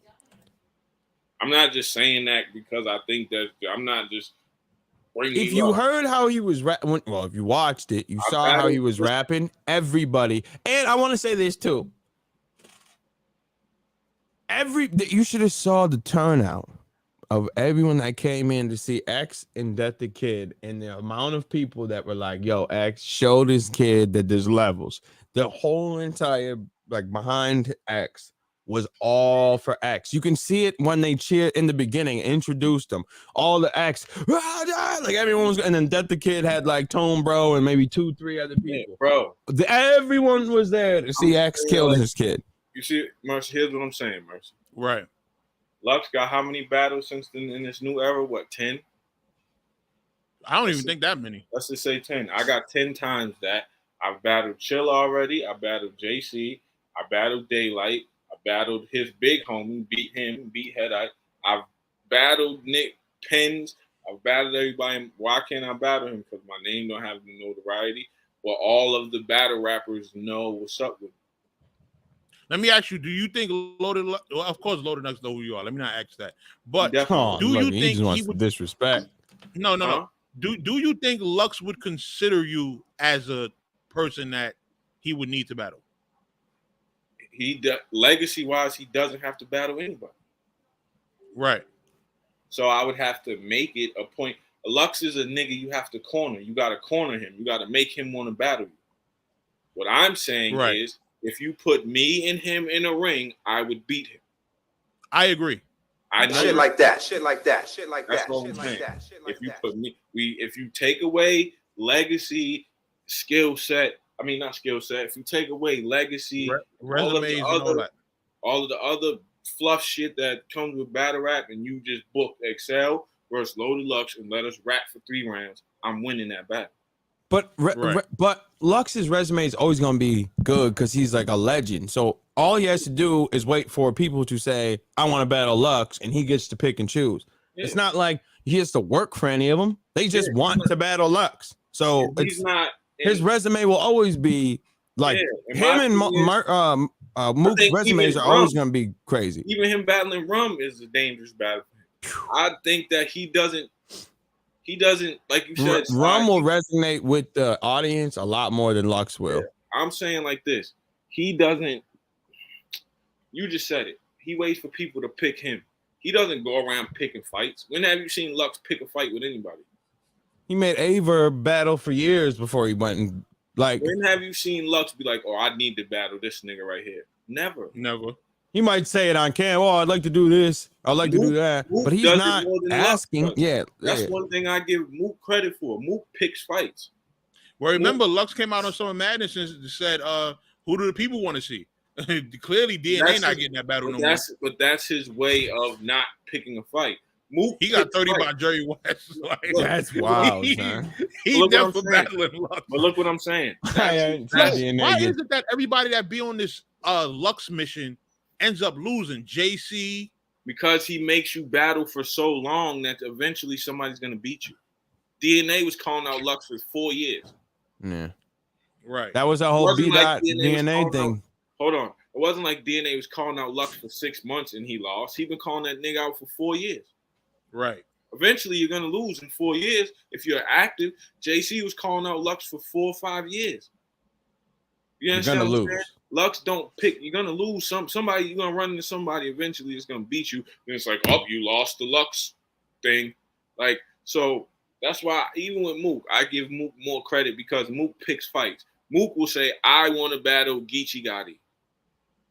I'm not just saying that because I think that I'm not just bringing. If you heard how he was rapping, well, if you watched it, you saw how he was rapping. Everybody, and I want to say this too. You should have saw the turnout of everyone that came in to see X and Death the Kid, and the amount of people that were like, "Yo, X, show this kid that there's levels." The whole entire behind X was all for X. You can see it when they cheered in the beginning, introduced them. All the X, like everyone was, and then Death the Kid had like Tone Bro and maybe 2-3 other people. Yeah, bro, Everyone was there to see X kill this kid. you see, Mercy. Here's what I'm saying, Mercy. Right. Lux got how many battles since in this new era? What, 10? I don't even think that many. Let's just say 10. I got 10 times that. I've battled Chill already. I battled JC. I battled Daylight. I battled his big homie, beat him, beat Headite. I've battled Nick Pens. I've battled everybody. Why can't I battle him? Because my name don't have the notoriety. Well, all of the battle rappers know what's up with me. Let me ask you, do you think Loaded Lux, well, of course Loaded Lux know who you are. Let me not ask that. But Definitely. do you he think just wants he would disrespect? No. Huh? Do you think Lux would consider you as a person that he would need to battle? Legacy-wise, he doesn't have to battle anybody. Right. So I would have to make it a point. Lux is a nigga you have to corner. You got to corner him. You got to make him want to battle you. What I'm saying is, if you put me and him in a ring, I would beat him. I agree. I know Shit like that. Shit like that. Shit like That's that. what I'm Shit like saying. that. Shit like If you that. put me, if you take away legacy, skill set. I mean, not skill set. If you take away legacy, Resumes and all that. all of the other fluff shit that comes with battle rap, and you just book Xcel versus Loaded Lux and let us rap for 3 rounds, I'm winning that battle. But Right. but Lux's resume is always going to be good because he's like a legend. So all he has to do is wait for people to say, I want to battle Lux, and he gets to pick and choose. Yeah. It's not like he has to work for any of them. They just want to battle Lux. So he's not. His resume will always be like him and Mook's resumes are always going to be crazy. Even him battling Rum is a dangerous battle for him. I think that he doesn't, like you said, Rum will resonate with the audience a lot more than Lux will. Yeah. I'm saying like this. He doesn't, you just said it. He waits for people to pick him. He doesn't go around picking fights. When have you seen Lux pick a fight with anybody? He made Aver battle for years before he went and like. When have you seen Lux be like, "Oh, I need to battle this nigga right here"? Never. He might say it on cam. Oh, I'd like to do this. I'd like to do that. But he's not asking. That's one thing I give Mook credit for. Mook picks fights. Well, remember, Lux came out on Summer Madness and said, "Who do the people want to see?" Clearly, DNA not getting that battle no more. But that's his way of not picking a fight. Mook, he got 30 by Jerry West. Like, that's wild, man. He's definitely battling Lux. But look what I'm saying. Why is it that everybody that be on this Lux mission ends up losing? JC? Because he makes you battle for so long that eventually somebody's going to beat you. DNA was calling out Lux for 4 years. Yeah. Right. That was a whole DNA thing. Hold on. It wasn't like DNA was calling out Lux for 6 months and he lost. He been calling that nigga out for 4 years. Right. Eventually, you're gonna lose in 4 years if you're active. JC was calling out Lux for 4 or 5 years. You understand? You're gonna lose. Lux don't pick. You're gonna lose somebody. You're gonna run into somebody eventually. It's gonna beat you. And it's like, oh, you lost the Lux thing. Like, so that's why even with Mook, I give Mook more credit because Mook picks fights. Mook will say, I want to battle Geechee Gotti.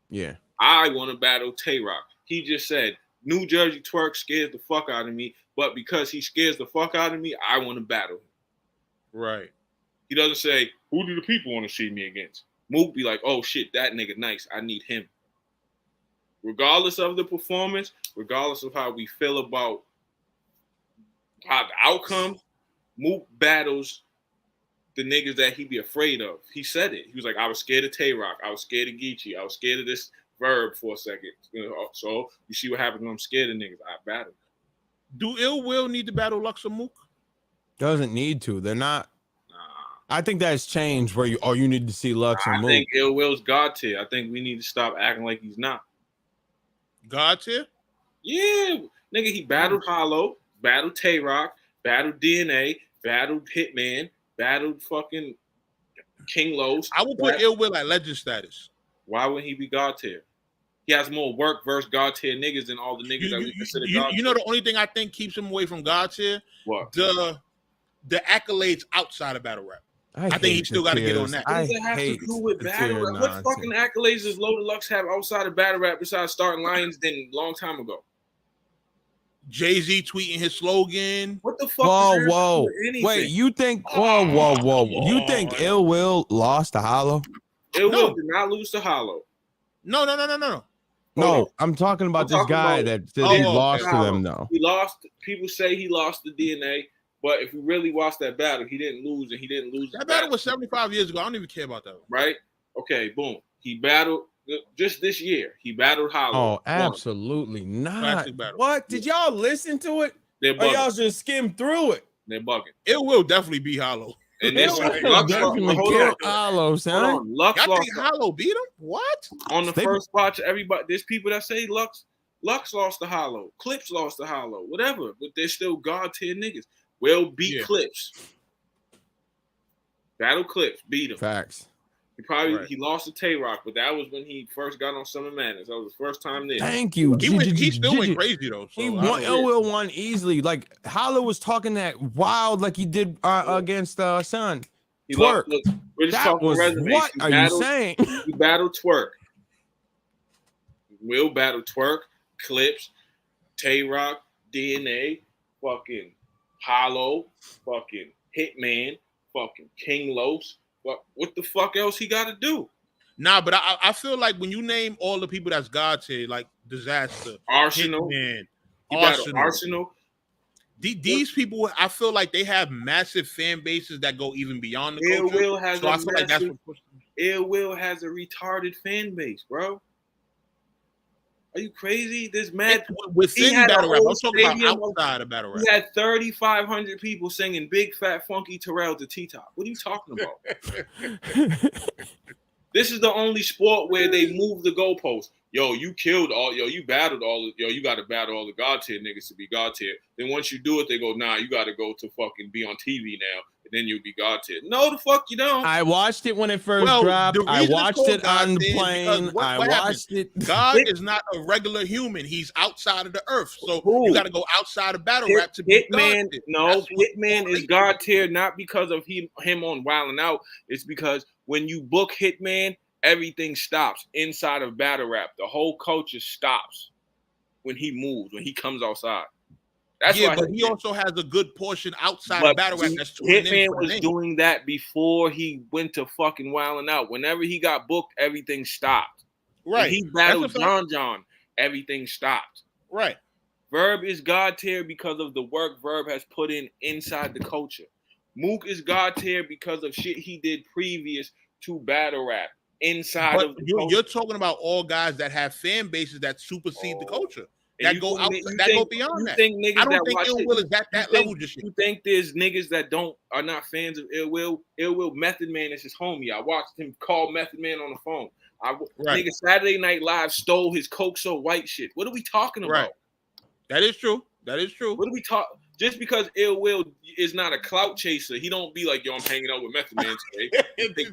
Yeah. I want to battle Tay-Rock. He just said, New Jersey Twerk scares the fuck out of me, but because he scares the fuck out of me, I want to battle him. Right. He doesn't say, who do the people want to see me against? Mook be like, oh shit, that nigga nice. I need him. Regardless of the performance, regardless of how we feel about how the outcome, Mook battles the niggas that he be afraid of. He said it. He was like, I was scared of Tay-Rock. I was scared of Geechee. I was scared of this Verb for a second. So you see what happens when I'm scared of niggas. I battle. Do Ill Will need to battle Lux or Mook? Doesn't need to. They're not. I think that's changed where you need to see Lux and Mook. I think Ill Will's God tier. I think we need to stop acting like he's not. God tier? Yeah. Nigga, he battled Hollow, battled Tay-Rock, battled DNA, battled Hitman, battled fucking King Los. I would put Ill Will at legend status. Why wouldn't he be God tier? He has more work versus God tier niggas than all the niggas that we consider God tier. You know the only thing I think keeps him away from God tier? What? The accolades outside of battle rap. I think he still got to get on that. What does it have to do with battle rap? What fucking accolades does Loaded Lux have outside of battle rap besides starting Lions then a long time ago? Jay-Z tweeting his slogan. What the fuck? Whoa. Wait, you think whoa. You think Ill Will lost to Hollow? Ill Will did not lose to Hollow. No. No, I'm talking about this guy that said he lost to them though. He lost. People say he lost the DNA, but if we really watched that battle, he didn't lose, and he didn't lose. That battle was 75 years ago. I don't even care about that one. Right? Okay, boom. He battled just this year. He battled Hollow. Oh, absolutely not. What? Did y'all listen to it? They're bugging. Or y'all just skim through it? They're bugging. It will definitely be Hollow. And this definitely kill Hollow, son. Lux y'all lost think Hollow beat him? What? On the first watch, everybody, there's people that say Lux lost to Hollow, Clips lost to Hollow, whatever, but they're still God tier niggas. Will beat Clips. Battle Clips, beat him. Facts. He lost to Tay-Rock, but that was when he first got on Summer Madness. That was the first time there. Thank you. He still went crazy though. So he won. Will won easily. Like Hollow was talking that wild, like he did against Son. Twerk. We're just talking resumes. What are you saying? He battled Twerk. Will battle Twerk, Clips, Tay-Rock, DNA, fucking Hollow, fucking Hitman, fucking King Los. What the fuck else he got to do? Nah, but I feel like when you name all the people that's God tier, like Disaster, Arsenal, Hitman, Arsenal. These people, I feel like they have massive fan bases that go even beyond the Ill culture. Will has So I feel like that's what pushed them. Ill Will has a retarded fan base, bro. Are you crazy? This mad within battle rap. I'm talking about outside of battle rap. He had 3,500 people singing "Big Fat Funky Terrell" to T-Top. What are you talking about? This is the only sport where they move the goalposts. Yo, you battled you got to battle all the God tier niggas to be God tier. Then once you do it, they go, nah, you got to go to fucking be on TV now, and then you'll be God tier. No, the fuck you don't. I watched it when it first dropped. I watched it on the plane. I watched it. God is not a regular human. He's outside of the earth. So you got to go outside of battle rap to be Hitman. God. No, Hitman is God tier not because of him on Wildin' Out. It's because when you book Hitman, everything stops inside of battle rap. The whole culture stops when he moves, when he comes outside. That's why. But he also has a good portion outside of battle rap. That's Hitman was doing that before he went to fucking Wildin' Out. Whenever he got booked, everything stopped. Right. When he battled John, everything stopped. Right. Verb is God tier because of the work Verb has put in inside the culture. Mook is God tier because of shit he did previous to battle rap. Inside of you're talking about all guys that have fan bases that supersede the culture. That go out, go beyond that. I don't think Ill Will is at that level. You think there's niggas that are not fans of Ill Will? Ill Will Method Man is his homie. I watched him call Method Man on the phone. Nigga Saturday Night Live stole his Coke So White shit. What are we talking about? Right. That is true. That is true. What are we talking? Just because Ill Will is not a clout chaser, he don't be like, yo, I'm hanging out with Method Man today.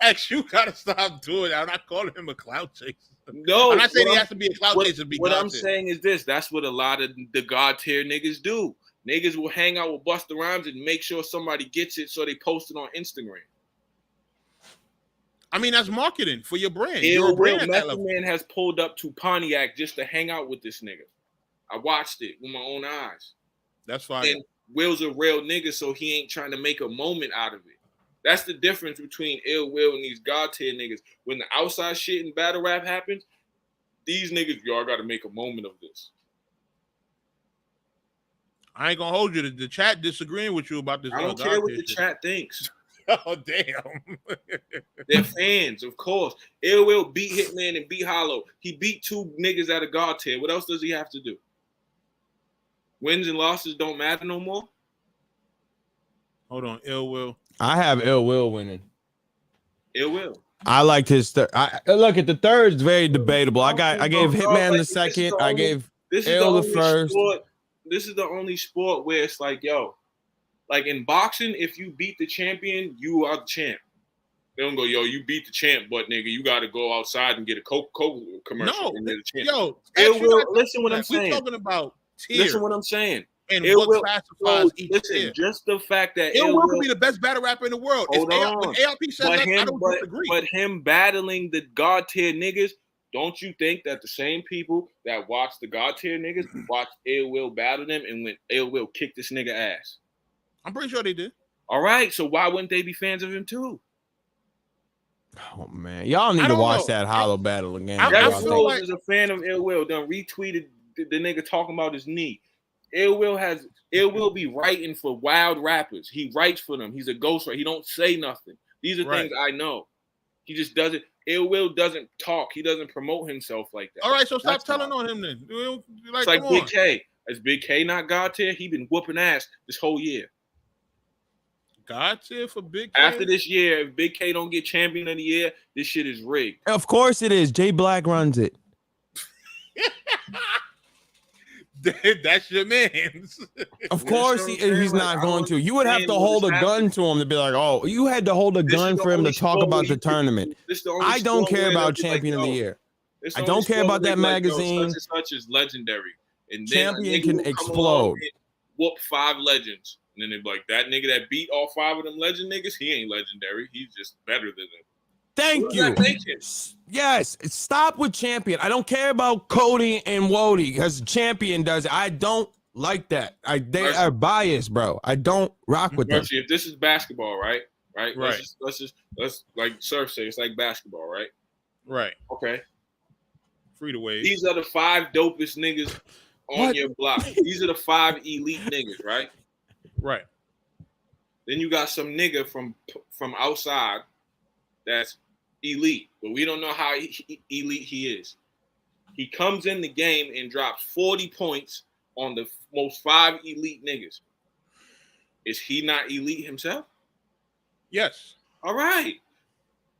X, you gotta stop doing that. I'm not calling him a clout chaser. No, I'm not saying he has to be a clout chaser. What I'm saying is this: that's what a lot of the God tier niggas do. Niggas will hang out with Busta Rhymes and make sure somebody gets it, so they post it on Instagram. I mean, that's marketing for your brand. Ill Will Method Man has pulled up to Pontiac just to hang out with this nigga. I watched it with my own eyes. That's fine. And Will's a real nigga, so he ain't trying to make a moment out of it. That's the difference between Ill Will and these God tier niggas. When the outside shit in battle rap happens, these niggas, y'all got to make a moment of this. I ain't gonna hold you. The chat disagreeing with you about this. I don't care what the chat thinks. Oh damn! They're fans, of course. Ill Will beat Hitman and beat Hollow. He beat two niggas out of God tier. What else does he have to do? Wins and losses don't matter no more. Hold on, Ill Will. I have Ill Will winning. Ill Will. I liked his third. Look at the third is very debatable. I gave Hitman the second. I gave Ill the first. This is the only sport where it's like, yo, like in boxing, if you beat the champion, you are the champ. They don't go, yo, you beat the champ, but nigga, you got to go outside and get a Coca-Cola commercial. No, yo, Ill Will. Listen what I'm saying. We're talking about tier. Listen what I'm saying. And what classifies each tier. Just the fact that Ill Will could be the best battle rapper in the world. When ARP says that, I don't disagree. But him battling the God tier niggas, don't you think that the same people that watch the God tier niggas watch Ill Will battle them and when Ill Will kick this nigga ass? I'm pretty sure they did. All right, so why wouldn't they be fans of him too? Oh man, y'all need to watch that Hollow battle again. Jeff Rose is a fan of Ill Will. Done retweeted the nigga talking about his knee. Ill Will be writing for wild rappers. He writes for them. He's a ghostwriter. He don't say nothing. These are things I know. He just doesn't. Ill Will doesn't talk. He doesn't promote himself like that. All right, so stop telling on him then. It's like Big K. Is Big K not God tier? He been whooping ass this whole year. God tier for Big K? After this year, if Big K don't get champion of the year, this shit is rigged. Of course it is. Jay Black runs it. That's your man. Of course he's not going to. You would have to hold a gun to him to be like, oh, you had to hold a gun for him to talk about the tournament. I don't care about champion of the year. I don't care about that magazine. Such and such is legendary. And champion can explode. Whoop 5 legends. And then they're like, that nigga that beat all 5 of them legend niggas, he ain't legendary. He's just better than them. Thank you. Yes, stop with champion. I don't care about Cody and Wody because champion does it. I don't like that. They are biased, bro. I don't rock with them. If this is basketball, right? Let's like Surf say, it's like basketball, right? Right. Okay. Free to wave. These are the 5 dopest niggas on your block. These are the 5 elite niggas, right? Right. Then you got some nigga from outside that's elite, but we don't know how elite he is. He comes in the game and drops 40 points on the most 5 elite niggas. Is he not elite himself? Yes. All right.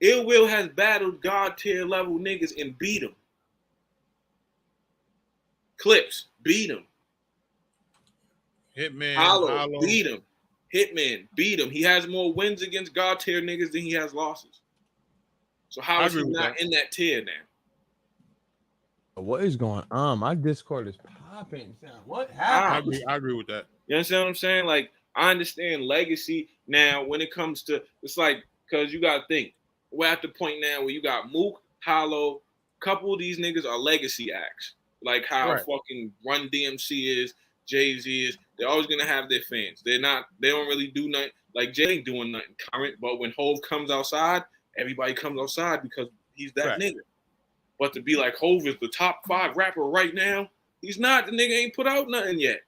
Ill Will has battled God tier level niggas and beat him. Clips, beat him. Hitman, Hollow, beat him. Hitman, beat him. He has more wins against God tier niggas than he has losses. So how is he not in that tier now? What is going on? My Discord is popping. What happened? I agree with that. You understand what I'm saying? Like, I understand legacy now when it comes to, it's like, because you got to think, we're at the point now where you got Mook, Hollow, a couple of these niggas are legacy acts. Like how fucking Run DMC is, Jay-Z is. They're always going to have their fans. They don't really do nothing. Like, Jay ain't doing nothing current, but when Hove comes outside, everybody comes outside because he's that nigga. But to be like, Hove is the top 5 rapper right now, he's not. The nigga ain't put out nothing yet.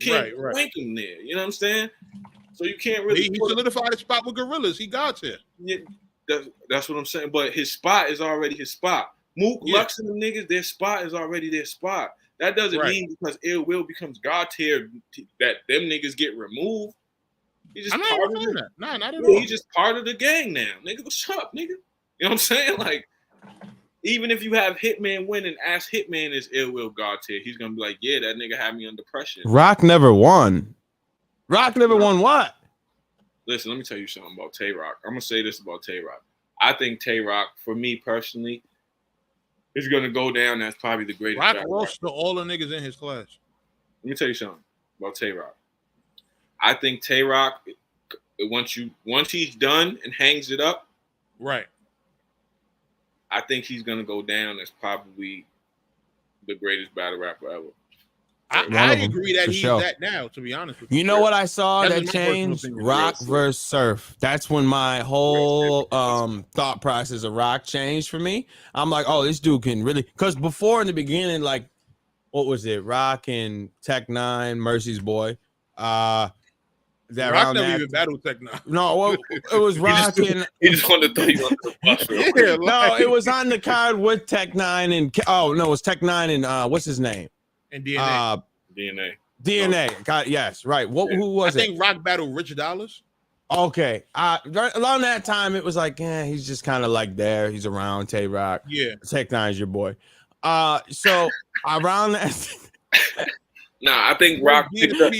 Can't rank him there. You know what I'm saying? So you can't really. He solidified his spot with Gorillas. He got here. Yeah, that's what I'm saying. But his spot is already his spot. Mook, Lux, and the niggas, their spot is already their spot. That doesn't mean because Ill Will becomes God tier that them niggas get removed. He's just part of that. Nah, not at all. He's just part of the gang now. Nigga, what's up, nigga? You know what I'm saying? Like, even if you have Hitman win and ask Hitman is Ill Will God tier, he's gonna be like, yeah, that nigga had me under pressure. Rock never won. Rock never won what? Listen, let me tell you something about Tay Rock. I'm gonna say this about Tay Rock. I think Tay Rock, for me personally, is gonna go down as probably the greatest. Rock lost to all the niggas in his class. Let me tell you something about Tay Rock. I think Tay Rock, once he's done and hangs it up, right. I think he's gonna go down as probably the greatest battle rapper ever. I agree that he's that now, to be honest with you. You know what I saw that changed? Rock versus Surf. That's when my whole thought process of Rock changed for me. I'm like, oh, this dude can really, because before in the beginning, like, what was it? Rock and Tech Nine, Mercy's boy. That Rock never even battled Tech Nine. No, well, it was Rock and he just wanted to throw you under the bus. No, it was on the card with Tech Nine and it was Tech Nine and what's his name? And DNA. DNA. God, yes, right. Who was it? I think Rock battled Rich Dollars. Okay. Right around that time, it was like, he's just kind of like there. He's around Tay Rock. Yeah. Tech Nine's your boy. So around that. Nah, I think Rock picked up.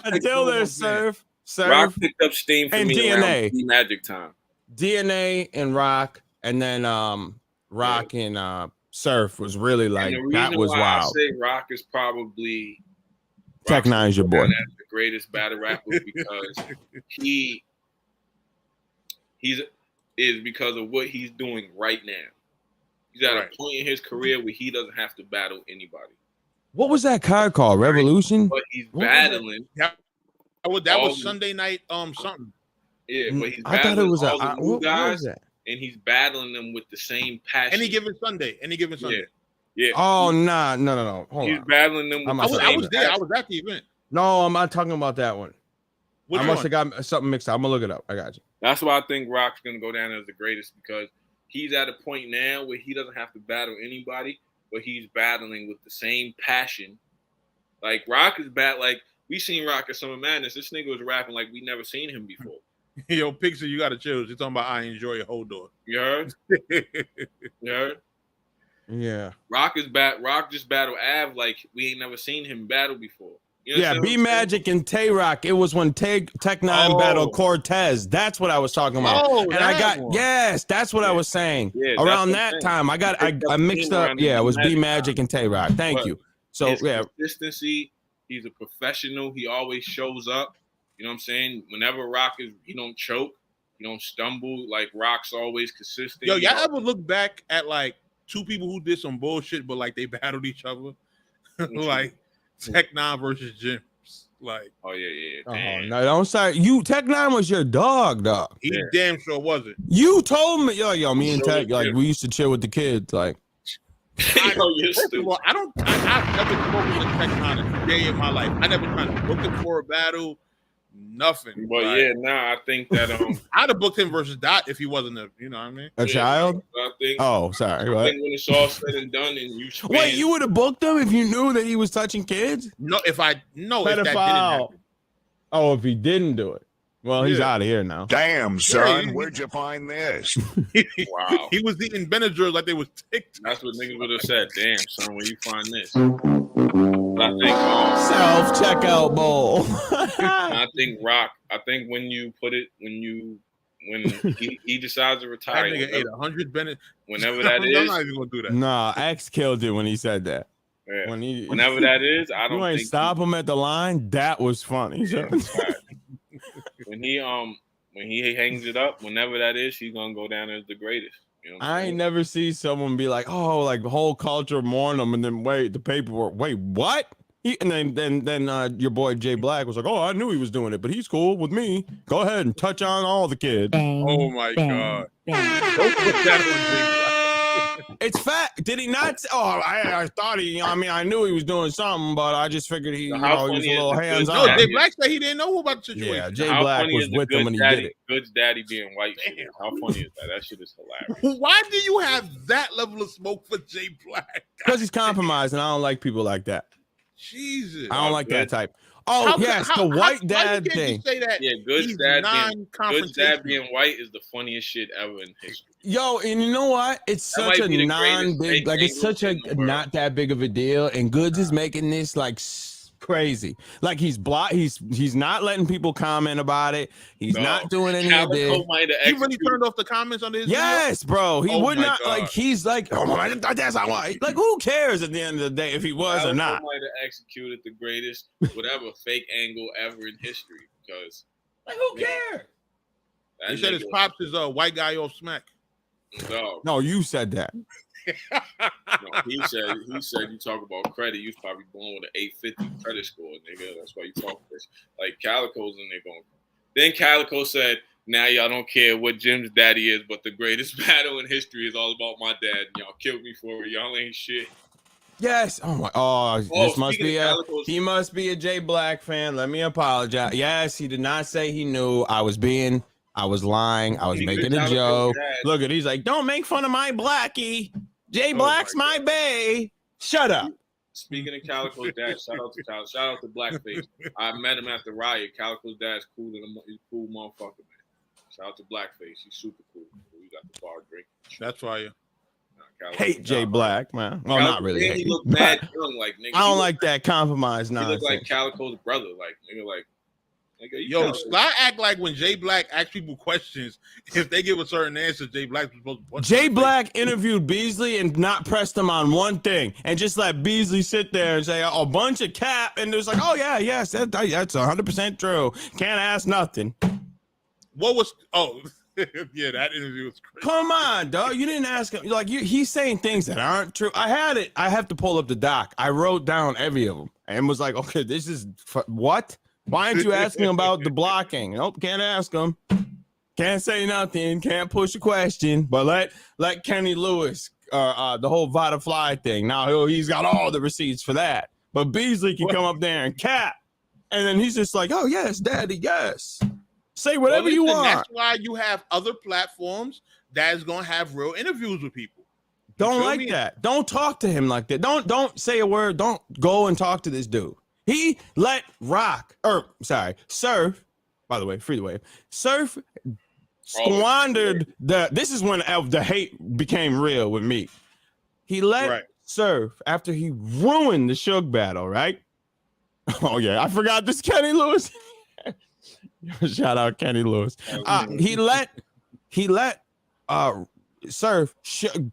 Until there's Surf. Rock picked up steam for and me DNA. around Magic time. DNA and Rock, and then Rock and Surf was really like, that was wild. I say Rock is probably Tech Nine's your boy. The greatest battle rapper because he is because of what he's doing right now. He's at a point in his career where he doesn't have to battle anybody. What was that card called? Revolution? But he's battling. That was Sunday night something. Yeah, but he's battling I thought it was all the new guys, that? and he's battling them with the same passion. Any given Sunday. Yeah. Oh, no. Hold he's on. battling them with I was there. I was at the event. No, I'm not talking about that one. Which I must have got something mixed up. I'm going to look it up. I got you. That's why I think Rock's going to go down as the greatest because he's at a point now where he doesn't have to battle anybody, but he's battling with the same passion. Like, Rock is like, we seen Rock at Summer Madness. This nigga was rapping like we never seen him before. Yo, Pixar, you got to chill. You're talking about I enjoy your whole door. You heard? You heard? Yeah. Rock just battled Av like we ain't never seen him battle before. You know B Magic and Tay Rock. It was when Tech Nine battled Cortez. That's what I was talking about. And I got that's what I was saying. Yeah, around that time, I mixed up. Yeah, it was B Magic and Tay Rock. Thank you. So consistency. He's a professional. He always shows up. You know what I'm saying? Whenever Rock he don't choke. He don't stumble. Like Rock's always consistent. Yo, y'all ever look back at like two people who did some bullshit, but like they battled each other? Like Tech Nine versus Jim. Like, oh yeah. Oh no, don't say you. Tech Nine was your dog. He damn sure wasn't. You told me, yo, me and Tech, like we used to chill with the kids, like. Yo, you're First of stupid. all, I've never spoken to Tectonic a day in my life. I never tried to book him for a battle. Nothing. But like, yeah, nah, I think that I'd have booked him versus Dot if he wasn't a, you know what I mean? A child? I think. Oh, sorry. I What? think when it's all said and done, and you spend, Wait, you would have booked him if you knew that he was touching kids? No, if that didn't happen. Pedophile. Oh, if he didn't do it. Well, he's Yeah. out of here now. Damn, son, where'd you find this? wow, He was eating Benadryl like they was TikTok. that's what niggas would have said. Damn, son, where you find this? But I think, Self-checkout bowl. I think Rock. I think when you put it, when he decides to That retire, nigga ate 100 Benadryl. whenever that I'm is, not even gonna do that. Nah, X killed it when he said that. yeah, When whenever that is, I don't you ain't think stop him at the line. That was funny. when he hangs it up, whenever that is, he's gonna go down as the greatest. You know what I'm I ain't saying? never see someone be like, oh, like the whole culture mourn him, and then wait, the paperwork. Wait, what? And then your boy Jay Black was like, oh, I knew he was doing it, but he's cool with me. Go ahead and touch on all the kids. Oh my God. Don't put that on Jay Black. It's fact. Did he not? Oh, I thought he. I mean, I knew he was doing something, but I just figured he, So how he was a funny is little the hands good No, on. Jay Black said he didn't know about the situation. Yeah, Jay How Black funny was is the with him good when he daddy, did it. Good's daddy being white. shit? How funny is that? That shit is hilarious. Why do you have that level of smoke for Jay Black? Because he's compromised, and I don't like people like that. Jesus. I don't like that good. type. Oh, yes, the white dad you thing. Say that Yeah, Good's he's dad non-confrontational. being white is the funniest shit ever in history. Yo, and you know what? It's That such might a be the non-big, greatest like it's fake such a angle in the world. not that big of a deal. And Goods is making this like crazy. Like he's not letting people comment about it. He's No. not doing any of Calico this. might have He really executed. turned off the comments on his Yes, bro. He Oh would my not God. like. He's like, oh my, that's not why. Like, who cares at the end of the day if he was or Calico not? might have executed the greatest whatever fake angle ever in history because Like, who cares? that He said his nigga- pops is a white guy off smack. No, No, you said that. no, he said you talk about credit. You was probably born with an 850 credit score, nigga. That's why you talk this. Like Calico's in there going. Then Calico said, "Now y'all don't care what Jim's daddy is, but the greatest battle in history is all about my dad. And y'all killed me for it. Y'all ain't shit." Yes. Oh my. Oh, this must speaking be of a. Calico's- He must be a Jay Black fan. Let me apologize. Yes, he did not say he knew. I was lying. I was Speaking of making a Calico's joke. dad- Look at. He's like, don't make fun of my Blackie. Jay Oh Black's my my bae. Shut up. Speaking of Calico's dad, shout out to Blackface. I met him at the riot. Calico's dad's cool he's a cool motherfucker, man. Shout out to Blackface. He's super cool. We got the bar drink. That's why you. Hate Jay Black, man. Well, not really. And he hate. looked mad young, like nigga. I don't like that compromise He nonsense. looked like Calico's brother, like nigga, you Yo, Calico. Sly act like when Jay Black asks people questions, if they give a certain answer, Jay Black was supposed to punch Jay him in the Black interviewed Beasley and not pressed him on one thing and just let Beasley sit there and say a bunch of cap and it was like, oh yeah, yes, that's 100% true. Can't ask nothing. face. What was? Oh, yeah, that interview was crazy. Come on, dog. You didn't ask him. Like he's saying things that aren't true. I had it. I have to pull up the doc. I wrote down every of them and was like, okay, this is what? Why aren't you asking about the blocking? Nope, can't ask him. Can't say nothing. Can't push a question. But let Kenny Lewis, the whole Vada Fly thing. Now he's got all the receipts for that. But Beasley can come up there and cap, and then he's just like, oh yes, daddy, yes. Say whatever you want. That's why you have other platforms that is gonna have real interviews with people. You Don't feel like me? that. Don't talk to him like that. Don't say a word. Don't go and talk to this dude. He let Surf, by the way, free the wave. Surf squandered this is when the hate became real with me. He let Surf after he ruined the Suge battle, right? Oh yeah, I forgot this Kenny Lewis. Shout out Kenny Lewis. He let Surf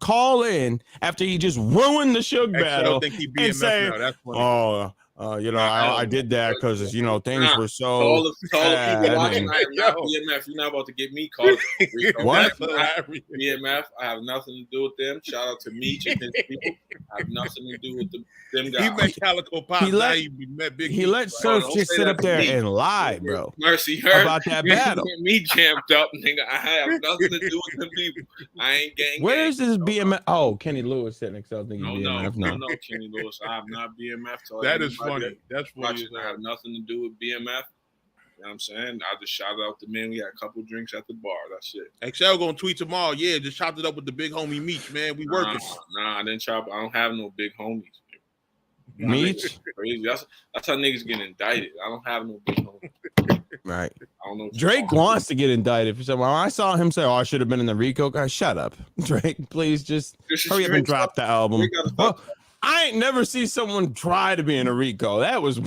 call in after he just ruined the Suge battle think he being and say, messed up. That's funny. "Oh, I did that because things were so. To all the people watching, I am not Yo. BMF. You're not about to get me called Rico. What? BMF. I have nothing to do with them. Shout out to Meech and his people. I have nothing to do with them guys. He met Calico Pop. He let- met Big He Meech, let right? Surf Don't just say sit that up to there me. and lie, bro. Mercy, her About that battle. Me jammed up, nigga. I have nothing to do with them people. I ain't gang. Where is this BMF? Oh, Kenny Lewis said Xcel thinking No, BMF. no, Kenny Lewis. I have not BMF. That is funny. That's funny. Watching, I have nothing to do with BMF. You know what I'm saying? I just shouted out the men. We had a couple drinks at the bar. That's it. Xcel gonna tweet tomorrow. Yeah, just chopped it up with the big homie Meech, man. We working. Nah, I didn't chop. I don't have no big homies. Meech? Crazy. That's how niggas get indicted. I don't have no big homies. Right. I don't know. Drake wants to get indicted for something. When I saw him say, "Oh, I should have been in the RICO," guys, shut up, Drake. Please just hurry up and drop the album. Well, I ain't never see someone try to be in a RICO. That was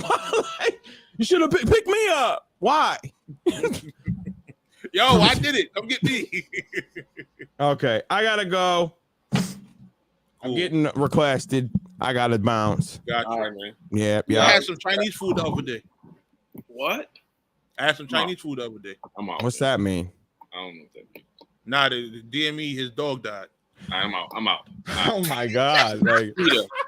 like, you should have picked me up. Why? Yo, I did it. Come get me. Okay, I gotta go. I'm getting requested. I gotta bounce. Gotcha. All right, man. Yep. I had some Chinese food the other day. What? I had some Chinese food the other day. I'm out. What's that mean? I don't know what that means. Nah, the DME, his dog died. I'm out. Oh my God! Like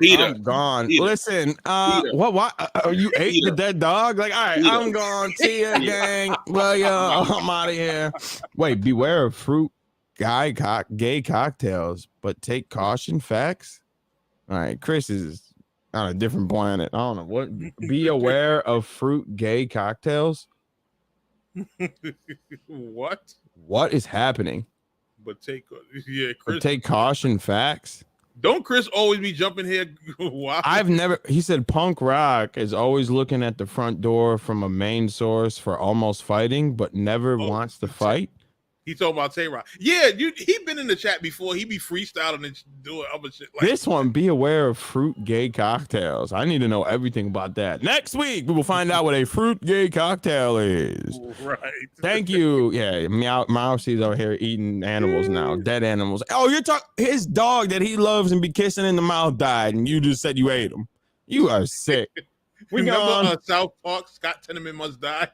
Peter. I'm gone. Peter. Listen, Peter. what? You ate Peter. the dead dog? Like, all right, Peter. I'm gone. See ya, gang. Well, yo, I'm out of here. Wait, beware of fruit, gay cocktails, but take caution. Facts. All right, Chris is on a different planet. I don't know what. Be aware of fruit, gay cocktails. What? What is happening? But take But Chris. take caution. Facts. Don't Chris always be jumping here? Wow. I've never. He said punk rock is always looking at the front door from a main source for almost fighting, but never wants to fight. He talking about Tay-Rock. Yeah, he been in the chat before. He be freestyling and doing other shit. Like This one, be aware of fruit gay cocktails. I need to know everything about that. Next week, we will find out what a fruit gay cocktail is. Right. Thank you. Yeah, Mousy's over here eating animals now, dead animals. Oh, you're talking. His dog that he loves and be kissing in the mouth died, and you just said you ate him. You are sick. We Remember gone. South Park, Scott Tenorman Must Die?